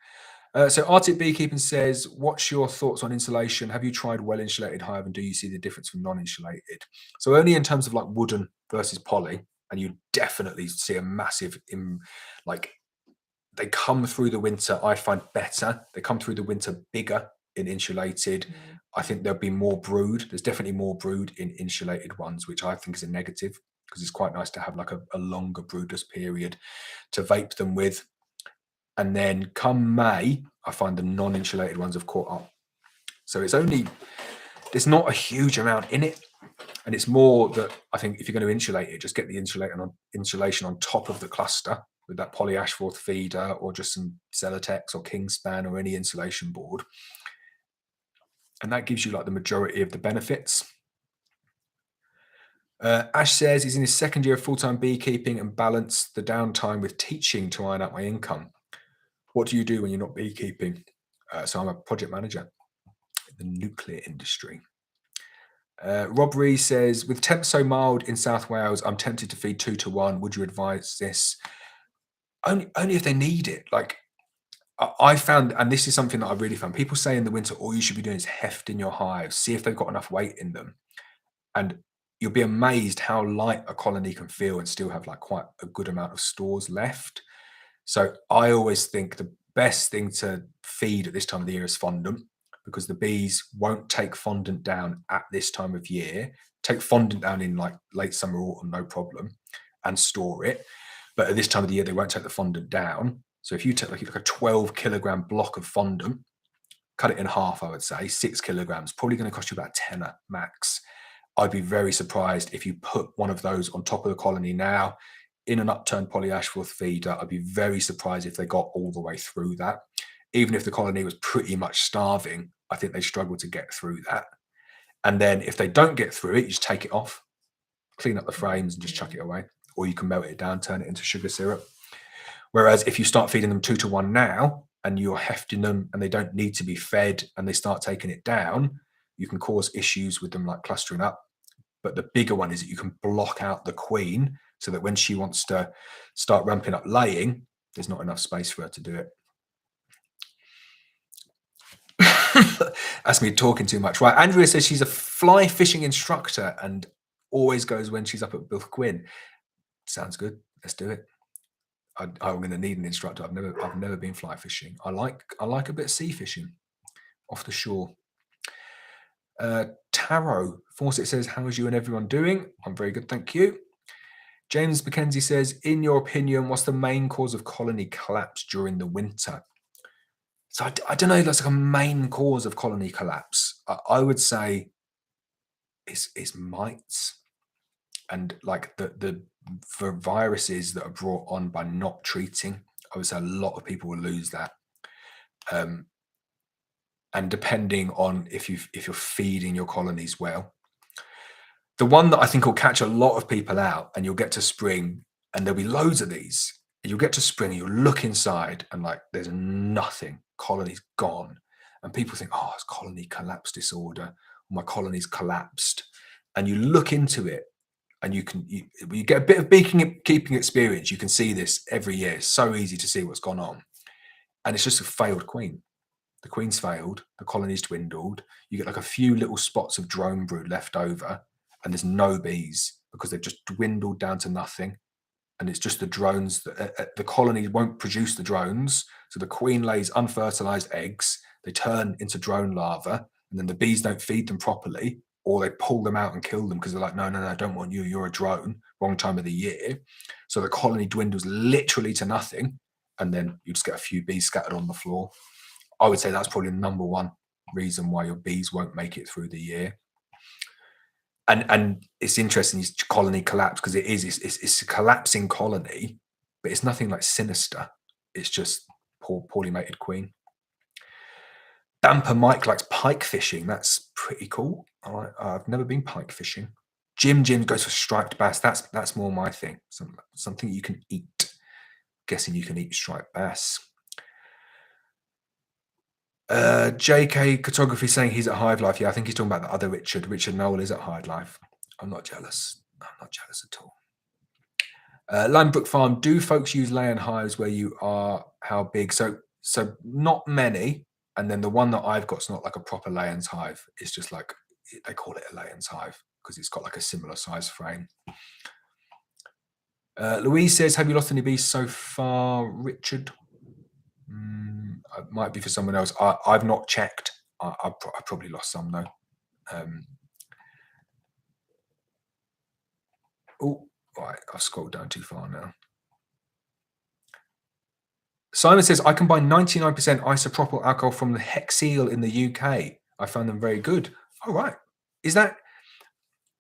So Arctic Beekeeping says, what's your thoughts on insulation? Have you tried well-insulated hive, and do you see the difference from non-insulated? So only in terms of like wooden versus poly, and you definitely see a massive, like they come through the winter, I find better. They come through the winter bigger in insulated. I think there'll be more brood. There's definitely more brood in insulated ones, which I think is a negative, because it's quite nice to have like a longer broodless period to vape them with. And then come May, I find the non-insulated ones have caught up. So there's not a huge amount in it. And it's more that I think if you're going to insulate it, just get the insulation on top of the cluster with that polyashforth feeder, or just some Celotex or Kingspan or any insulation board. And that gives you like the majority of the benefits. Ash says he's in his second year of full-time beekeeping and balance the downtime with teaching to iron out my income. What do you do when you're not beekeeping? So I'm a project manager in the nuclear industry. Rob Rees says, with temps so mild in South Wales, I'm tempted to feed 2 to 1. Would you advise this? Only if they need it. Like I found, and this is something that I really found, people say in the winter, all you should be doing is hefting your hives, see if they've got enough weight in them. And you'll be amazed how light a colony can feel and still have like quite a good amount of stores left. So I always think the best thing to feed at this time of the year is fondant, because the bees won't take fondant down at this time of year. Take fondant down in like late summer, autumn, no problem, and store it. But at this time of the year, they won't take the fondant down. So if you take like a 12 kilogram block of fondant, cut it in half, I would say 6 kilograms, probably going to cost you about a tenner max. I'd be very surprised if you put one of those on top of the colony now in an upturned polyashforth feeder. I'd be very surprised if they got all the way through that. Even if the colony was pretty much starving, I think they struggle to get through that. And then if they don't get through it, you just take it off, clean up the frames and just chuck it away. Or you can melt it down, turn it into sugar syrup. Whereas if you start feeding them 2 to 1 now, and you're hefting them and they don't need to be fed, and they start taking it down, you can cause issues with them like clustering up. But the bigger one is that you can block out the queen, so that when she wants to start ramping up laying, there's not enough space for her to do it. That's me talking too much. Right, Andrea says she's a fly fishing instructor and always goes when she's up at Bill Quinn. Sounds good. Let's do it. I'm going to need an instructor. I've never been fly fishing. I like a bit of sea fishing off the shore. Tarot Fawcett says, how is you and everyone doing? I'm very good, thank you. James McKenzie says, in your opinion, what's the main cause of colony collapse during the winter? So I don't know if that's like a main cause of colony collapse. I would say it's mites and like the viruses that are brought on by not treating. I would say a lot of people will lose that. And depending on if you're feeding your colonies well. The one that I think will catch a lot of people out, and you'll get to spring and there'll be loads of these. You'll get to spring and you'll look inside and like there's nothing. Colony's gone. And people think, oh, it's colony collapse disorder. My colony's collapsed. And you look into it and you get a bit of beekeeping experience. You can see this every year. It's so easy to see what's gone on. And it's just a failed queen. The queen's failed. The colony's dwindled. You get like a few little spots of drone brood left over, and there's no bees because they've just dwindled down to nothing. and it's just the drones that the colony won't produce the drones. So the queen lays unfertilized eggs, they turn into drone larvae, and then the bees don't feed them properly, or they pull them out and kill them because they're like, no, no, no, I don't want you. You're a drone. Wrong time of the year. So the colony dwindles literally to nothing, and then you just get a few bees scattered on the floor. I would say that's probably the number one reason why your bees won't make it through the year. And it's interesting, this colony collapse, because it's a collapsing colony, but it's nothing like sinister. It's just poorly mated queen. Damper Mike likes pike fishing. That's pretty cool. I've never been pike fishing. Jim goes for striped bass. That's more my thing. Something you can eat. Guessing you can eat striped bass. JK Photography saying he's at Hive Life. Yeah, I think he's talking about the other Richard. Richard Noel is at Hive Life. I'm not jealous. I'm not jealous at all. Lambrook Farm. Do folks use lay-in hives where you are? How big? So not many. And then the one that I've got is not like a proper lay-ins hive. It's just like, they call it a lay-ins hive because it's got like a similar size frame. Louise says, have you lost any bees so far, Richard? It might be for someone else. I've not checked. I probably lost some though. Oh, right. I've scrolled down too far now. Simon says, I can buy 99% isopropyl alcohol from the Hexeel in the UK. I found them very good. All right. Is that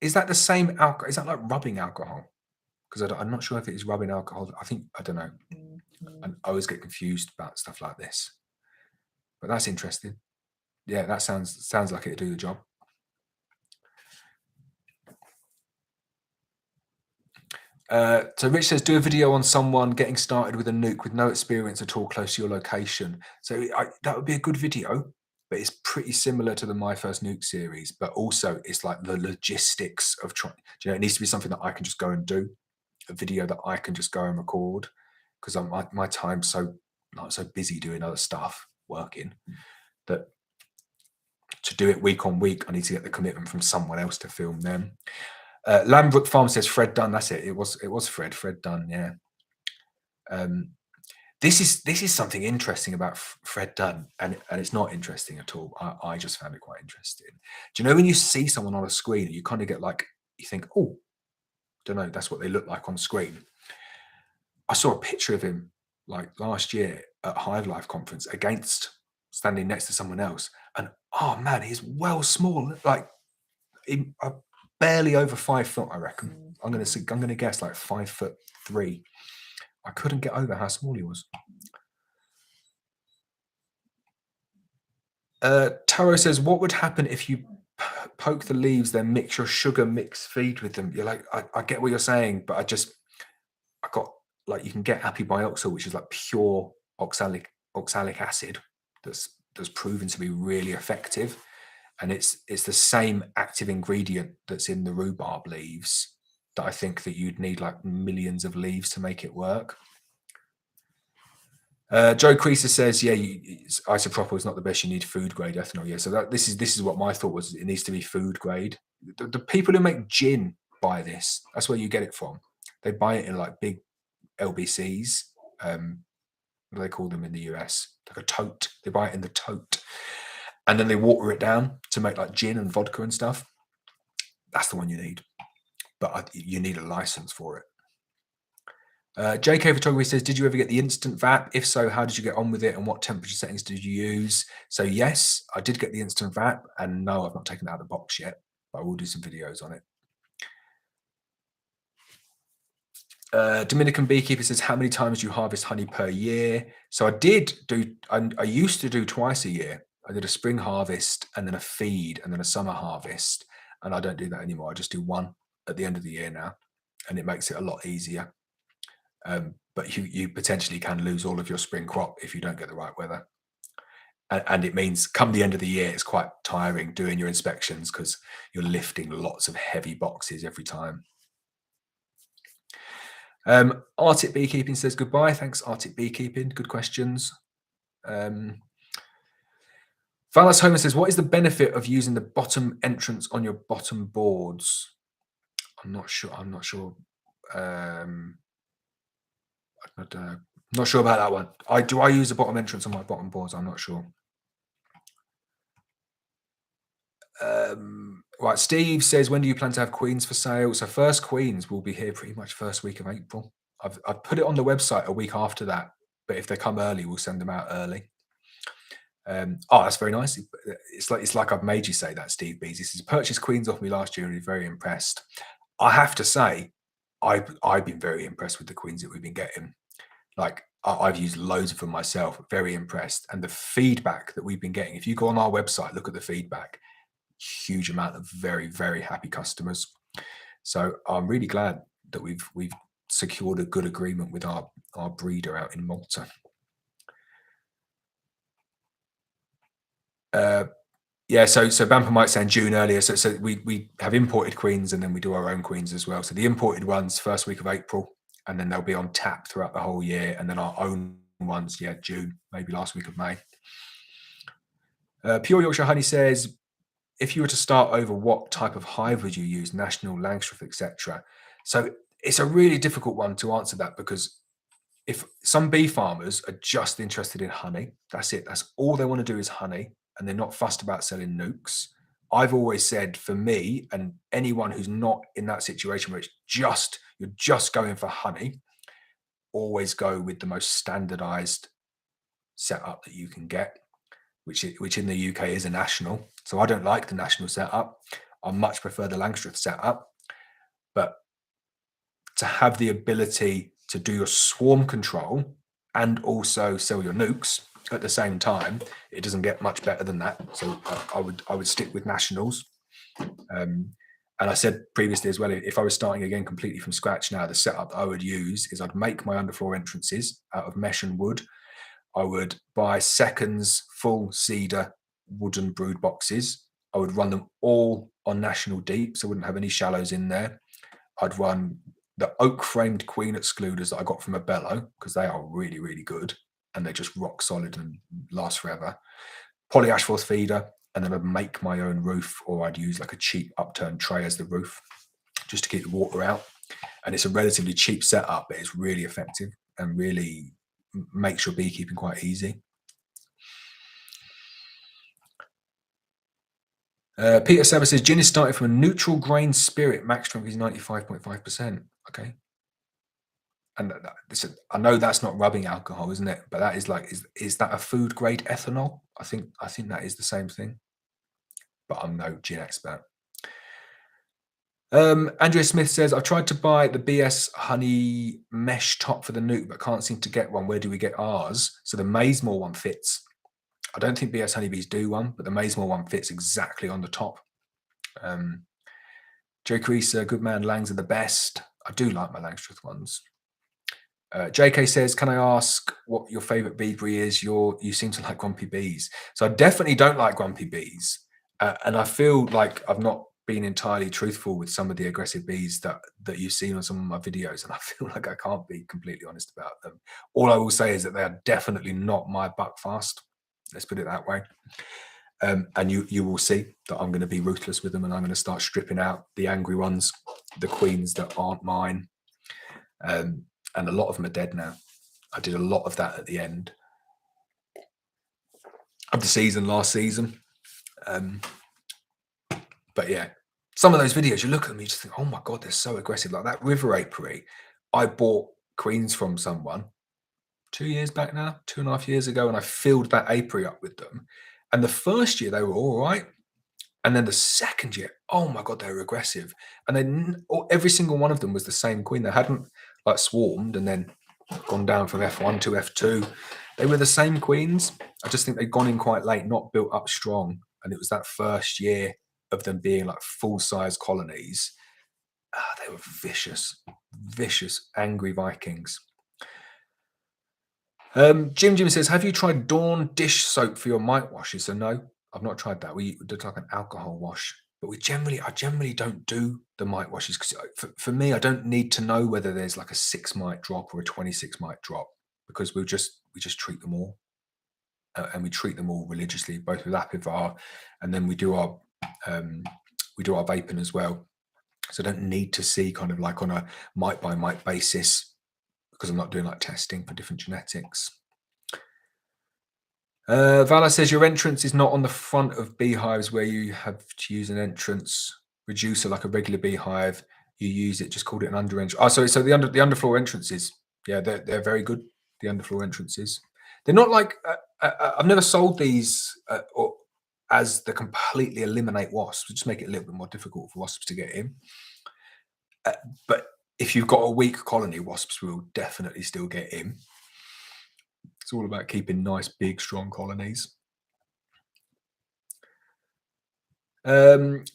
the same alcohol? Is that like rubbing alcohol? Because I'm not sure if it is rubbing alcohol. I don't know. I always get confused about stuff like this. But that's interesting. Yeah, that sounds like it'd do the job. So Rich says, do a video on someone getting started with a nuke with no experience at all close to your location. So that would be a good video, but it's pretty similar to the My First Nuke series, but also it's like the logistics of trying, it needs to be something that I can just go and do, a video that I can just go and record, because my time's so busy doing other stuff, working, that to do it week on week, I need to get the commitment from someone else to film them. Lambrook Farm says Fred Dunn. That's it. It was Fred Dunn. Yeah. This is something interesting about Fred Dunn, and it's not interesting at all. I just found it quite interesting. Do you know when you see someone on a screen, you kind of get like, you think, oh, don't know, that's what they look like on screen. I saw a picture of him like last year at Hive Life conference, standing next to someone else, and oh man, he's well small, like barely over 5 foot, I reckon. I'm gonna guess like 5'3". I couldn't get over how small he was. Taro says, what would happen if you poke the leaves, then mix your sugar mix feed with them? You're like, I get what you're saying, but I got like, you can get apibioxyl, which is like pure oxalic acid that's proven to be really effective. And it's the same active ingredient that's in the rhubarb leaves that I think that you'd need like millions of leaves to make it work. Joe Creaser says, yeah, isopropyl is not the best. You need food grade ethanol. Yeah, so this is what my thought was. It needs to be food grade. The people who make gin buy this. That's where you get it from. They buy it in like big LBCs. What do they call them in the US? Like a tote. They buy it in the tote. And then they water it down to make like gin and vodka and stuff. That's the one you need. But you need a license for it. JK Photography says, did you ever get the instant VAP? If so, how did you get on with it and what temperature settings did you use? So yes, I did get the instant VAP, and no, I've not taken it out of the box yet, but I will do some videos on it. Dominican Beekeeper says, how many times do you harvest honey per year? So I used to do twice a year. I did a spring harvest and then a feed and then a summer harvest. And I don't do that anymore. I just do one at the end of the year now. And it makes it a lot easier. But you potentially can lose all of your spring crop if you don't get the right weather. And it means come the end of the year, it's quite tiring doing your inspections because you're lifting lots of heavy boxes every time. Arctic Beekeeping says goodbye. Thanks, Arctic Beekeeping. Good questions. Valas Homer says, what is the benefit of using the bottom entrance on your bottom boards? I'm not sure. I don't know. Not sure about that one. I use a bottom entrance on my bottom boards? I'm not sure. Right, Steve says, when do you plan to have queens for sale? So first queens will be here pretty much first week of April. I've put it on the website a week after that, but if they come early, we'll send them out early. Oh, that's very nice. It's like I've made you say that, Steve Bees. He says, purchased queens off me last year and he's very impressed. I have to say, I've been very impressed with the queens that we've been getting. Like I've used loads of them myself, very impressed. And the feedback that we've been getting, if you go on our website, look at the feedback, huge amount of very, very happy customers. So I'm really glad that we've secured a good agreement with our breeder out in Malta. Yeah, so Bamper might say in June earlier. So we have imported queens and then we do our own queens as well. So the imported ones first week of April, and then they'll be on tap throughout the whole year. And then our own ones, yeah, June, maybe last week of May. Pure Yorkshire Honey says, if you were to start over, what type of hive would you use? National, Langstroth, etc. So it's a really difficult one to answer that, because if some bee farmers are just interested in honey, that's it. That's all they want to do is honey, and they're not fussed about selling nucs. I've always said, for me and anyone who's not in that situation where you're just going for honey, always go with the most standardized setup that you can get, which in the UK is a national. So I don't like the national setup. I much prefer the Langstroth setup. But to have the ability to do your swarm control and also sell your nucs at the same time, it doesn't get much better than that. So I would stick with nationals. And I said previously as well, if I was starting again completely from scratch now, the setup that I would use is I'd make my underfloor entrances out of mesh and wood. I would buy seconds full cedar wooden brood boxes. I would run them all on national deep, so I wouldn't have any shallows in there. I'd run the oak framed queen excluders that I got from a bellow, because they are really, really good and they're just rock solid and last forever. Poly ash force feeder, and then I'd make my own roof, or I'd use like a cheap upturned tray as the roof just to keep the water out. And it's a relatively cheap setup, but it's really effective and really makes your beekeeping quite easy. Peter Saber says, gin is started from a neutral grain spirit. Max strength is 95.5%. Okay. And I know that's not rubbing alcohol, isn't it? But that is like, is that a food grade ethanol? I think that is the same thing. But I'm no gin expert. Andrea Smith says, I've tried to buy the BS honey mesh top for the nuke, but can't seem to get one. Where do we get ours? So the Maysmore one fits. I don't think BS honeybees do one, but the Maysmore one fits exactly on the top. Joe Creaser, good man, Langs are the best. I do like my Langstroth ones. JK says, can I ask what your favorite bee breed is? You seem to like grumpy bees. So I definitely don't like grumpy bees. And I feel like I've not been entirely truthful with some of the aggressive bees that you've seen on some of my videos. And I feel like I can't be completely honest about them. All I will say is that they are definitely not my buckfast. Let's put it that way. And you will see that I'm going to be ruthless with them, and I'm going to start stripping out the angry ones, the queens that aren't mine. And a lot of them are dead now. I did a lot of that at the end of the season, last season. But yeah, some of those videos, you look at them, you just think, oh my God, they're so aggressive. Like that river apiary, I bought queens from someone 2 years back now, 2.5 years ago, and I filled that apiary up with them. And the first year they were all right. And then the second year, oh my God, they were aggressive. And then every single one of them was the same queen. They hadn't like swarmed and then gone down from F1 to F2. They were the same queens. I just think they'd gone in quite late, not built up strong. And it was that first year of them being like full-size colonies. They were vicious, angry Vikings. Jim says, have you tried Dawn dish soap for your mite washes? So no, I've not tried that. We did like an alcohol wash, but I generally don't do the mite washes, because for me, I don't need to know whether there's like a 6 mite drop or a 26 mite drop, because we just treat them all, and we treat them all religiously, both with Apivar, and then we do our vaping as well. So I don't need to see kind of like on a mite by mite basis, because I'm not doing like testing for different genetics. Vala says your entrance is not on the front of beehives where you have to use an entrance reducer like a regular beehive. You use it, just called it an under entrance. Oh, sorry. So the underfloor entrances, yeah, they're very good. The underfloor entrances, they're not like I've never sold these or as the completely eliminate wasps. Just make it a little bit more difficult for wasps to get in. But if you've got a weak colony, wasps will definitely still get in. It's all about keeping nice, big, strong colonies. Gwee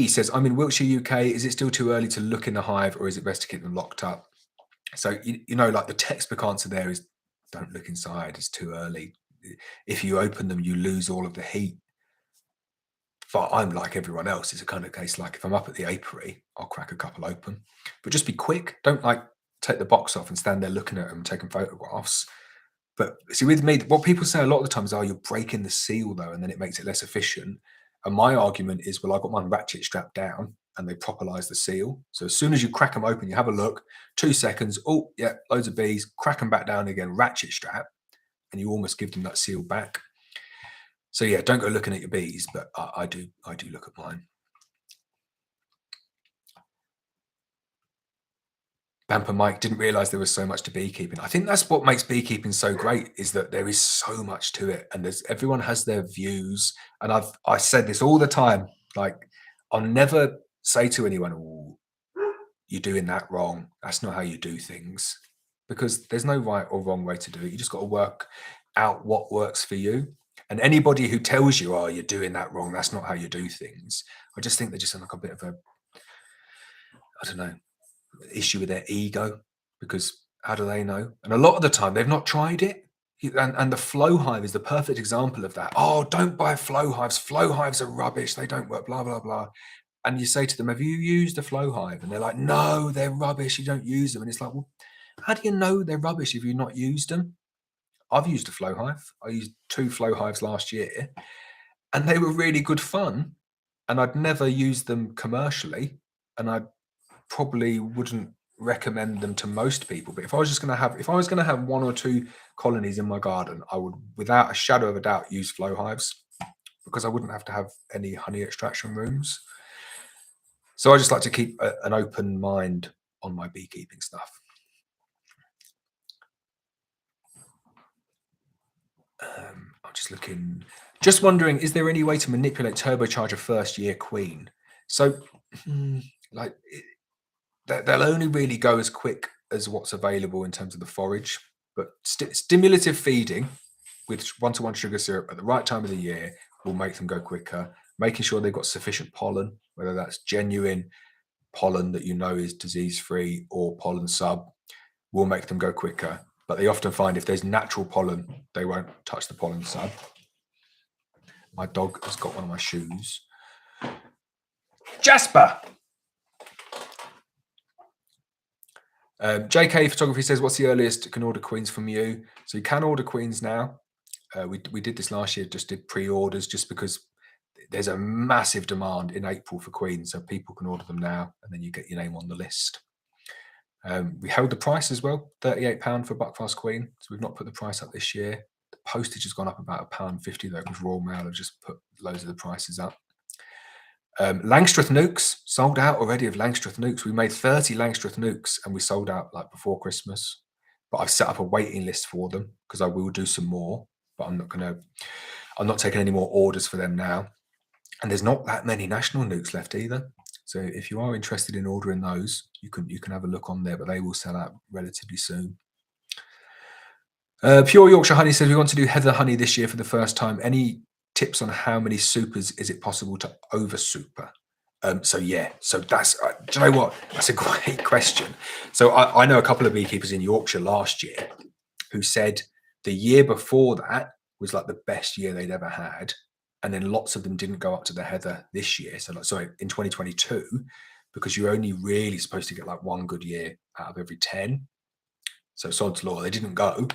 says, I'm in Wiltshire, UK. Is it still too early to look in the hive, or is it best to keep them locked up? So, you know, like the textbook answer there is don't look inside. It's too early. If you open them, you lose all of the heat. But I'm like everyone else. It's a kind of case like if I'm up at the apiary, I'll crack a couple open. But just be quick. Don't like take the box off and stand there looking at them, taking photographs. But see, with me, what people say a lot of the times are you're breaking the seal though, and then it makes it less efficient. And my argument is, well, I've got mine ratchet strapped down and they properlize the seal. So as soon as you crack them open, you have a look, 2 seconds, oh, yeah, loads of bees, crack them back down again, ratchet strap, and you almost give them that seal back. So yeah, don't go looking at your bees, but I do look at mine. Bamper Mike didn't realize there was so much to beekeeping. I think that's what makes beekeeping so great, is that there is so much to it, and everyone has their views. And I said this all the time, like I'll never say to anyone, oh, you're doing that wrong. That's not how you do things, because there's no right or wrong way to do it. You just got to work out what works for you. And anybody who tells you, oh, you're doing that wrong, that's not how you do things, I just think they're just like a bit of a, I don't know, issue with their ego, because how do they know? And a lot of the time they've not tried it. And the flow hive is the perfect example of that. Oh, don't buy flow hives. Flow hives are rubbish. They don't work, blah, blah, blah. And you say to them, have you used a flow hive? And they're like, no, they're rubbish. You don't use them. And it's like, well, how do you know they're rubbish if you've not used them? I've used a flow hive. I used 2 flow hives last year, and they were really good fun. And I'd never used them commercially, and I probably wouldn't recommend them to most people. But if I was going to have 1 or 2 colonies in my garden, I would, without a shadow of a doubt, use flow hives, because I wouldn't have to have any honey extraction rooms. So I just like to keep an open mind on my beekeeping stuff. I'm just looking, just wondering, is there any way to manipulate turbocharge a first year queen? So like they'll only really go as quick as what's available in terms of the forage, but stimulative feeding with 1-to-1 sugar syrup at the right time of the year will make them go quicker. Making sure they've got sufficient pollen, whether that's genuine pollen that you know is disease-free or pollen sub, will make them go quicker. But they often find if there's natural pollen, they won't touch the pollen sub. My dog has got one of my shoes. Jasper! JK Photography says, what's the earliest you can order queens from you? So you can order queens now. We did this last year, just did pre-orders, just because there's a massive demand in April for queens. So people can order them now, and then you get your name on the list. We held the price as well, £38 for Buckfast Queen. So we've not put the price up this year. The postage has gone up about £1.50 though, because Royal Mail have just put loads of the prices up. Langstrath Nucs sold out already of Langstrath Nucs. We made 30 Langstrath Nucs and we sold out like before Christmas. But I've set up a waiting list for them, because I will do some more. But I'm not taking any more orders for them now. And there's not that many national Nucs left either. So if you are interested in ordering those, you can have a look on there, but they will sell out relatively soon. Pure Yorkshire Honey says, we want to do heather honey this year for the first time. Any tips on how many supers is it possible to over super? So that's, do you know what? That's a great question. So I know a couple of beekeepers in Yorkshire last year who said the year before that was like the best year they'd ever had. And then lots of them didn't go up to the heather this year. So in 2022, because you're only really supposed to get like 1 good year out of every 10. So sod's law, they didn't go.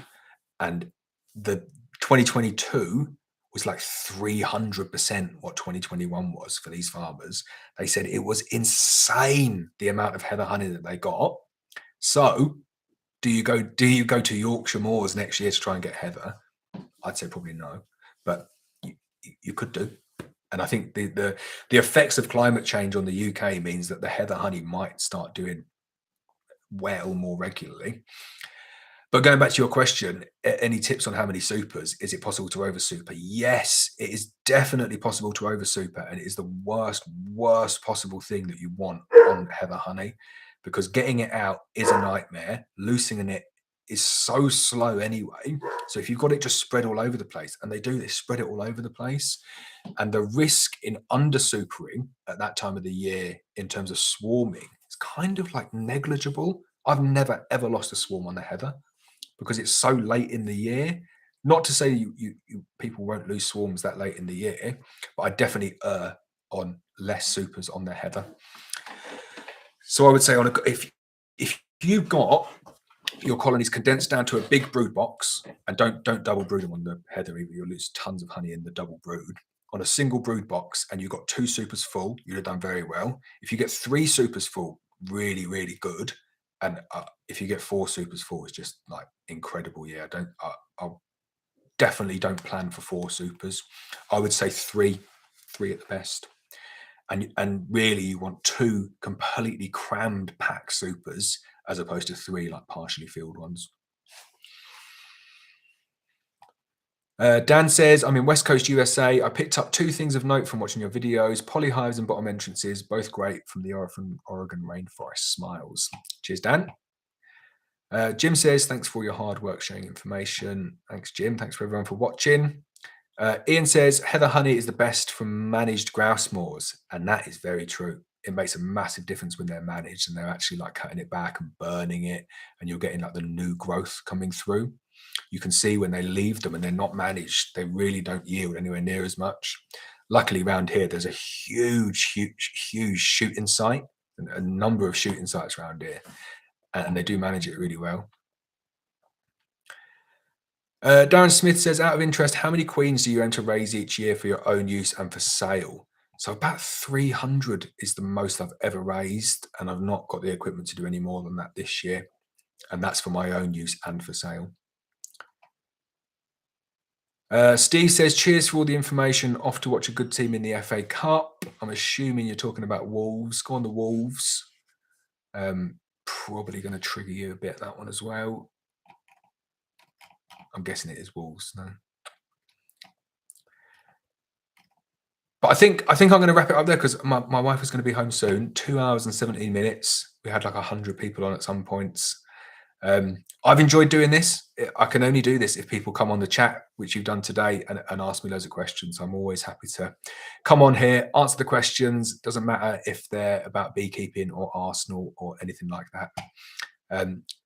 And the 2022 was like 300% what 2021 was for these farmers. They said it was insane, the amount of heather honey that they got. So Do you go to Yorkshire Moors next year to try and get heather? I'd say probably no, but you could do. And I think the effects of climate change on the UK means that the heather honey might start doing well more regularly. But going back to your question, any tips on how many supers? Is it possible to over super? Yes, it is definitely possible to over super, and it is the worst possible thing that you want on heather honey, because getting it out is a nightmare. Loosening it is so slow anyway. So if you've got it just spread all over the place, and they do this, spread it all over the place, and the risk in under supering at that time of the year in terms of swarming is kind of like negligible. I've never ever lost a swarm on the heather, because it's so late in the year. Not to say you people won't lose swarms that late in the year, but I definitely err on less supers on the heather. So I would say if you've got your colonies condensed down to a big brood box, and don't double brood them on the heather either, you'll lose tons of honey in the double brood. On a single brood box, and you've got 2 supers full, you'd have done very well. If you get 3 supers full, really, really good. And if you get 4 supers full, it's just like incredible. Yeah, I definitely don't plan for 4 supers. I would say 3 at the best. And really, you want 2 completely crammed pack supers as opposed to 3 like partially filled ones. Dan says, I'm in West Coast USA. I picked up 2 things of note from watching your videos: polyhives and bottom entrances, both great from the Oregon rainforest. Smiles. Cheers, Dan. Jim says, thanks for all your hard work sharing information. Thanks, Jim. Thanks for everyone for watching. Ian says, heather honey is the best from managed grouse moors. And that is very true. It makes a massive difference when they're managed and they're actually like cutting it back and burning it, and you're getting like the new growth coming through. You can see when they leave them and they're not managed, they really don't yield anywhere near as much. Luckily around here, there's a huge shooting site, a number of shooting sites around here, and they do manage it really well. Darren Smith says, out of interest, how many queens do you aim to raise each year for your own use and for sale? So about 300 is the most I've ever raised, and I've not got the equipment to do any more than that this year. And that's for my own use and for sale. Steve says, cheers for all the information. Off to watch a good team in the FA Cup. I'm assuming you're talking about Wolves. Go on the Wolves. Probably going to trigger you a bit, that one as well. I'm guessing it is Wolves. No. But I think I'm going to wrap it up there, because my wife is going to be home soon. 2 hours and 17 minutes. We had like 100 people on at some points. I've enjoyed doing this. I can only do this if people come on the chat, which you've done today, and ask me loads of questions. I'm always happy to come on here, answer the questions. Doesn't matter if they're about beekeeping or Arsenal or anything like that.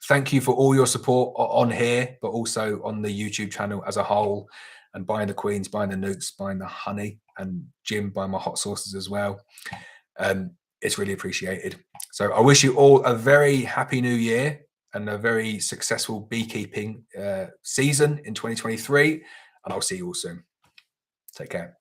Thank you for all your support on here, but also on the YouTube channel as a whole, and buying the queens, buying the nucs, buying the honey, and Jim buying my hot sauces as well. It's really appreciated. So I wish you all a very happy new year and a very successful beekeeping season in 2023. And I'll see you all soon. Take care.